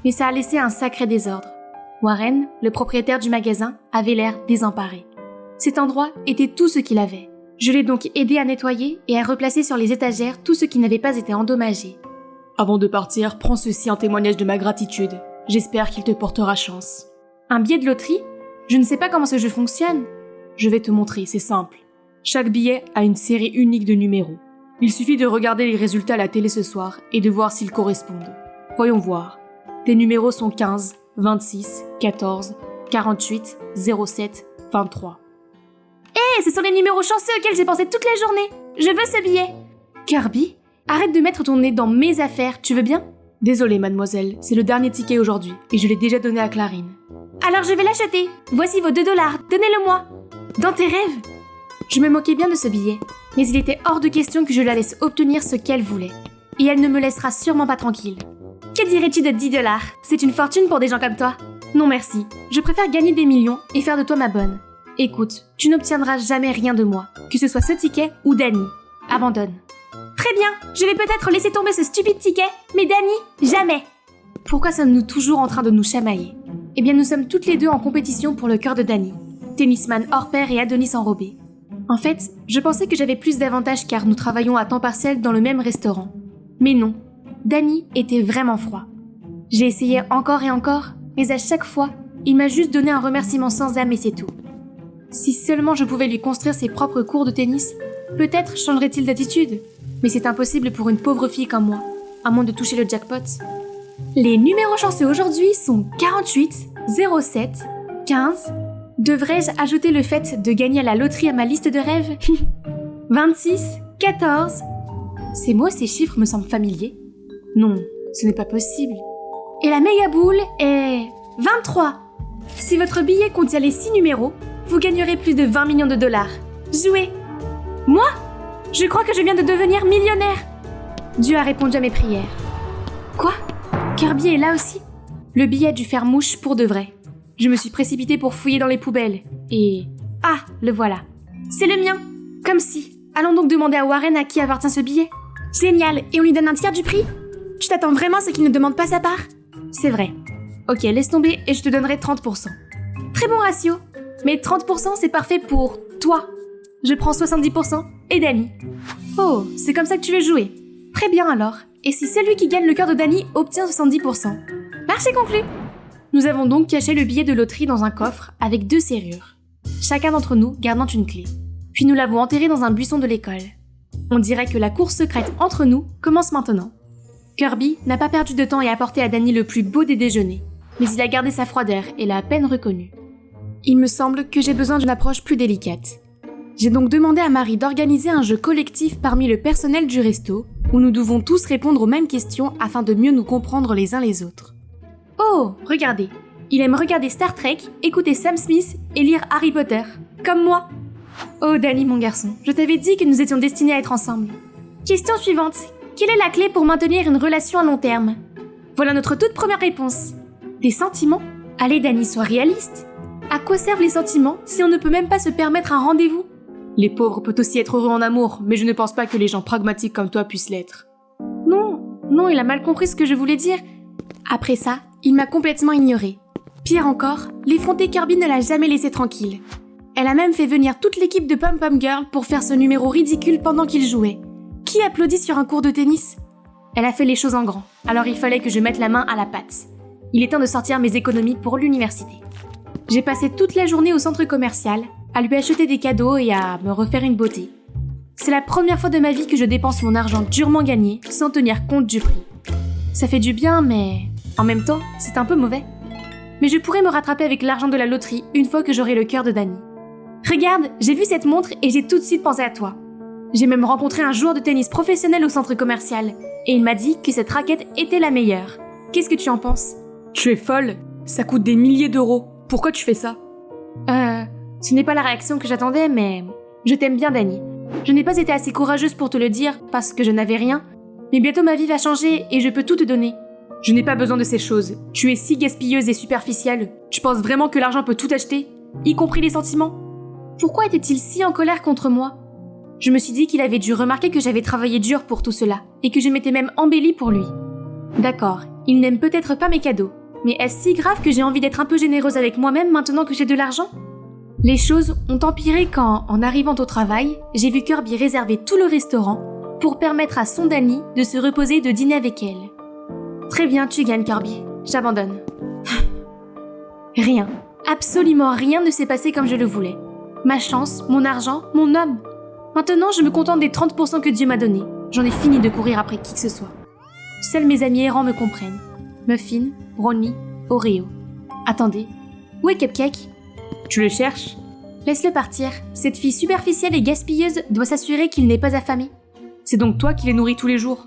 Mais ça a laissé un sacré désordre. Warren, le propriétaire du magasin, avait l'air désemparé. Cet endroit était tout ce qu'il avait. Je l'ai donc aidé à nettoyer et à replacer sur les étagères tout ce qui n'avait pas été endommagé. Avant de partir, prends ceci en témoignage de ma gratitude. J'espère qu'il te portera chance. Un billet de loterie? Je ne sais pas comment ce jeu fonctionne. Je vais te montrer, c'est simple. Chaque billet a une série unique de numéros. Il suffit de regarder les résultats à la télé ce soir et de voir s'ils correspondent. Voyons voir. Tes numéros sont 15, 26, 14, 48, 07, 23. Hé, ce sont les numéros chanceux auxquels j'ai pensé toute la journée. Je veux ce billet. Kirby, arrête de mettre ton nez dans mes affaires, tu veux bien? Désolée, mademoiselle, c'est le dernier ticket aujourd'hui, et je l'ai déjà donné à Clarine. Alors je vais l'acheter. Voici vos $2. Donnez-le-moi. Dans tes rêves? Je me moquais bien de ce billet, mais il était hors de question que je la laisse obtenir ce qu'elle voulait. Et elle ne me laissera sûrement pas tranquille. Que dirais-tu de $10? C'est une fortune pour des gens comme toi. Non merci, je préfère gagner des millions et faire de toi ma bonne. Écoute, tu n'obtiendras jamais rien de moi, que ce soit ce ticket ou Dany. Abandonne. Très bien, je vais peut-être laisser tomber ce stupide ticket, mais Dany, jamais. Pourquoi sommes-nous toujours en train de nous chamailler? Eh bien nous sommes toutes les deux en compétition pour le cœur de Dany. Tennisman hors pair et Adonis enrobé. En fait, je pensais que j'avais plus d'avantages car nous travaillons à temps partiel dans le même restaurant. Mais non, Dany était vraiment froid. J'ai essayé encore et encore, mais à chaque fois, il m'a juste donné un remerciement sans âme et c'est tout. Si seulement je pouvais lui construire ses propres cours de tennis, peut-être changerait-il d'attitude. Mais c'est impossible pour une pauvre fille comme moi, à moins de toucher le jackpot. Les numéros chanceux aujourd'hui sont 48, 07, 15... Devrais-je ajouter le fait de gagner à la loterie à ma liste de rêves? 26, 14... Ces mots, ces chiffres me semblent familiers. Non, ce n'est pas possible. Et la méga boule est 23. Si votre billet contient les 6 numéros, vous gagnerez plus de 20 millions de $. Jouez. Moi? Je crois que je viens de devenir millionnaire. Dieu a répondu à mes prières. Quoi? Kirby est là aussi? Le billet a dû faire mouche pour de vrai. Je me suis précipitée pour fouiller dans les poubelles. Et... Ah, le voilà. C'est le mien. Comme si. Allons donc demander à Warren à qui appartient ce billet. Génial. Et on lui donne un tiers du prix? Tu t'attends vraiment à ce qu'il ne demande pas sa part? C'est vrai. Ok, laisse tomber et je te donnerai 30%. Très bon ratio. Mais 30% c'est parfait pour toi. Je prends 70% et Dany. Oh, c'est comme ça que tu veux jouer. Très bien alors. Et si celui qui gagne le cœur de Dany obtient 70%? Marché conclu. Nous avons donc caché le billet de loterie dans un coffre avec 2 serrures. Chacun d'entre nous gardant une clé. Puis nous l'avons enterré dans un buisson de l'école. On dirait que la course secrète entre nous commence maintenant. Kirby n'a pas perdu de temps et a apporté à Dany le plus beau des déjeuners, mais il a gardé sa froideur et l'a à peine reconnu. Il me semble que j'ai besoin d'une approche plus délicate. J'ai donc demandé à Marie d'organiser un jeu collectif parmi le personnel du resto, où nous devons tous répondre aux mêmes questions afin de mieux nous comprendre les uns les autres. Oh, regardez. Il aime regarder Star Trek, écouter Sam Smith et lire Harry Potter. Comme moi. Oh Dany, mon garçon, je t'avais dit que nous étions destinés à être ensemble. Question suivante. Quelle est la clé pour maintenir une relation à long terme? Voilà notre toute première réponse. Des sentiments? Allez Dany, sois réaliste. À quoi servent les sentiments si on ne peut même pas se permettre un rendez-vous? Les pauvres peuvent aussi être heureux en amour, mais je ne pense pas que les gens pragmatiques comme toi puissent l'être. Non, il a mal compris ce que je voulais dire. Après ça, il m'a complètement ignorée. Pire encore, l'effrontée Kirby ne l'a jamais laissé tranquille. Elle a même fait venir toute l'équipe de Pom Pom Girl pour faire ce numéro ridicule pendant qu'il jouait. Qui applaudit sur un cours de tennis? Elle a fait les choses en grand, alors il fallait que je mette la main à la pâte. Il est temps de sortir mes économies pour l'université. J'ai passé toute la journée au centre commercial, à lui acheter des cadeaux et à me refaire une beauté. C'est la première fois de ma vie que je dépense mon argent durement gagné sans tenir compte du prix. Ça fait du bien, mais en même temps, c'est un peu mauvais. Mais je pourrais me rattraper avec l'argent de la loterie une fois que j'aurai le cœur de Dany. Regarde, j'ai vu cette montre et j'ai tout de suite pensé à toi. J'ai même rencontré un joueur de tennis professionnel au centre commercial et il m'a dit que cette raquette était la meilleure. Qu'est-ce que tu en penses? Tu es folle, ça coûte des milliers d'euros. Pourquoi tu fais ça? Ce n'est pas la réaction que j'attendais, mais je t'aime bien, Dany. Je n'ai pas été assez courageuse pour te le dire parce que je n'avais rien, mais bientôt ma vie va changer et je peux tout te donner. Je n'ai pas besoin de ces choses. Tu es si gaspilleuse et superficielle. Tu penses vraiment que l'argent peut tout acheter, y compris les sentiments? Pourquoi était-il si en colère contre moi? Je me suis dit qu'il avait dû remarquer que j'avais travaillé dur pour tout cela et que je m'étais même embellie pour lui. D'accord, il n'aime peut-être pas mes cadeaux, mais est-ce si grave que j'ai envie d'être un peu généreuse avec moi-même maintenant que j'ai de l'argent? Les choses ont empiré quand, en arrivant au travail, j'ai vu Kirby réserver tout le restaurant pour permettre à son Dany de se reposer et de dîner avec elle. Très bien, tu gagnes Kirby. J'abandonne. Rien, absolument rien ne s'est passé comme je le voulais. Ma chance, mon argent, mon homme. Maintenant, je me contente des 30% que Dieu m'a donnés. J'en ai fini de courir après qui que ce soit. Seuls mes amis errants me comprennent. Muffin, brownie, Oreo. Attendez, où est Cupcake? Tu le cherches? Laisse-le partir. Cette fille superficielle et gaspilleuse doit s'assurer qu'il n'est pas affamé. C'est donc toi qui les nourris tous les jours?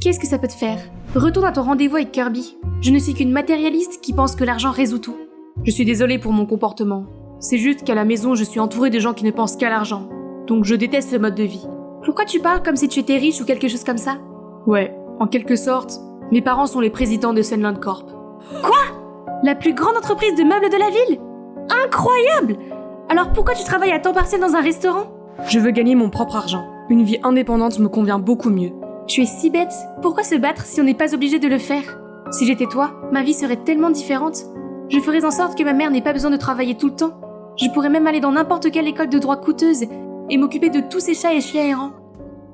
Qu'est-ce que ça peut te faire? Retourne à ton rendez-vous avec Kirby. Je ne suis qu'une matérialiste qui pense que l'argent résout tout. Je suis désolée pour mon comportement. C'est juste qu'à la maison, je suis entourée de gens qui ne pensent qu'à l'argent. Donc je déteste ce mode de vie. Pourquoi tu parles comme si tu étais riche ou quelque chose comme ça? Ouais, en quelque sorte, mes parents sont les présidents de Sunland Corp. Quoi? La plus grande entreprise de meubles de la ville? Incroyable! Alors pourquoi tu travailles à temps partiel dans un restaurant? Je veux gagner mon propre argent. Une vie indépendante me convient beaucoup mieux. Tu es si bête. Pourquoi se battre si on n'est pas obligé de le faire? Si j'étais toi, ma vie serait tellement différente. Je ferais en sorte que ma mère n'ait pas besoin de travailler tout le temps. Je pourrais même aller dans n'importe quelle école de droit coûteuse et m'occuper de tous ces chats et chiens errants.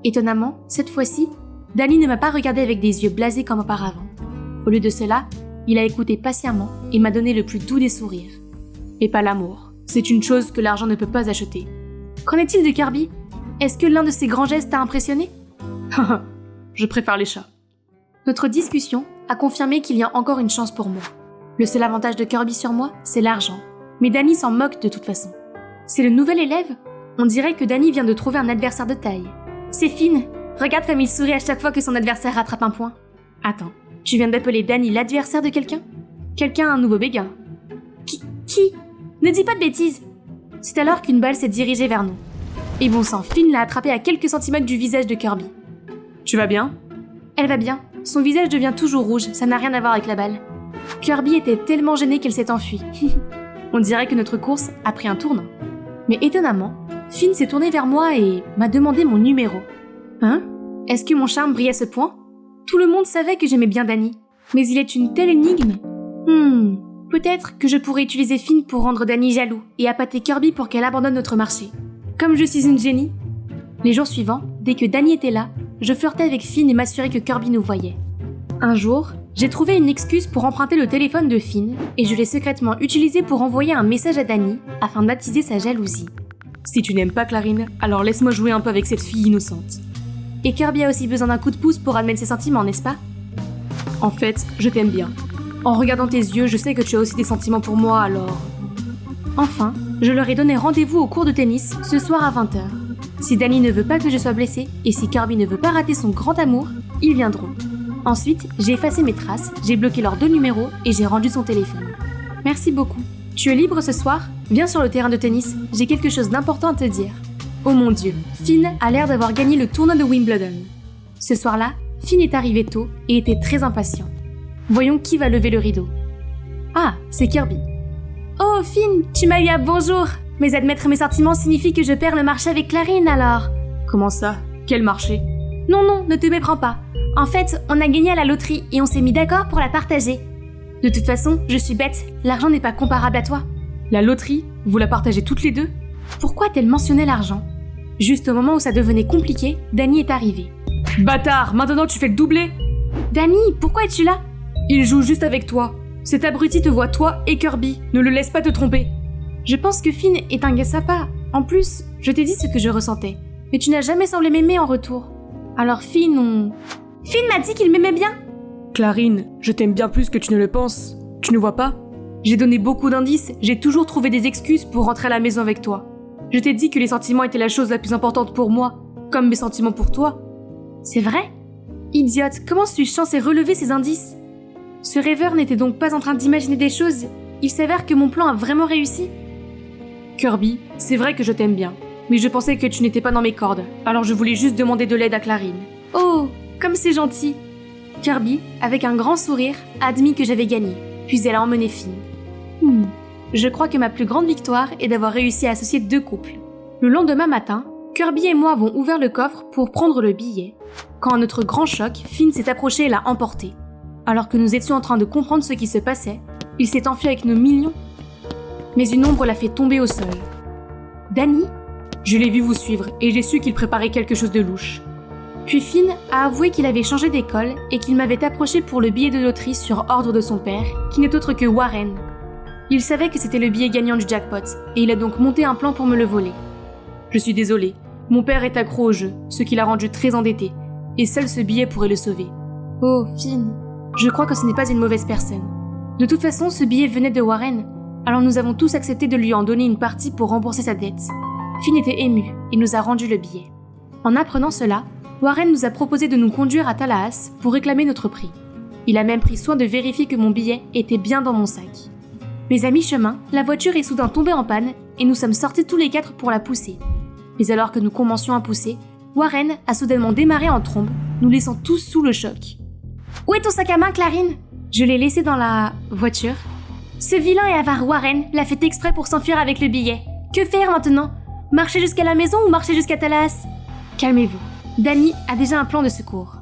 Étonnamment, cette fois-ci, Danny ne m'a pas regardé avec des yeux blasés comme auparavant. Au lieu de cela, il a écouté patiemment et m'a donné le plus doux des sourires. Et pas l'amour. C'est une chose que l'argent ne peut pas acheter. Qu'en est-il de Kirby? Est-ce que l'un de ses grands gestes t'a impressionné? Je préfère les chats. Notre discussion a confirmé qu'il y a encore une chance pour moi. Le seul avantage de Kirby sur moi, c'est l'argent. Mais Danny s'en moque de toute façon. C'est le nouvel élève? On dirait que Danny vient de trouver un adversaire de taille. C'est Finn. Regarde comme il sourit à chaque fois que son adversaire rattrape un point. Attends, tu viens d'appeler Danny l'adversaire de quelqu'un? Quelqu'un a un nouveau béguin. Qui? Ne dis pas de bêtises. C'est alors qu'une balle s'est dirigée vers nous. Et bon sang, Finn l'a attrapé à quelques centimètres du visage de Kirby. Tu vas bien? Elle va bien. Son visage devient toujours rouge, ça n'a rien à voir avec la balle. Kirby était tellement gênée qu'elle s'est enfuie. On dirait que notre course a pris un tournant. Mais étonnamment, Finn s'est tourné vers moi et m'a demandé mon numéro. Hein? Est-ce que mon charme brille à ce point? Tout le monde savait que j'aimais bien Danny, mais il est une telle énigme. Peut-être que je pourrais utiliser Finn pour rendre Danny jaloux et appâter Kirby pour qu'elle abandonne notre marché. Comme je suis une génie. Les jours suivants, dès que Danny était là, je flirtais avec Finn et m'assurais que Kirby nous voyait. Un jour, j'ai trouvé une excuse pour emprunter le téléphone de Finn et je l'ai secrètement utilisé pour envoyer un message à Danny afin d'attiser sa jalousie. Si tu n'aimes pas Clarine, alors laisse-moi jouer un peu avec cette fille innocente. Et Kirby a aussi besoin d'un coup de pouce pour admettre ses sentiments, n'est-ce pas? En fait, je t'aime bien. En regardant tes yeux, je sais que tu as aussi des sentiments pour moi, alors... Enfin, je leur ai donné rendez-vous au cours de tennis ce soir à 20h. Si Danny ne veut pas que je sois blessée et si Kirby ne veut pas rater son grand amour, ils viendront. Ensuite, j'ai effacé mes traces, j'ai bloqué leurs 2 numéros et j'ai rendu son téléphone. Merci beaucoup. Tu es libre ce soir? Viens sur le terrain de tennis, j'ai quelque chose d'important à te dire. Oh mon Dieu, Finn a l'air d'avoir gagné le tournoi de Wimbledon. Ce soir-là, Finn est arrivé tôt et était très impatient. Voyons qui va lever le rideau. Ah, c'est Kirby. Oh Finn, tu m'as eu à bonjour. Mais admettre mes sentiments signifie que je perds le marché avec Clarine alors. Comment ça? Quel marché? Non, ne te méprends pas. En fait, on a gagné à la loterie et on s'est mis d'accord pour la partager. De toute façon, je suis bête, l'argent n'est pas comparable à toi. La loterie? Vous la partagez toutes les deux? Pourquoi a-t-elle mentionné l'argent? Juste au moment où ça devenait compliqué, Danny est arrivé. Bâtard, maintenant tu fais le doublé! Danny, pourquoi es-tu là? Il joue juste avec toi. Cet abruti te voit toi et Kirby. Ne le laisse pas te tromper. Je pense que Finn est un gars sympa. En plus, je t'ai dit ce que je ressentais. Mais tu n'as jamais semblé m'aimer en retour. Alors Finn m'a dit qu'il m'aimait bien. Clarine, je t'aime bien plus que tu ne le penses. Tu ne vois pas? J'ai donné beaucoup d'indices, j'ai toujours trouvé des excuses pour rentrer à la maison avec toi. Je t'ai dit que les sentiments étaient la chose la plus importante pour moi, comme mes sentiments pour toi. C'est vrai? Idiote, comment suis-je censée relever ces indices? Ce rêveur n'était donc pas en train d'imaginer des choses. Il s'avère que mon plan a vraiment réussi. Kirby, c'est vrai que je t'aime bien, mais je pensais que tu n'étais pas dans mes cordes, alors je voulais juste demander de l'aide à Clarine. Oh, comme c'est gentil. Kirby, avec un grand sourire, a admis que j'avais gagné, puis elle a emmené Finn. Je crois que ma plus grande victoire est d'avoir réussi à associer 2 couples. Le lendemain matin, Kirby et moi avons ouvert le coffre pour prendre le billet. Quand à notre grand choc, Finn s'est approché et l'a emporté. Alors que nous étions en train de comprendre ce qui se passait, il s'est enfui avec nos millions. Mais une ombre l'a fait tomber au sol. Danny? Je l'ai vu vous suivre et j'ai su qu'il préparait quelque chose de louche. Puis Finn a avoué qu'il avait changé d'école et qu'il m'avait approché pour le billet de loterie sur ordre de son père, qui n'est autre que Warren. Il savait que c'était le billet gagnant du jackpot, et il a donc monté un plan pour me le voler. Je suis désolée, mon père est accro au jeu, ce qui l'a rendu très endetté, et seul ce billet pourrait le sauver. Oh, Finn, je crois que ce n'est pas une mauvaise personne. De toute façon, ce billet venait de Warren, alors nous avons tous accepté de lui en donner une partie pour rembourser sa dette. Finn était ému et nous a rendu le billet. En apprenant cela, Warren nous a proposé de nous conduire à Tallahassee pour réclamer notre prix. Il a même pris soin de vérifier que mon billet était bien dans mon sac. Mais à mi-chemin, la voiture est soudain tombée en panne et nous sommes sortis tous les 4 pour la pousser. Mais alors que nous commencions à pousser, Warren a soudainement démarré en trombe, nous laissant tous sous le choc. « Où est ton sac à main, Clarine ?» Je l'ai laissé dans la voiture. Ce vilain et avare Warren l'a fait exprès pour s'enfuir avec le billet. Que faire maintenant ? Marcher jusqu'à la maison ou marcher jusqu'à Tallahassee ? Calmez-vous. Danny a déjà un plan de secours.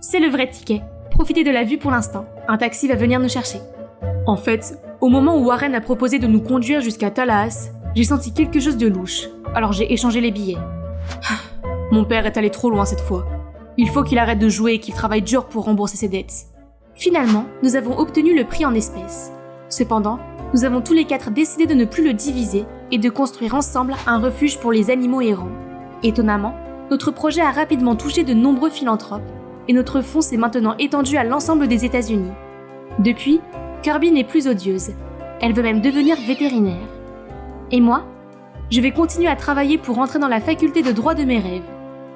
C'est le vrai ticket. Profitez de la vue pour l'instant. Un taxi va venir nous chercher. En fait, au moment où Warren a proposé de nous conduire jusqu'à Tallahassee, j'ai senti quelque chose de louche, alors j'ai échangé les billets. Mon père est allé trop loin cette fois. Il faut qu'il arrête de jouer et qu'il travaille dur pour rembourser ses dettes. Finalement, nous avons obtenu le prix en espèces. Cependant, nous avons tous les 4 décidé de ne plus le diviser et de construire ensemble un refuge pour les animaux errants. Étonnamment, notre projet a rapidement touché de nombreux philanthropes et notre fonds s'est maintenant étendu à l'ensemble des États-Unis. Depuis, Kirby n'est plus odieuse. Elle veut même devenir vétérinaire. Et moi ? Je vais continuer à travailler pour entrer dans la faculté de droit de mes rêves.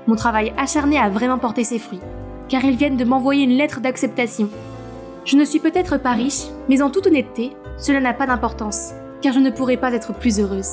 Mon travail acharné a vraiment porté ses fruits, car ils viennent de m'envoyer une lettre d'acceptation. Je ne suis peut-être pas riche, mais en toute honnêteté, cela n'a pas d'importance, car je ne pourrais pas être plus heureuse.